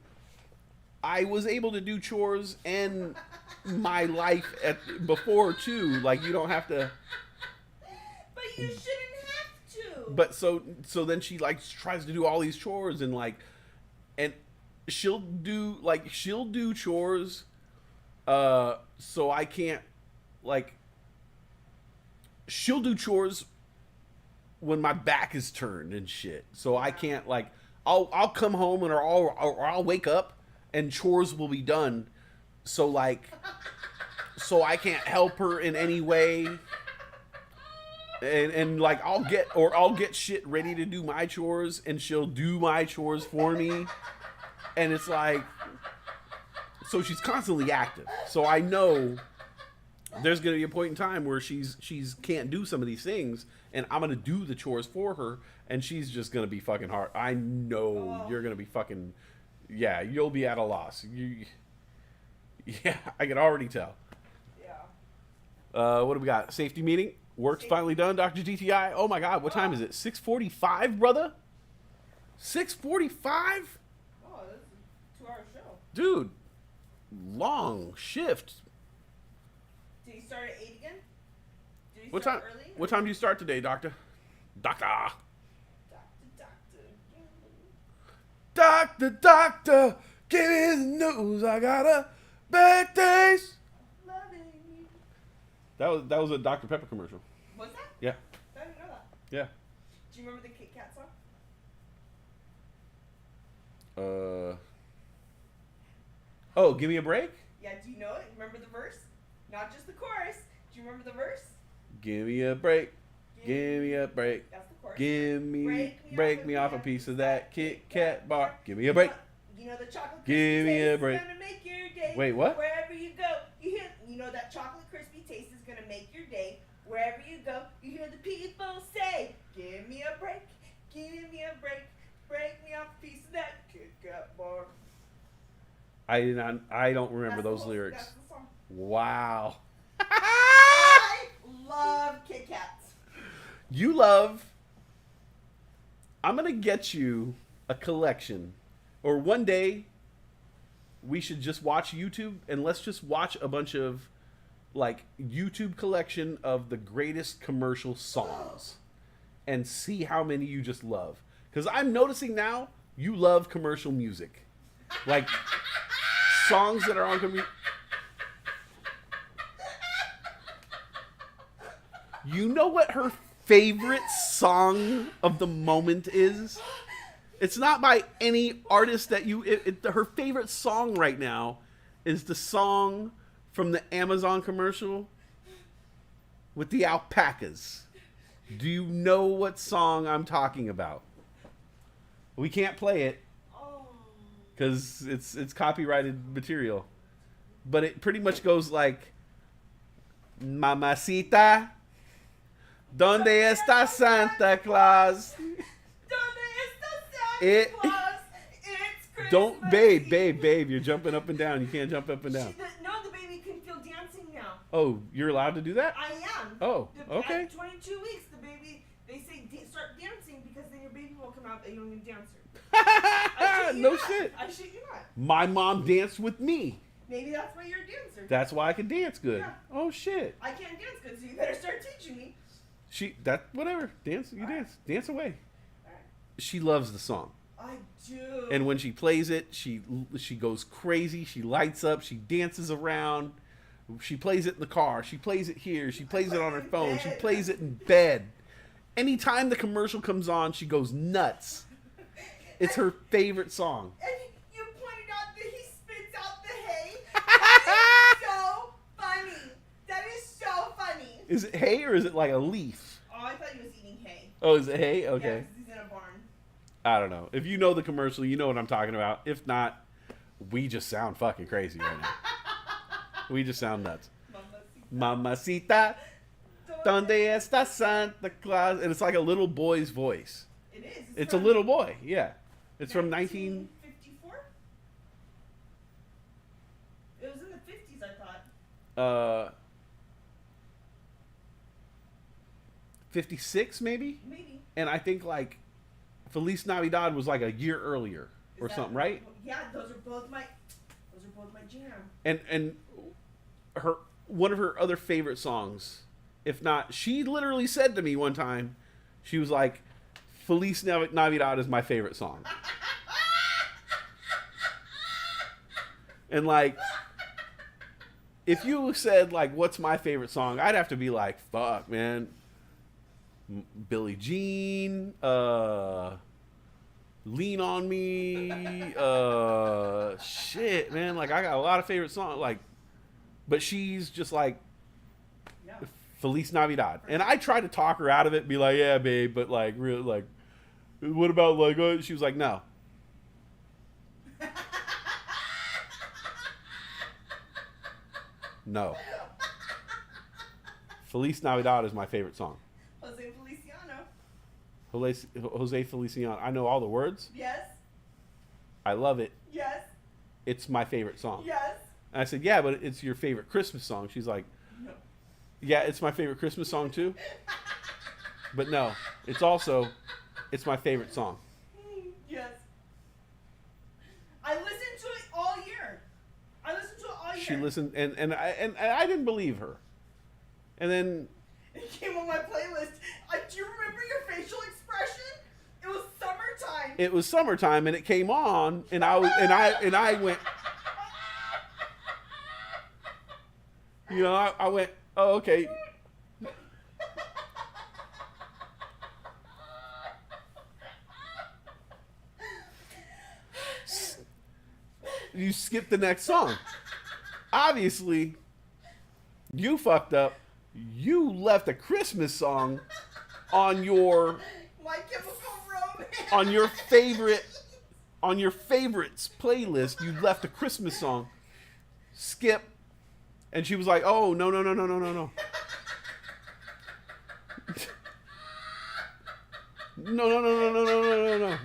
I was able to do chores and my life before too. Like, you don't have to. But you shouldn't have to. But so then she like tries to do all these chores and like, and she'll do chores, so I can't, like, she'll do chores when my back is turned and shit. So I can't, like, I'll come home or I'll wake up and chores will be done. So like, so I can't help her in any way. And like I'll get shit ready to do my chores and she'll do my chores for me. And it's like, so she's constantly active. So I know there's going to be a point in time where she's can't do some of these things and I'm going to do the chores for her and she's just going to be fucking hard. I know you're going to be fucking, yeah, you'll be at a loss. Yeah, I can already tell. Yeah. What do we got? Safety meeting? Work's finally done, Dr. DTI. Oh my God, what time is it? 6:45, brother? 6:45? Oh, that's a 2-hour show. Dude, long shift. Did you start at 8 again? Did you What start time? early? What time do you start today, Doctor? Doctor. Give me the news, I got a bad taste. That was a Dr. Pepper commercial. Was that? Yeah. I didn't know that. Yeah. Do you remember the Kit Kat song? Oh, Give Me a Break? Yeah, do you know it? Remember the verse? Not just the chorus. Do you remember the verse? Give me a break. Give me a break. That's the chorus. Give me, break me off a piece of that Kit Kat bar. Give me a break. You know the chocolate Give crispy me a taste break. is gonna make your day. Wait, what? Wherever you go, you hear. You know that chocolate crispy taste is gonna make your day. Wherever you go, you hear the people say, "Give me a break, give me a break, break me off a piece of that Kit Kat bar." I don't remember those lyrics. That's the song. Wow. I love Kit Kats. You love. I'm gonna get you a collection, or one day we should just watch YouTube and let's just watch a bunch of like YouTube collection of the greatest commercial songs and see how many you just love. Because I'm noticing now you love commercial music, like songs that are on commercial. You know what her favorite song of the moment is? It's not by any artist that you... her favorite song right now is the song from the Amazon commercial with the alpacas. Do you know what song I'm talking about? We can't play it because it's copyrighted material. But it pretty much goes like... Mamacita... ¿Dónde está Santa Claus? It. Don't, babe, you're jumping up and down. You can't jump up and down. No, the baby can feel dancing now. Oh, you're allowed to do that? I am. Oh, okay. At 22 weeks, the baby, they say start dancing because then your baby will come out a young dancer. No shit. I shit you not. My mom danced with me. Maybe that's why you're a dancer. That's why I can dance good. Yeah. Oh shit. I can't dance good, so you better start teaching me. Whatever. Dance, you dance. Dance away. All right. She loves the song. I do. And when she plays it, she goes crazy. She lights up. She dances around. She plays it in the car. She plays it here. She plays it on her phone. She plays it in bed. Anytime the commercial comes on, she goes nuts. It's her favorite song. And you pointed out that he spits out the hay. That is so funny. That is so funny. Is it hay or is it like a leaf? Oh, I thought he was eating hay. Oh, is it hay? Okay. Yeah, 'cause he's in a barn. I don't know. If you know the commercial, you know what I'm talking about. If not, we just sound fucking crazy right now. We just sound nuts. Mamacita, ¿dónde está Santa Claus? And it's like a little boy's voice. It is. It's a little boy, yeah. It's from 1954? It was in the 50s, I thought. 56 maybe? Maybe. And I think like Feliz Navidad was like a year earlier or something, right? Yeah, those are both my jam. And her one of her other favorite songs, if not, she literally said to me one time, she was like, Feliz Navidad is my favorite song. And like, if you said like, what's my favorite song? I'd have to be like, fuck, man. Billie Jean, Lean on Me, shit, man. Like, I got a lot of favorite songs. Like, but she's just like, Feliz Navidad. And I tried to talk her out of it, be like, yeah, babe, but like, really, like, what about like, she was like, no. No. Feliz Navidad is my favorite song. Jose Feliciano. Jose Feliciano. I know all the words. Yes. I love it. Yes. It's my favorite song. Yes. And I said, yeah, but it's your favorite Christmas song. She's like, no. Yeah, it's my favorite Christmas song too. But no, it's my favorite song. Yes. I listened to it all year. She listened, and I didn't believe her. And then it came on my playlist. Do you remember your facial expression? It was summertime. it was summertime and it came on, and I went, you know, I went, oh, okay. You skip the next song. Obviously, you fucked up. You left a Christmas song on your My Chemical Romance. on your favorites playlist. You left a Christmas song. Skip. And she was like, "Oh, no. No, no, no, no, no, no,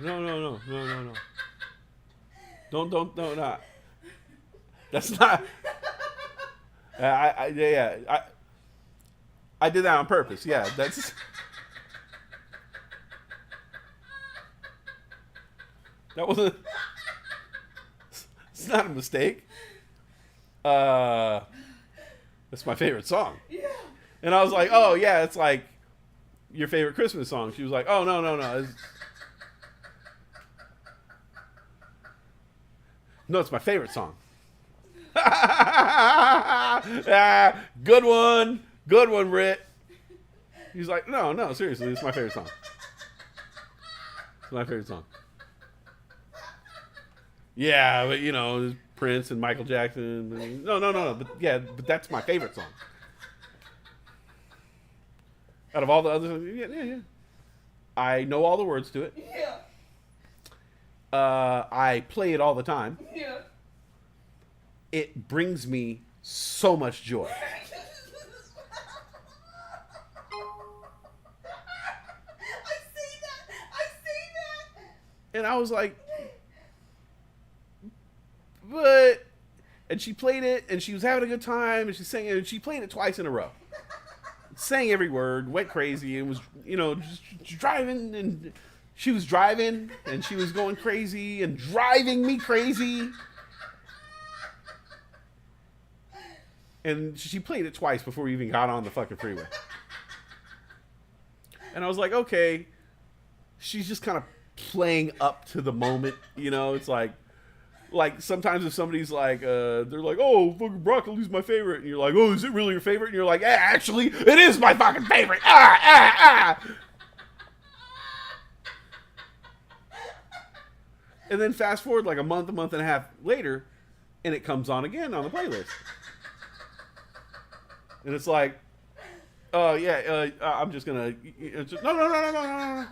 no, no, no. Don't, no, not. That's not. I did that on purpose. Yeah, that's. That wasn't. It's not a mistake. That's my favorite song. Yeah. And I was like, oh yeah, it's like your favorite Christmas song. She was like, oh no. No, it's my favorite song. Good one, Britt. He's like, no, seriously, it's my favorite song. It's my favorite song. Yeah, but you know, Prince and Michael Jackson. No, but that's my favorite song. Out of all the others, yeah. I know all the words to it. Yeah. I play it all the time. Yeah. It brings me so much joy. I see that. And I was like, but, and she played it, and she was having a good time, and she sang it, and she played it twice in a row. Sang every word, went crazy, and was, you know, just driving, and she was driving, and she was going crazy, and driving me crazy. And she played it twice before we even got on the fucking freeway. And I was like, okay, she's just kind of playing up to the moment, you know, it's like sometimes if somebody's like, they're like, oh, fucking broccoli's my favorite, and you're like, oh, is it really your favorite? And you're like, yeah, actually, it is my fucking favorite. And then fast forward like a month and a half later, and it comes on again on the playlist. And it's like, oh, yeah, I'm just gonna, no.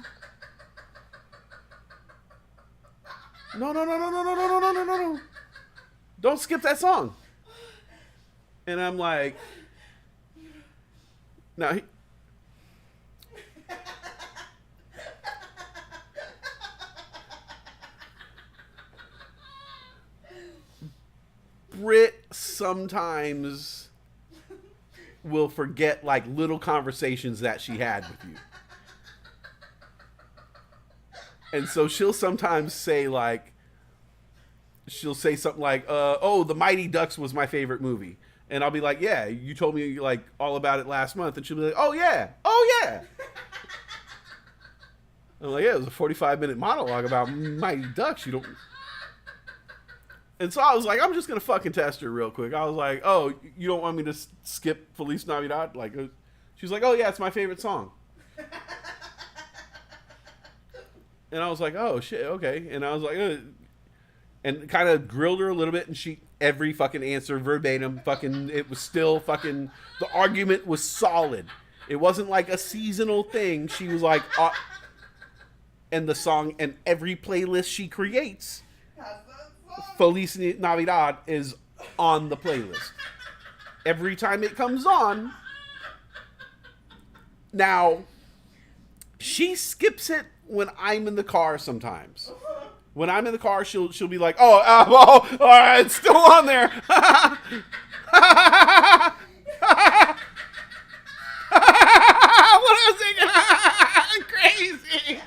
No. Don't skip that song. And I'm like, now Brit sometimes will forget like little conversations that she had with you. And so she'll sometimes say like, she'll say something like, oh, The Mighty Ducks was my favorite movie. And I'll be like, yeah, you told me like all about it last month. And she'll be like, oh yeah. I'm like, yeah, it was a 45-minute monologue about Mighty Ducks. You don't. And so I was like, I'm just going to fucking test her real quick. I was like, oh, you don't want me to skip Feliz Navidad? Like, she's like, oh yeah, it's my favorite song. And I was like, oh, shit, okay. And I was like, and kind of grilled her a little bit, and every fucking answer verbatim, fucking, it was still fucking, the argument was solid. It wasn't like a seasonal thing. She was like, and the song, and every playlist she creates, Feliz Navidad is on the playlist. Every time it comes on, now, she skips it when I'm in the car sometimes. When I'm in the car, she'll be like, oh, all right, it's still on there. What was it? Crazy.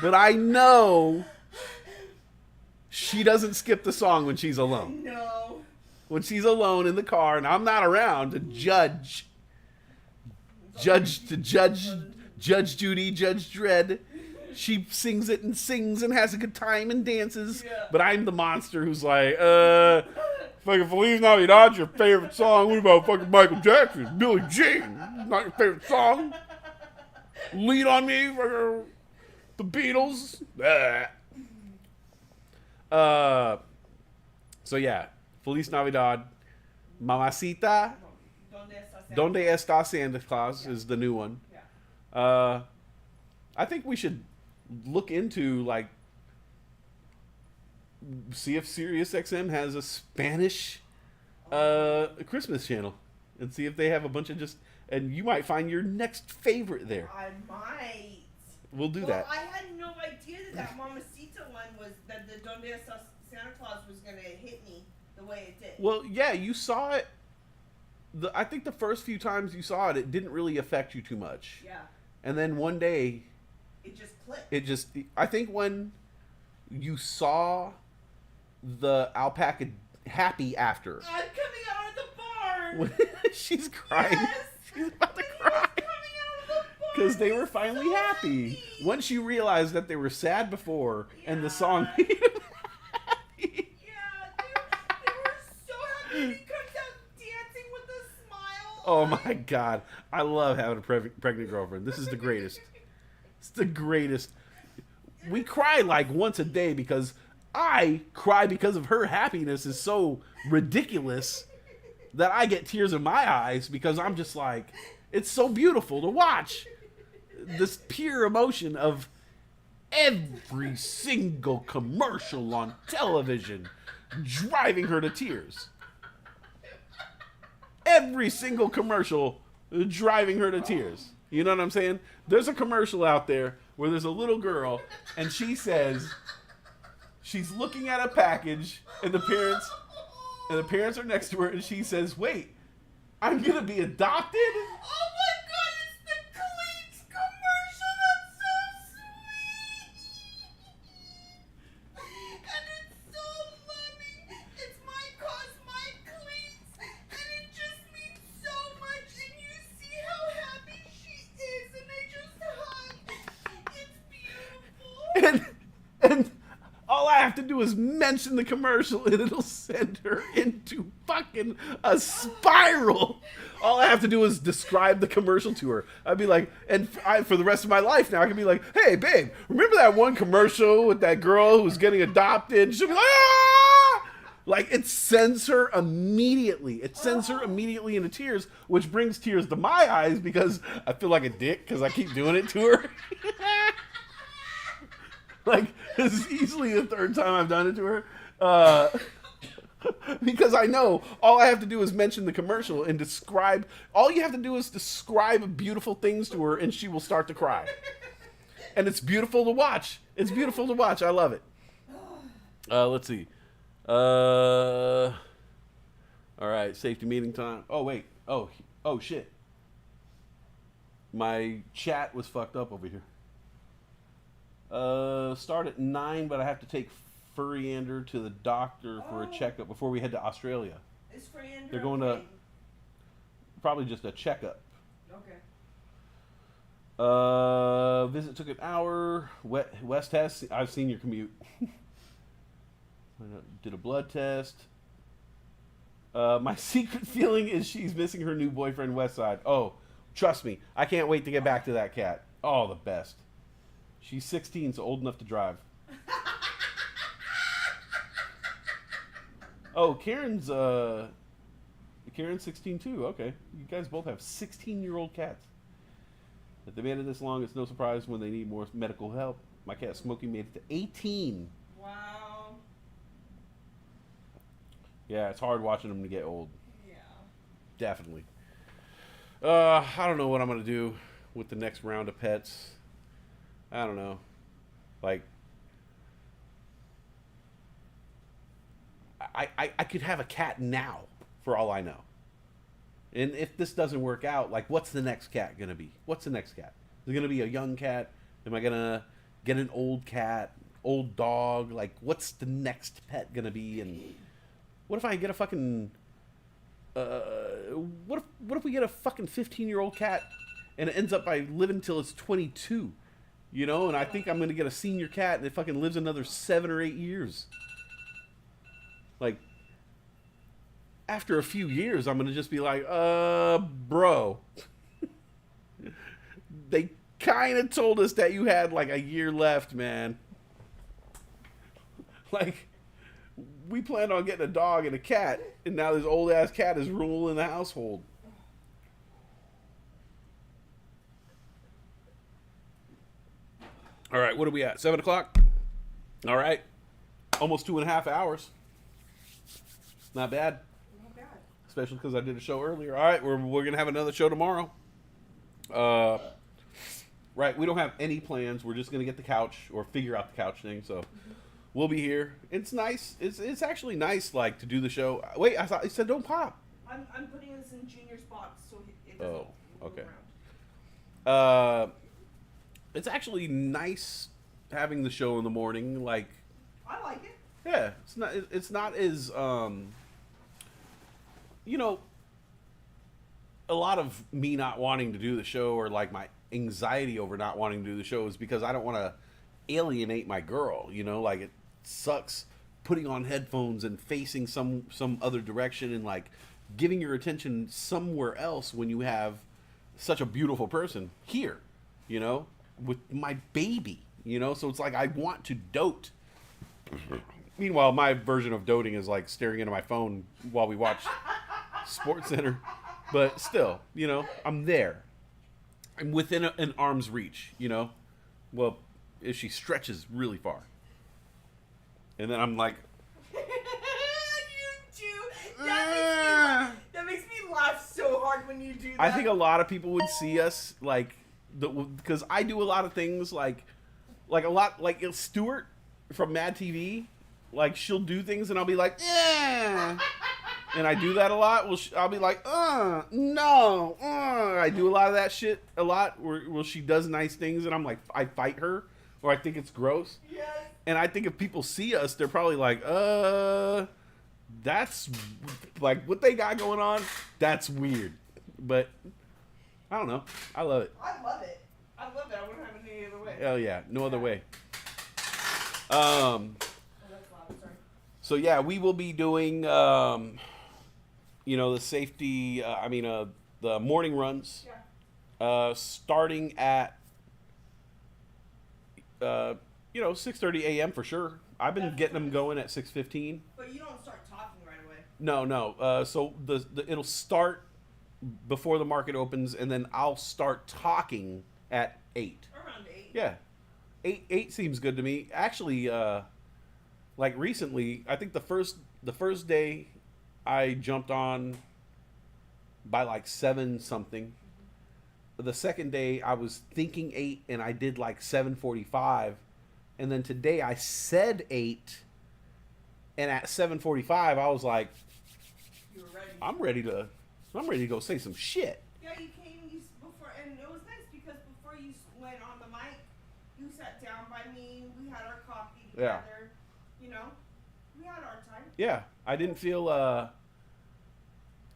But I know she doesn't skip the song when she's alone. No. When she's alone in the car and I'm not around to judge Judy, Judge Dredd, She sings it and sings and has a good time and dances. Yeah. But I'm the monster who's like, fucking Feliz Navidad, your favorite song. What about fucking Michael Jackson? Billie Jean, not your favorite song. Lean on Me, fucking the Beatles. So yeah, Feliz Navidad, Mamacita. Donde está Santa Claus is the new one. I think we should look into, like, see if SiriusXM has a Spanish Christmas channel and see if they have a bunch of just, and you might find your next favorite there. I might. We'll do that. I had no idea that Mamacita one was, that the Donde Está Santa Claus was going to hit me the way it did. Well, yeah, you saw it. I think the first few times you saw it, it didn't really affect you too much. Yeah. And then one day, it just clicked. I think when you saw the alpaca happy after. I'm coming out of the barn. When she's crying. Yes. She's about to cry. Because they were finally happy. Once you realized that they were sad before, and the song made them happy. Yeah, dude. They were so happy. He comes out dancing with a smile. Oh my God. I love having a pregnant girlfriend. This is the greatest. It's the greatest. We cry like once a day because I cry because of her happiness is so ridiculous that I get tears in my eyes because I'm just like, it's so beautiful to watch. This pure emotion of every single commercial on television driving her to tears. Every single commercial driving her to tears. You know what I'm saying? There's a commercial out there where there's a little girl and she says she's looking at a package and the parents are next to her and she says, "Wait, I'm gonna be adopted?" Oh my God, it's the Cleats commercial. That's so sweet. And it's so loving. It's my cause, my Cleats. And it just means so much. And you see how happy she is. And they just hug. It's beautiful. And all I have to do is mention the commercial and it'll send her into fucking a spiral. All I have to do is describe the commercial to her. I'd be like, and for the rest of my life now, I can be like, "Hey, babe, remember that one commercial with that girl who was getting adopted?" And she'll be like, "Ah!" Like, it sends her immediately. It sends her immediately into tears, which brings tears to my eyes because I feel like a dick because I keep doing it to her. Like, this is easily the third time I've done it to her. Because I know all I have to do is mention the commercial and describe. All you have to do is describe beautiful things to her and she will start to cry. And it's beautiful to watch. It's beautiful to watch. I love it. Let's see. All right, safety meeting time. Oh, wait. Oh, shit. My chat was fucked up over here. Start at 9, but I have to take Furriander to the doctor for a checkup before we head to Australia. Is Furriander They're going to probably just a checkup. Okay. Visit took an hour. West test. I've seen your commute. Did a blood test. My secret feeling is she's missing her new boyfriend, Westside. Oh, trust me, I can't wait to get back to that cat. Oh, the best. She's 16, so old enough to drive. Oh, Karen's 16 too. Okay, you guys both have 16-year-old cats. If they made it this long, it's no surprise when they need more medical help. My cat Smokey made it to 18. Wow. Yeah, it's hard watching them to get old. Yeah. Definitely. I don't know what I'm gonna do with the next round of pets. I don't know. Like, I could have a cat now, for all I know. And if this doesn't work out, like, what's the next cat gonna be? What's the next cat? Is it gonna be a young cat? Am I gonna get an old cat, old dog? Like, what's the next pet gonna be? And what if I get a fucking what if we get a fucking 15-year-old cat and it ends up by living till it's 22? You know, and I think I'm gonna get a senior cat and it fucking lives another 7 or 8 years. Like, after a few years, I'm gonna just be like, bro. They kind of told us that you had like a year left, man. Like, we planned on getting a dog and a cat, and now this old ass cat is ruling the household. All right, what are we at? 7 o'clock? All right. Almost 2.5 hours. Not bad. Not bad. Especially because I did a show earlier. All right, we're going to have another show tomorrow. Right, we don't have any plans. We're just going to get the couch or figure out the couch thing. So we'll be here. It's nice. It's actually nice, like, to do the show. Wait, I thought you said don't pop. I'm putting this in Junior's box so it doesn't Oh, move okay. around. It's actually nice having the show in the morning. Like, I like it. yeah, it's not as you know, a lot of me not wanting to do the show, or like my anxiety over not wanting to do the show, is because I don't want to alienate my girl. You know, like, it sucks putting on headphones and facing some other direction and like giving your attention somewhere else when you have such a beautiful person here, you know, with my baby, you know. So it's like I want to dote. Meanwhile, my version of doting is like staring into my phone while we watch Sports Center. But still, you know, I'm there. I'm within an arm's reach, you know. Well, if she stretches really far. And then I'm like, You too. That makes me laugh so hard when you do that. I think a lot of people would see us like, because I do a lot of things like a lot, like Stuart from Mad TV, like, she'll do things and I'll be like, yeah. And I do that a lot. Well, I'll be like, no. I do a lot of that shit a lot where she does nice things and I'm like, I fight her, or I think it's gross. Yes. And I think if people see us, they're probably like, that's like what they got going on. That's weird. But I don't know. I love it. I love it. I love it. I wouldn't have it any other way. Hell yeah. No other way. Oh, that's loud. Sorry. So yeah, we will be doing, you know, the safety, the morning runs, starting at, 6:30 a.m. for sure. I've been getting them going at 6:15. But you don't start talking right away. No. So it'll start before the market opens, and then I'll start talking at 8. Around 8. Yeah, 8 seems good to me. Actually, like recently, I think the first day I jumped on by like 7 something. The second day I was thinking 8 and I did like 7:45, and then today I said 8, and at 7:45 I was like, You were ready. I'm ready to go say some shit. Yeah, you came before, and it was nice because before you went on the mic, you sat down by me. We had our coffee together. Yeah. You know, we had our time. Yeah, I didn't feel. I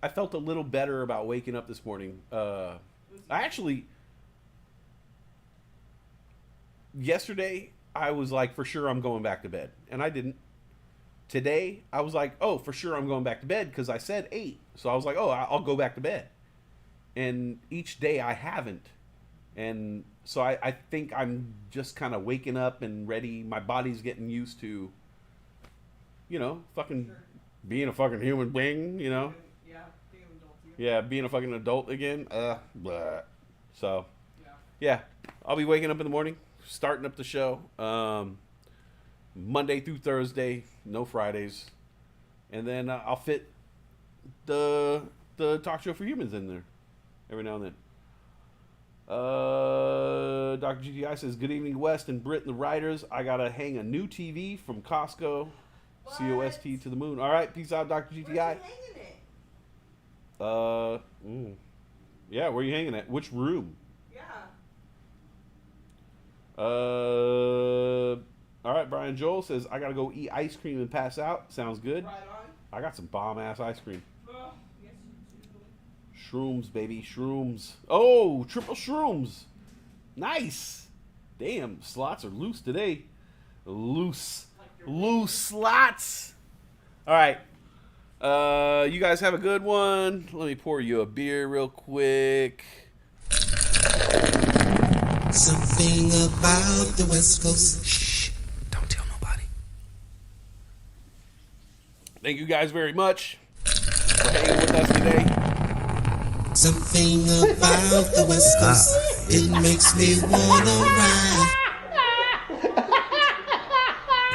felt a little better about waking up this morning. Yesterday I was like, for sure I'm going back to bed, and I didn't. Today I was like, oh, for sure I'm going back to bed because I said 8, so I was like, oh, I'll go back to bed. And each day I haven't, and so I think I'm just kind of waking up and ready. My body's getting used to, you know, fucking being a fucking human being, you know. Yeah, being an adult. Yeah, being a fucking adult again. Blah. So, yeah, I'll be waking up in the morning, starting up the show. Monday through Thursday, no Fridays, and then I'll fit the talk show for humans in there every now and then. Dr. GTI says, good evening, West and Britt and the writers. I gotta hang a new TV from Costco. What? COST to the moon. All right, peace out, Dr. GTI. Where's you hanging it? Yeah, where are you hanging at? Which room? Yeah. All right, Brian Joel says, I gotta go eat ice cream and pass out. Sounds good. Right on. I got some bomb ass ice cream. Oh, yes, you do. Shrooms, baby, shrooms. Oh, triple shrooms. Nice. Damn, slots are loose today. Loose slots. All right. You guys have a good one. Let me pour you a beer real quick. Something about the West Coast. Shh. Don't tell nobody. Thank you guys very much for hanging with us today. Something about the West Coast. It makes me wanna ride.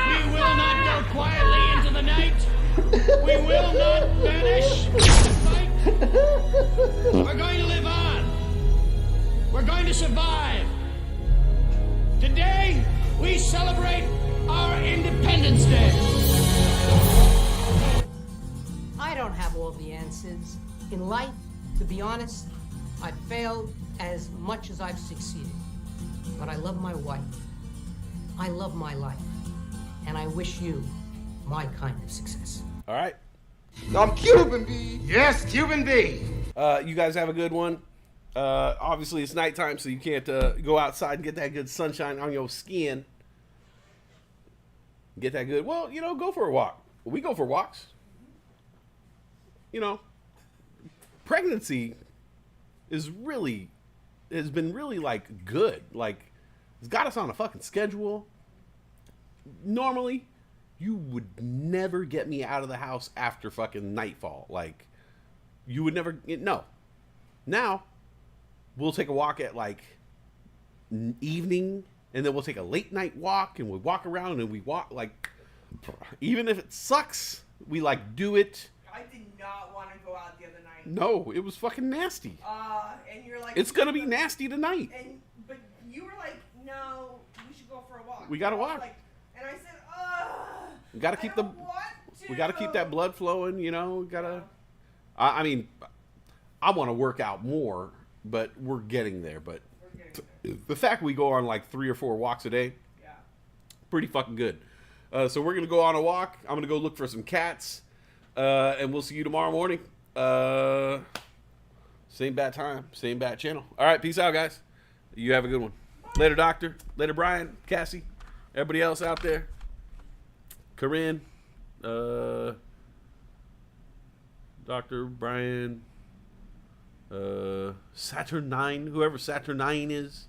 We will not go quietly into the night. We will not vanish in the fight. We're going to live on. We're going to survive. Today, we celebrate our Independence Day. I don't have all the answers. In life, to be honest, I've failed as much as I've succeeded. But I love my wife. I love my life. And I wish you my kind of success. All right. I'm Cuban B. Yes, Cuban B. You guys have a good one. Obviously, it's nighttime, so you can't go outside and get that good sunshine on your skin. Get that good. Well, go for a walk. We go for walks. Pregnancy has been really like good. Like, it's got us on a fucking schedule. Normally, you would never get me out of the house after fucking nightfall. Like, you would never. No. Now, we'll take a walk at like evening, and then we'll take a late night walk, and we walk around, and we walk like, even if it sucks, we like do it. I did not want to go out the other night. No, it was fucking nasty. And you're like, it's gonna be nasty tonight. But you were like, no, we should go for a walk. We gotta and I was walk. Like, and I said, We gotta keep we gotta keep that blood flowing. We gotta. I mean, I want to work out more, but we're getting there. But the fact we go on like 3 or 4 walks a day, pretty fucking good. So we're gonna go on a walk. I'm gonna go look for some cats, and we'll see you tomorrow morning. Same bat time, same bat channel. All right, peace out, guys. You have a good one. Later, Doctor. Later, Brian, Cassie, everybody else out there. Corinne, Dr. Brian, Saturn 9, whoever Saturn 9 is.